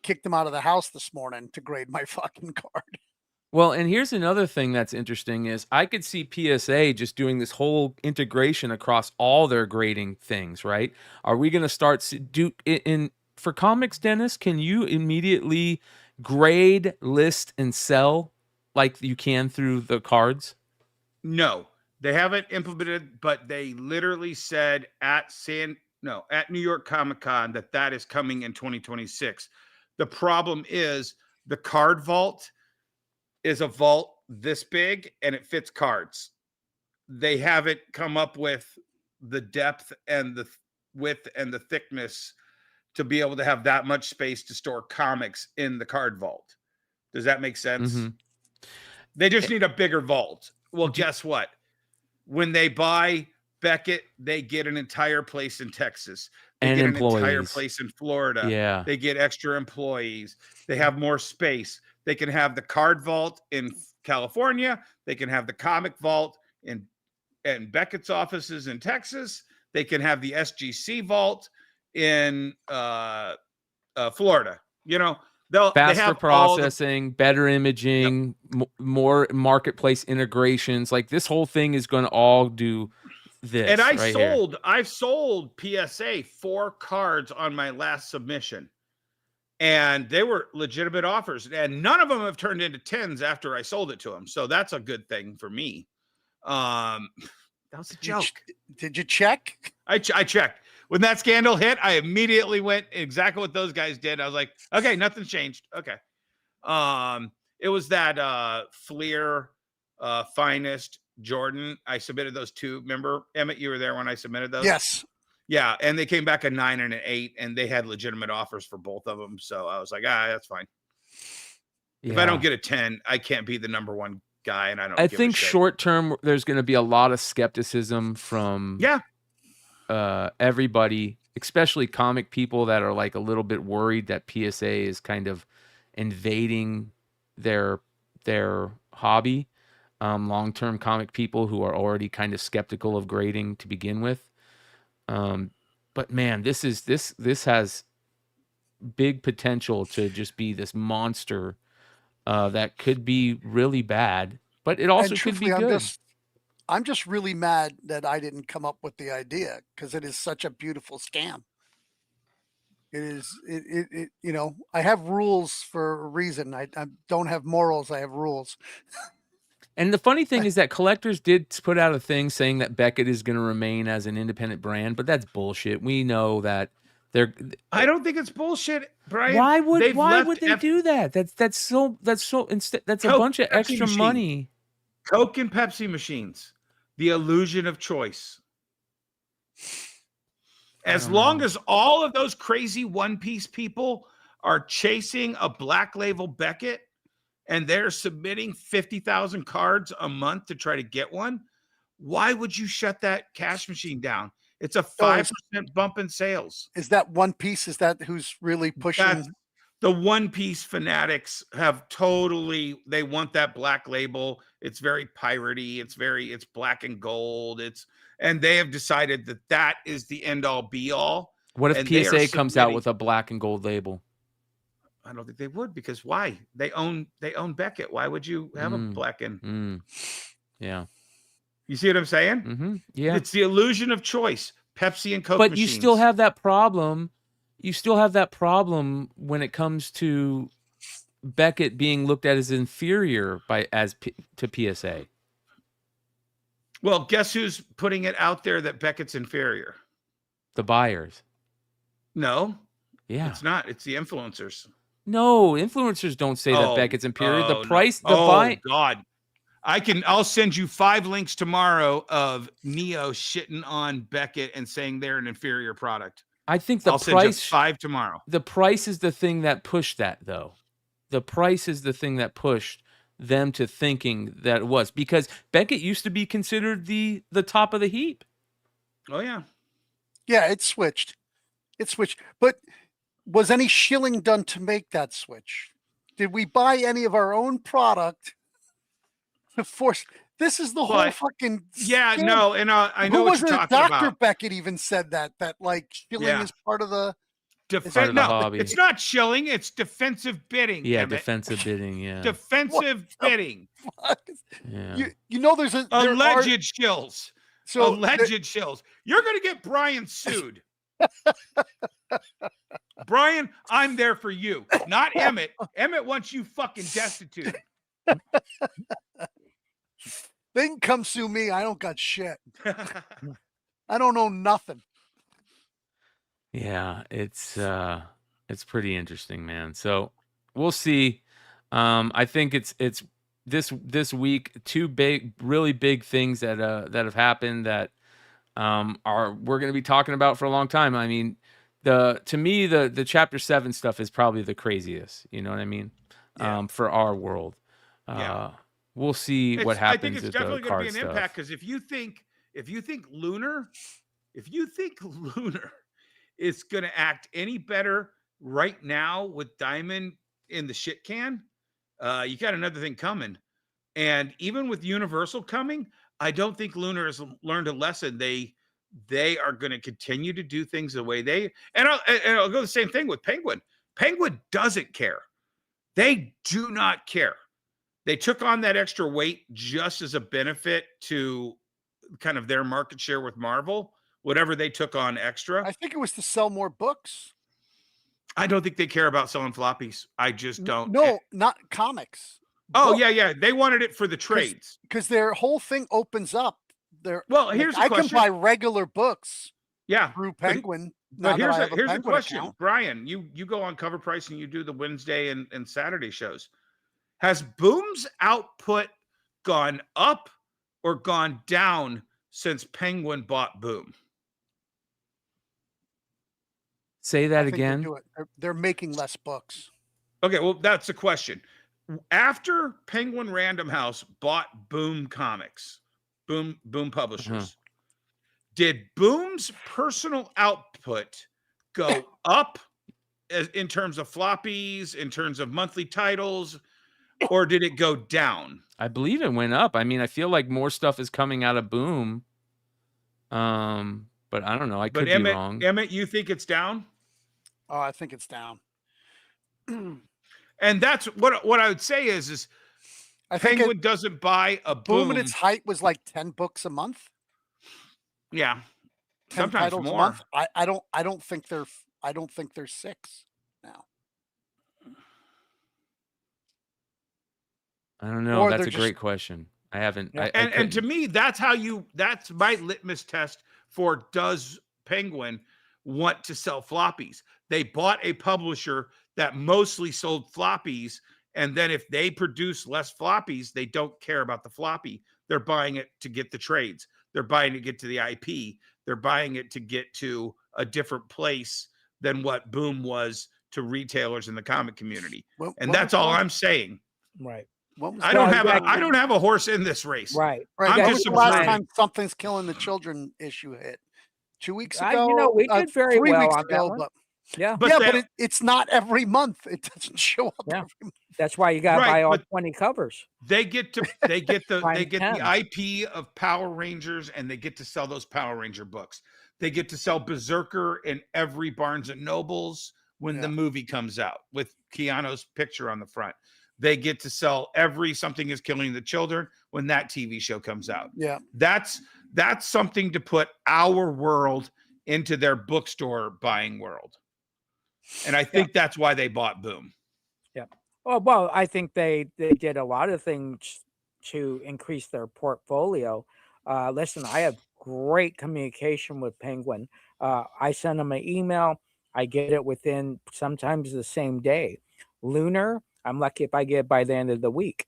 kicked him out of the house this morning to grade my fucking card. Well, and here's another thing that's interesting is I could see PSA just doing this whole integration across all their grading things, right? Are we going to start for comics, Dennis? Can you immediately grade, list, and sell like you can through the cards? No, they haven't implemented, but they literally said at New York Comic Con that is coming in 2026. The problem is the card vault is a vault this big and it fits cards. They haven't come up with the depth and the width and the thickness to be able to have that much space to store comics in the card vault. Does that make sense? Mm-hmm. They just need a bigger vault. Well, guess what? When they buy Beckett, they get an entire place in Texas. They and get employees. An entire place in Florida. Yeah. They get extra employees. They have more space. They can have the card vault in California. They can have the comic vault in Beckett's offices in Texas. They can have the SGC vault in Florida. You know, they have processing, better imaging, more marketplace integrations. Like this whole thing is going to all do this. And I've sold PSA 4 cards on my last submission. And they were legitimate offers, and none of them have turned into 10s after I sold it to them. So that's a good thing for me. That was a joke. Did you check? I checked. When that scandal hit, I immediately went exactly what those guys did. I was like, okay, nothing's changed. Okay. It was that Fleer Finest Jordan. I submitted those 2. Remember, Emmet, you were there when I submitted those? Yes. Yeah, and they came back a 9 and an 8, and they had legitimate offers for both of them. So I was like, that's fine. Yeah. If I don't get a 10, I can't be the number 1 guy, and I don't. I think short term, there's going to be a lot of skepticism from everybody, especially comic people that are like a little bit worried that PSA is kind of invading their hobby. Long-term comic people who are already kind of skeptical of grading to begin with. But man, this has big potential to just be this monster that could be really bad, but it also could be good. I'm just really mad that I didn't come up with the idea because it is such a beautiful scam. It is, you know, I have rules for a reason. I don't have morals. I have rules. And the funny thing is that Collectors did put out a thing saying that Beckett is going to remain as an independent brand, but that's bullshit. We know that they're. I don't think it's bullshit, Brian. Why would they do that? That's a bunch of extra money. Coke and Pepsi machines. The illusion of choice. As long as all of those crazy One Piece people are chasing a Black Label Beckett, and they're submitting 50,000 cards a month to try to get one, why would you shut that cash machine down? It's a 5% bump in sales. Is that One Piece? Is that who's really pushing? The One Piece fanatics have they want that Black Label. It's very piratey. It's black and gold. And they have decided that is the end all be all. What if PSA comes out with a black and gold label? I don't think they would, because why? They own Beckett. Why would you have a black and? Yeah. You see what I'm saying? Mm-hmm. Yeah. It's the illusion of choice. Pepsi and Coke but machines. You still have that problem. You still have that problem when it comes to Beckett being looked at as inferior to PSA. Well, guess who's putting it out there that Beckett's inferior? The buyers. No. Yeah. It's not. It's the influencers. No, influencers don't say that Beckett's inferior. The price, God. I'll send you 5 links tomorrow of Neo shitting on Beckett and saying they're an inferior product. I think I'll send you 5 tomorrow. The price is the thing that pushed that, though. The price is the thing that pushed them to thinking that it was, because Beckett used to be considered the top of the heap. Oh yeah. Yeah, it switched. But was any shilling done to make that switch? Did we buy any of our own product to force? This is the whole fucking scam. No, and I know what you're talking about. Dr. Beckett even said that like shilling is part of the. part of the No, hobby. it's not shilling. It's defensive bidding. Yeah, Emmet. defensive bidding. Yeah, Defensive bidding. yeah. You know, there Alleged shills. So Alleged shills. You're going to get Brian sued. Brian, I'm there for you, not Emmet. Emmet wants you fucking destitute. They can come sue me. I don't got shit. I don't know nothing. Yeah, it's pretty interesting, man. So we'll see. I think it's this week two really big things that have happened that we're going to be talking about for a long time. I mean, to me the Chapter 7 stuff is probably the craziest. You know what I mean? Yeah. For our world. We'll see what happens. I think it's definitely going to be an impact, because if you think Lunar is going to act any better right now with Diamond in the shit can, you got another thing coming. And even with Universal coming, I don't think Lunar has learned a lesson. They are going to continue to do things the way they, and I'll go the same thing with Penguin. Penguin doesn't care. They do not care. They took on that extra weight just as a benefit to kind of their market share with Marvel, whatever they took on extra. I think it was to sell more books. I don't think they care about selling floppies. I just don't. No, not comics. Oh, yeah. They wanted it for the trades. Because their whole thing opens up. Well, here's the question. I can buy regular books through Penguin. But here's the question. Account. Brian, you go on Cover Price and you do the Wednesday and Saturday shows. Has Boom's output gone up or gone down since Penguin bought Boom? Say that again. They're making less books. Okay, well, that's the question. After Penguin Random House bought Boom Comics, Boom Publishers, did Boom's personal output go up in terms of floppies, in terms of monthly titles, or did it go down? I believe it went up. I mean, I feel like more stuff is coming out of Boom. But I don't know. I could be wrong. Emmet, you think it's down? Oh, I think it's down. And that's what I would say is I think Penguin doesn't buy a Boom. At its height was like 10 books a month. Yeah. 10 sometimes titles more. A month. I don't think they're 6 now. I don't know. That's a great question. I haven't. Yeah. And to me, that's my litmus test for does Penguin want to sell floppies? They bought a publisher that mostly sold floppies. And then if they produce less floppies, they don't care about the floppy. They're buying it to get the trades. They're buying it to get to the IP. They're buying it to get to a different place than what Boom was to retailers in the comic community. And that's all I'm saying. Right. I don't have a horse in this race. Right. I'm just the last time Something's Killing the Children issue hit? 2 weeks ago? We did very 3 well weeks on ago, that one. But but it's not every month. It doesn't show up every month. That's why you got to buy all 20 covers. They get the IP of Power Rangers, and they get to sell those Power Ranger books. They get to sell Berserker in every Barnes and Nobles when the movie comes out with Keanu's picture on the front. They get to sell every Something is Killing the Children when that TV show comes out. Yeah. That's something to put our world into their bookstore buying world. And I think that's why they bought Boom. Yeah. Well, I think they did a lot of things to increase their portfolio. Listen, I have great communication with Penguin. I send them an email. I get it within sometimes the same day. Lunar, I'm lucky if I get it by the end of the week,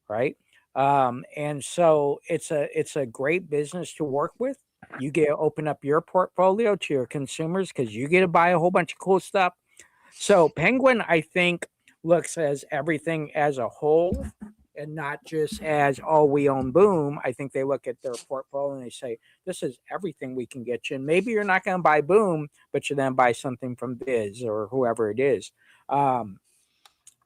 right? And so it's a great business to work with. You get to open up your portfolio to your consumers because you get to buy a whole bunch of cool stuff. So Penguin, I think, looks as everything as a whole and not just as, oh, we own Boom. I think they look at their portfolio and they say, this is everything we can get you. And maybe you're not going to buy Boom, but you then buy something from Viz or whoever it is.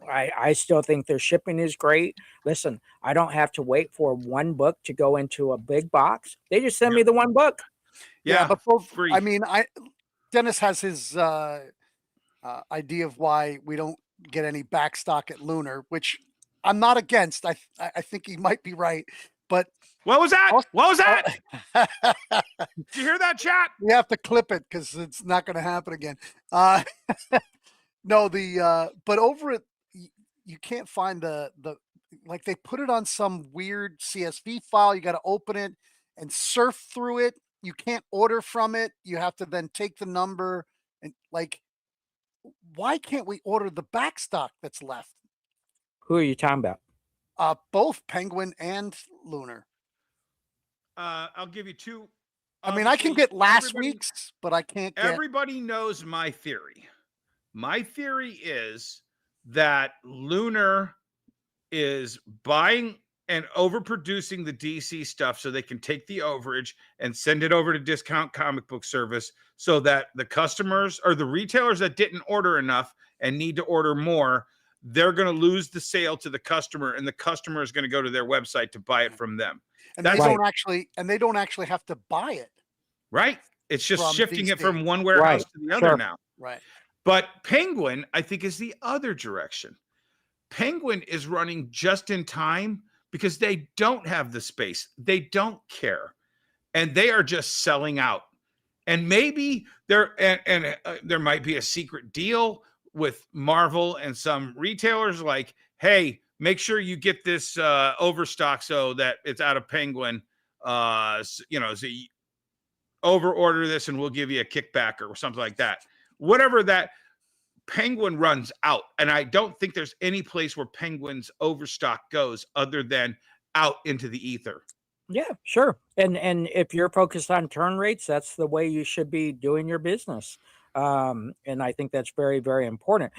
I still think their shipping is great. Listen, I don't have to wait for one book to go into a big box. They just send me the one book. Yeah, but free. I mean, Dennis has his idea of why we don't get any backstock at Lunar, which I'm not against. I think he might be right, but What was that? Also- What was that? Did you hear that, chat? we have to clip it because it's not going to happen again. No, but over it, you can't find the like they put it on some weird CSV file. You got to open it and surf through it. You can't order from it. You have to then take the number and like, why can't we order the backstock that's left? Who are you talking about? Both Penguin and Lunar. I'll give you two. I mean, I can get last week's, but I can't get. Everybody knows my theory. My theory is that Lunar is buying and overproducing the DC stuff so they can take the overage and send it over to Discount Comic Book Service so that the customers or the retailers that didn't order enough and need to order more, they're going to lose the sale to the customer, and the customer is going to go to their website to buy it from them. And they don't actually have to buy it. Right. It's just From shifting it DC. from one warehouse to the other now. Right. But Penguin, I think, is the other direction. Penguin is running just in time because they don't have the space. They don't care. And they are just selling out. And maybe there might be a secret deal with Marvel and some retailers like, hey, make sure you get this overstock so that it's out of Penguin. So you over order this and we'll give you a kickback or something like that. Whatever that Penguin runs out. And I don't think there's any place where Penguin's overstock goes other than out into the ether. Yeah, sure. And if you're focused on turn rates, that's the way you should be doing your business. And I think that's very, very important.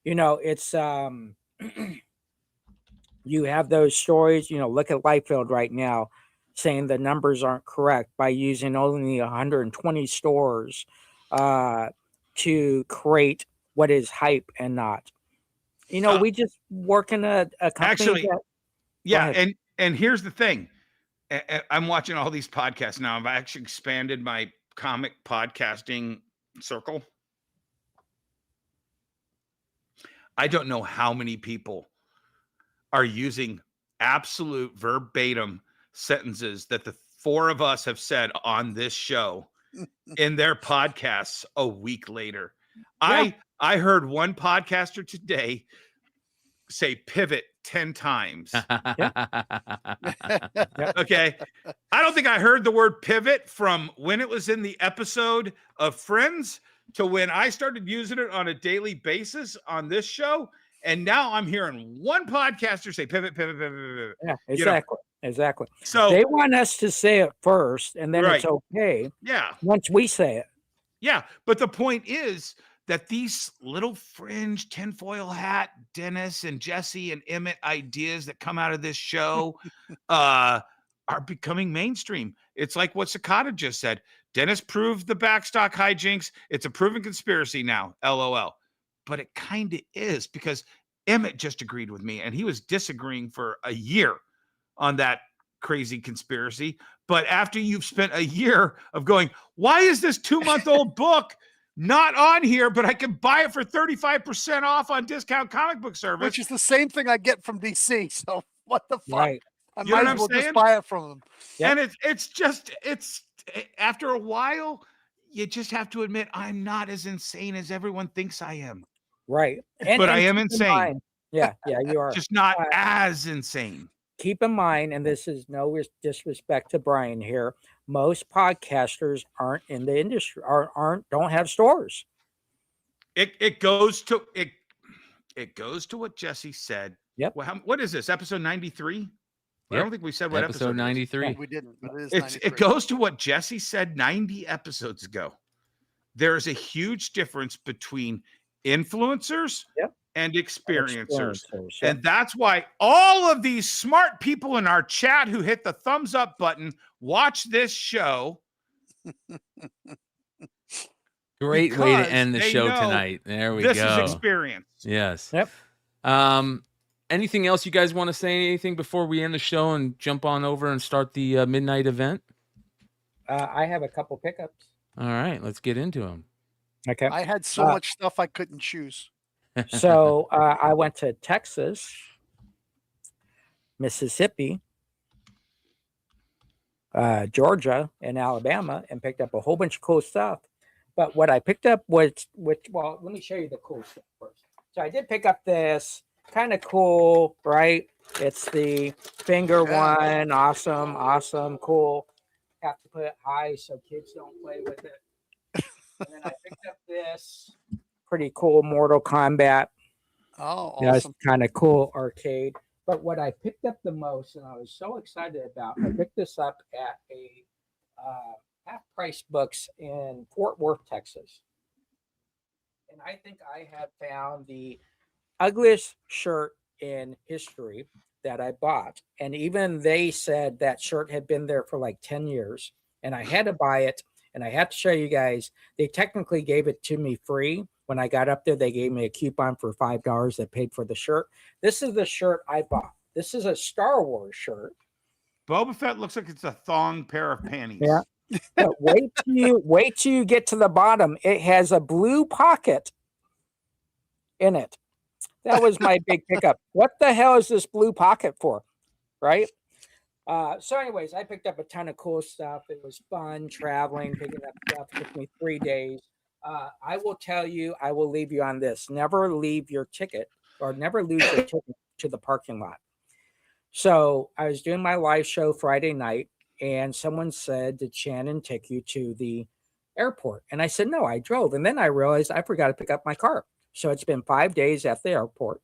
It's you have those stories, look at Lightfield right now saying the numbers aren't correct by using only 120 stores to create what is hype and not. We just work in a company. Actually, and here's the thing. I'm watching all these podcasts now. I've actually expanded my comic podcasting circle. I don't know how many people are using absolute verbatim sentences that the four of us have said on this show in their podcasts a week later. Yeah. I heard one podcaster today say pivot 10 times. Okay. I don't think I heard the word pivot from when it was in the episode of Friends to when I started using it on a daily basis on this show. And now I'm hearing one podcaster say pivot. Yeah, exactly. Exactly. So they want us to say it first, and then it's okay. Yeah. Once we say it. Yeah. But the point is that these little fringe tinfoil hat Dennis and Jesse and Emmet ideas that come out of this show are becoming mainstream. It's like what Cicada just said. Dennis proved the backstock hijinks. It's a proven conspiracy now. LOL. But it kind of is, because Emmet just agreed with me and he was disagreeing for a year on that crazy conspiracy. But after you've spent a year of going, why is this 2-month-old book not on here, but I can buy it for 35% off on Discount Comic Book Service? Which is the same thing I get from DC. So what the fuck? Right. I might as well just buy it from them. Yep. And it's after a while, you just have to admit, I'm not as insane as everyone thinks I am. Right. But I am insane. Yeah, you are. Just not as insane. Keep in mind, and this is no disrespect to Brian here, most podcasters aren't in the industry, don't have stores. It goes to what Jesse said. Yep. Well, what is this? Episode 93? Yep. I don't think we said what episode 93. We didn't, but it goes to what Jesse said 90 episodes ago. There is a huge difference between influencers and experiencers. And that's why all of these smart people in our chat who hit the thumbs up button watch this show. Great way to end the show tonight. There we go. This is experience. Yes. Yep. Anything else you guys want to say? Anything before we end the show and jump on over and start the midnight event? I have a couple pickups. All right, let's get into them. Okay. I had so much stuff I couldn't choose. So I went to Texas, Mississippi, Georgia, and Alabama and picked up a whole bunch of cool stuff. But what I picked up was, well, let me show you the cool stuff first. So I did pick up this kind of cool, right? It's the finger one. Awesome, cool. Have to put it high so kids don't play with it. And then I picked up this pretty cool Mortal Kombat. Oh, awesome. That's kind of cool arcade. But what I picked up the most, and I was so excited about, I picked this up at a half price books in Fort Worth, Texas. And I think I have found the ugliest shirt in history that I bought. And even they said that shirt had been there for like 10 years. And I had to buy it. And I have to show you guys, they technically gave it to me free. When I got up there, they gave me a coupon for $5 that paid for the shirt. This is the shirt I bought. This is a Star Wars shirt. Boba Fett looks like it's a thong pair of panties. Yeah. But wait till you get to the bottom. It has a blue pocket in it. That was my big pickup. What the hell is this blue pocket for? Right? So anyways, I picked up a ton of cool stuff. It was fun traveling, picking up stuff. It took me 3 days. I will tell you, I will leave you on this. Never leave your ticket or never lose your ticket to the parking lot. So I was doing my live show Friday night and someone said, did Shannon take you to the airport? And I said, no, I drove. And then I realized I forgot to pick up my car. So it's been 5 days at the airport.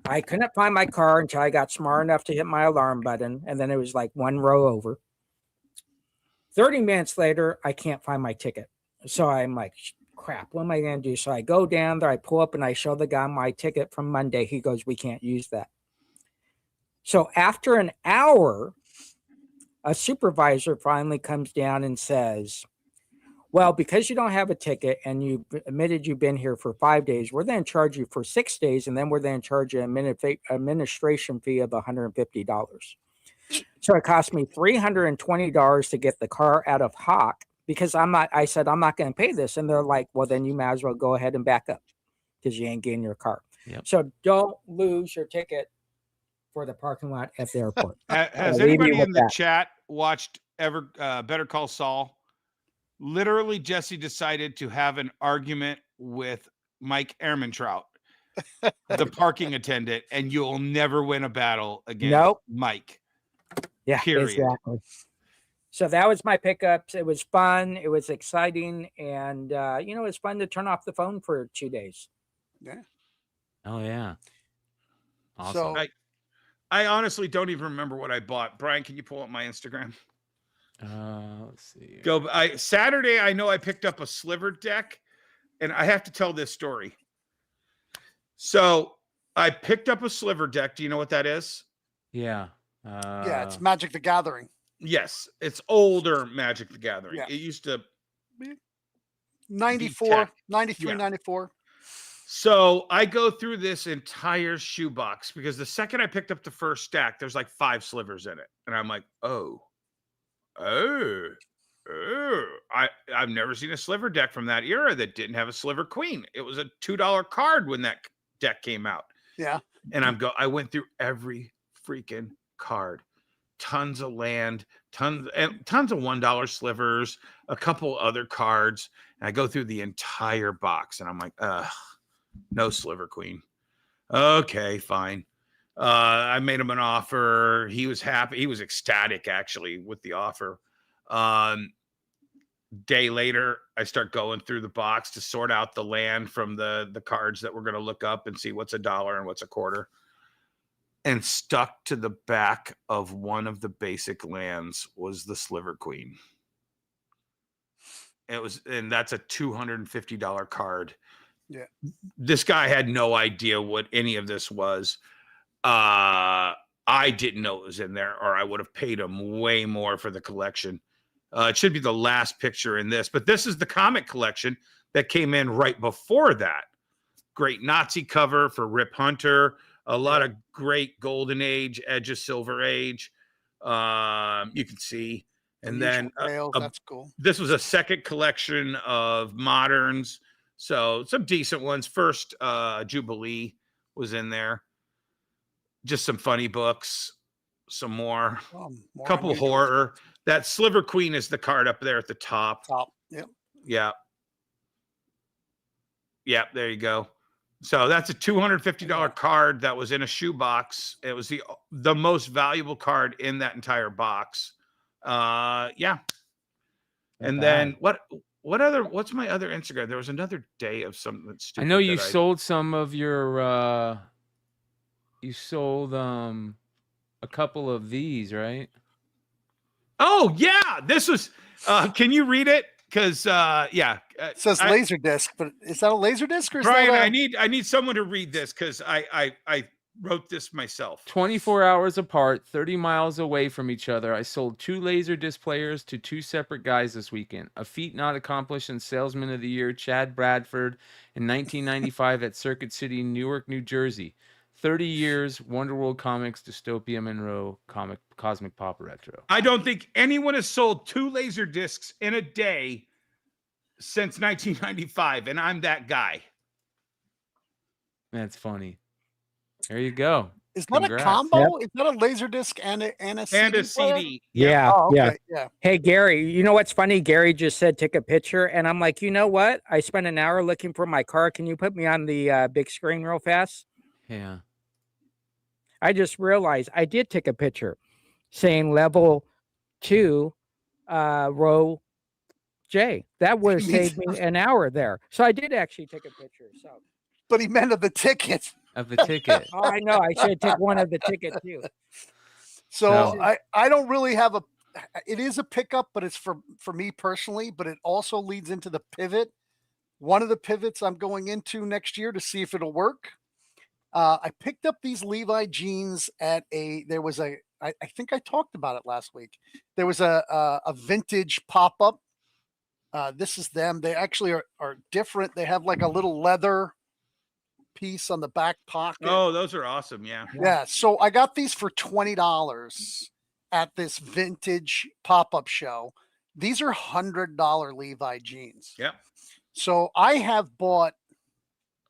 I couldn't find my car until I got smart enough to hit my alarm button. And then it was like one row over. 30 minutes later, I can't find my ticket. So I'm like, crap, what am I going to do? So I go down there, I pull up and I show the guy my ticket from Monday. He goes, we can't use that. So after an hour, a supervisor finally comes down and says, well, because you don't have a ticket and you admitted you've been here for 5 days, we're then charge you for 6 days. And then we're then charge you an administration fee of $150. So it cost me $320 to get the car out of Hawk because I said, I'm not going to pay this. And they're like, well, then you might as well go ahead and back up because you ain't getting your car. Yep. So don't lose your ticket for the parking lot at the airport. Has anybody in the chat watched Better Call Saul? Literally, Jesse decided to have an argument with Mike Ehrmantraut, the parking attendant, and you'll never win a battle against Mike. Yeah, period. Exactly. So that was my pickups. It was fun. It was exciting. And, it's fun to turn off the phone for 2 days. Yeah. Oh, yeah. Awesome. So, I honestly don't even remember what I bought. Brian, can you pull up my Instagram? Let's see. Saturday, I know I picked up a sliver deck, and I have to tell this story. So I picked up a sliver deck. Do you know what that is? Yeah. yeah, it's Magic the Gathering. Yes, it's older Magic the Gathering. Yeah. It used to 94, 93, Yeah. 94. So I go through this entire shoebox because the second I picked up the first stack, there's like 5 slivers in it. And I'm like, I've never seen a sliver deck from that era that didn't have a sliver queen. It was a $2 card when that deck came out. Yeah. And I went through every freaking card. Tons of land, tons of $1 slivers, a couple other cards. And I go through the entire box and I'm like, no sliver queen. Okay, fine. I made him an offer. He was happy. He was ecstatic actually with the offer. Day later, I start going through the box to sort out the land from the cards that we're going to look up and see what's $1 and what's a quarter. And stuck to the back of one of the basic lands was the sliver queen. And that's a $250 card. Yeah. This guy had no idea what any of this was. I didn't know it was in there, or I would have paid him way more for the collection. It should be the last picture in this, but this is the comic collection that came in right before that. Great Nazi cover for Rip Hunter. A lot of great Golden Age, Edge of Silver Age. You can see And then that's cool. This was a second collection of moderns. So some decent ones. First, Jubilee was in there. Just some funny books. Some more. Couple horror. That Sliver Queen is the card up there at the top. Yep. Yeah. Yeah, there you go. So that's a $250 card that was in a shoebox. It was the most valuable card in that entire box. Yeah. And then what's my other Instagram? There was another day of something that's stupid. I know you sold some of your you sold a couple of these, right? Oh yeah, this was can you read it? Because it says Laserdisc, but is that a Laserdisc or is Brian, that I need someone to read this because I wrote this myself. 24 hours apart, 30 miles away from each other, I sold 2 Laserdisc players to 2 separate guys this weekend. A feat not accomplished in Salesman of the Year, Chad Bradford, in 1995 at Circuit City, Newark, New Jersey. 30 years, Wonderworld Comics, Dystopia Monroe, Cosmic Pop Retro. I don't think anyone has sold 2 laser discs in a day since 1995, and I'm that guy. That's funny. There you go. Is that a combo? Is that a Laserdisc and a CD? And a CD. Yeah. Oh, okay. Yeah. Hey, Gary, you know what's funny? Gary just said take a picture. And I'm like, you know what? I spent an hour looking for my car. Can you put me on the big screen real fast? Yeah. I just realized I did take a picture saying level 2, row J. That would have saved me an hour there. So I did actually take a picture. So, but he meant of the ticket. Of the ticket. Oh, I know. I should take one of the ticket too. So I don't really have it is a pickup, but it's for me personally, but it also leads into the pivot. One of the pivots I'm going into next year to see if it'll work. I picked up these Levi jeans at I think I talked about it last week. There was a vintage pop-up. This is them. They actually are different. They have like a little leather piece on the back pocket. Oh, those are awesome. Yeah. Yeah. So I got these for $20 at this vintage pop-up show. These are $100 Levi jeans. Yep. So I have bought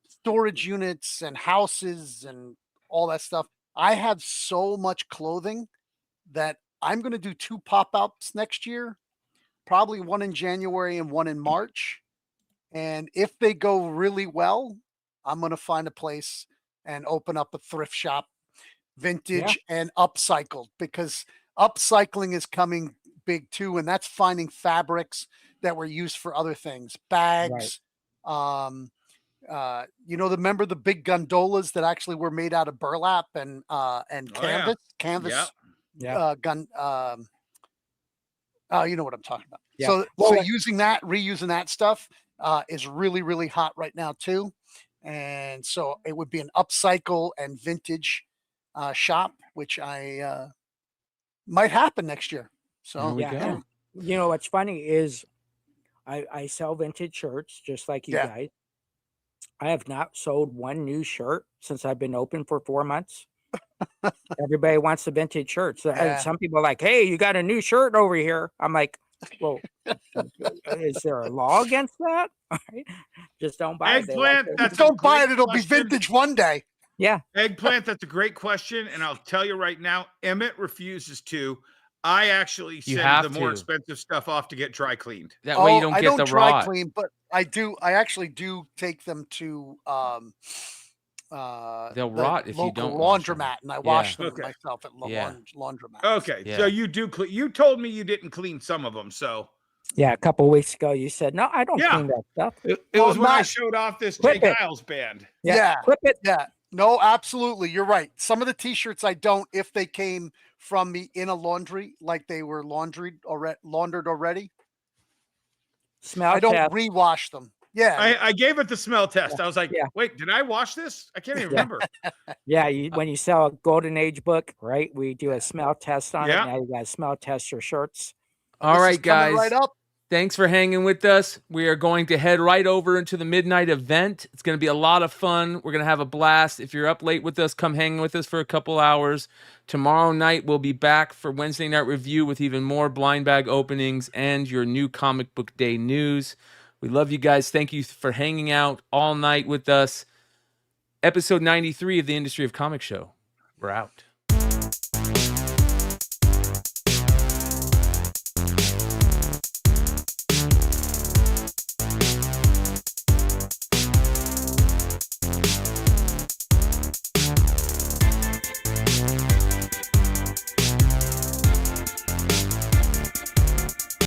storage units and houses and all that stuff. I have so much clothing that I'm going to do 2 pop-ups next year, probably one in January and one in March. And if they go really well, I'm going to find a place and open up a thrift shop, vintage and upcycled, because upcycling is coming big too. And that's finding fabrics that were used for other things, bags, remember the big gondolas that actually were made out of burlap and canvas, gun. You know what I'm talking about. Yeah. So reusing that stuff is really, really hot right now too. And so it would be an upcycle and vintage shop, which I might happen next year. So yeah. You know what's funny is I sell vintage shirts just like you guys. I have not sold one new shirt since I've been open for 4 months. Everybody wants the vintage shirts. And some people are like, hey, you got a new shirt over here. I'm like, well, is there a law against that? All right. Just don't buy Eggplant, it. Don't buy it. It'll be vintage one day. Yeah. Eggplant, that's a great question. And I'll tell you right now, Emmet refuses to. I actually send the more expensive stuff off to get dry cleaned. That way you don't get the dry rot. clean, but I actually do take them to they'll rot if you don't laundromat, and I wash them myself at laundromat. Okay, so you do clean. You told me you didn't clean some of them, so yeah, a couple of weeks ago you said no, I don't clean that stuff. It was when I showed off this Jay Giles band. Clip it. Yeah, no, absolutely, you're right. Some of the T-shirts I don't, if they came from me in a laundry, like they were laundered already. Smell I don't test. rewash them. Yeah, I gave it the smell test. I was like, wait, did I wash this? I can't even remember. When you sell a Golden Age book, right? We do a smell test on it. Now you got to smell test your shirts. All right, guys. Right up. Thanks for hanging with us. We are going to head right over into the midnight event. It's going to be a lot of fun. We're going to have a blast. If you're up late with us, come hang with us for a couple hours. Tomorrow night, we'll be back for Wednesday Night Review with even more blind bag openings and your new comic book day news. We love you guys. Thank you for hanging out all night with us. Episode 93 of the Industry of Comics Show. We're out.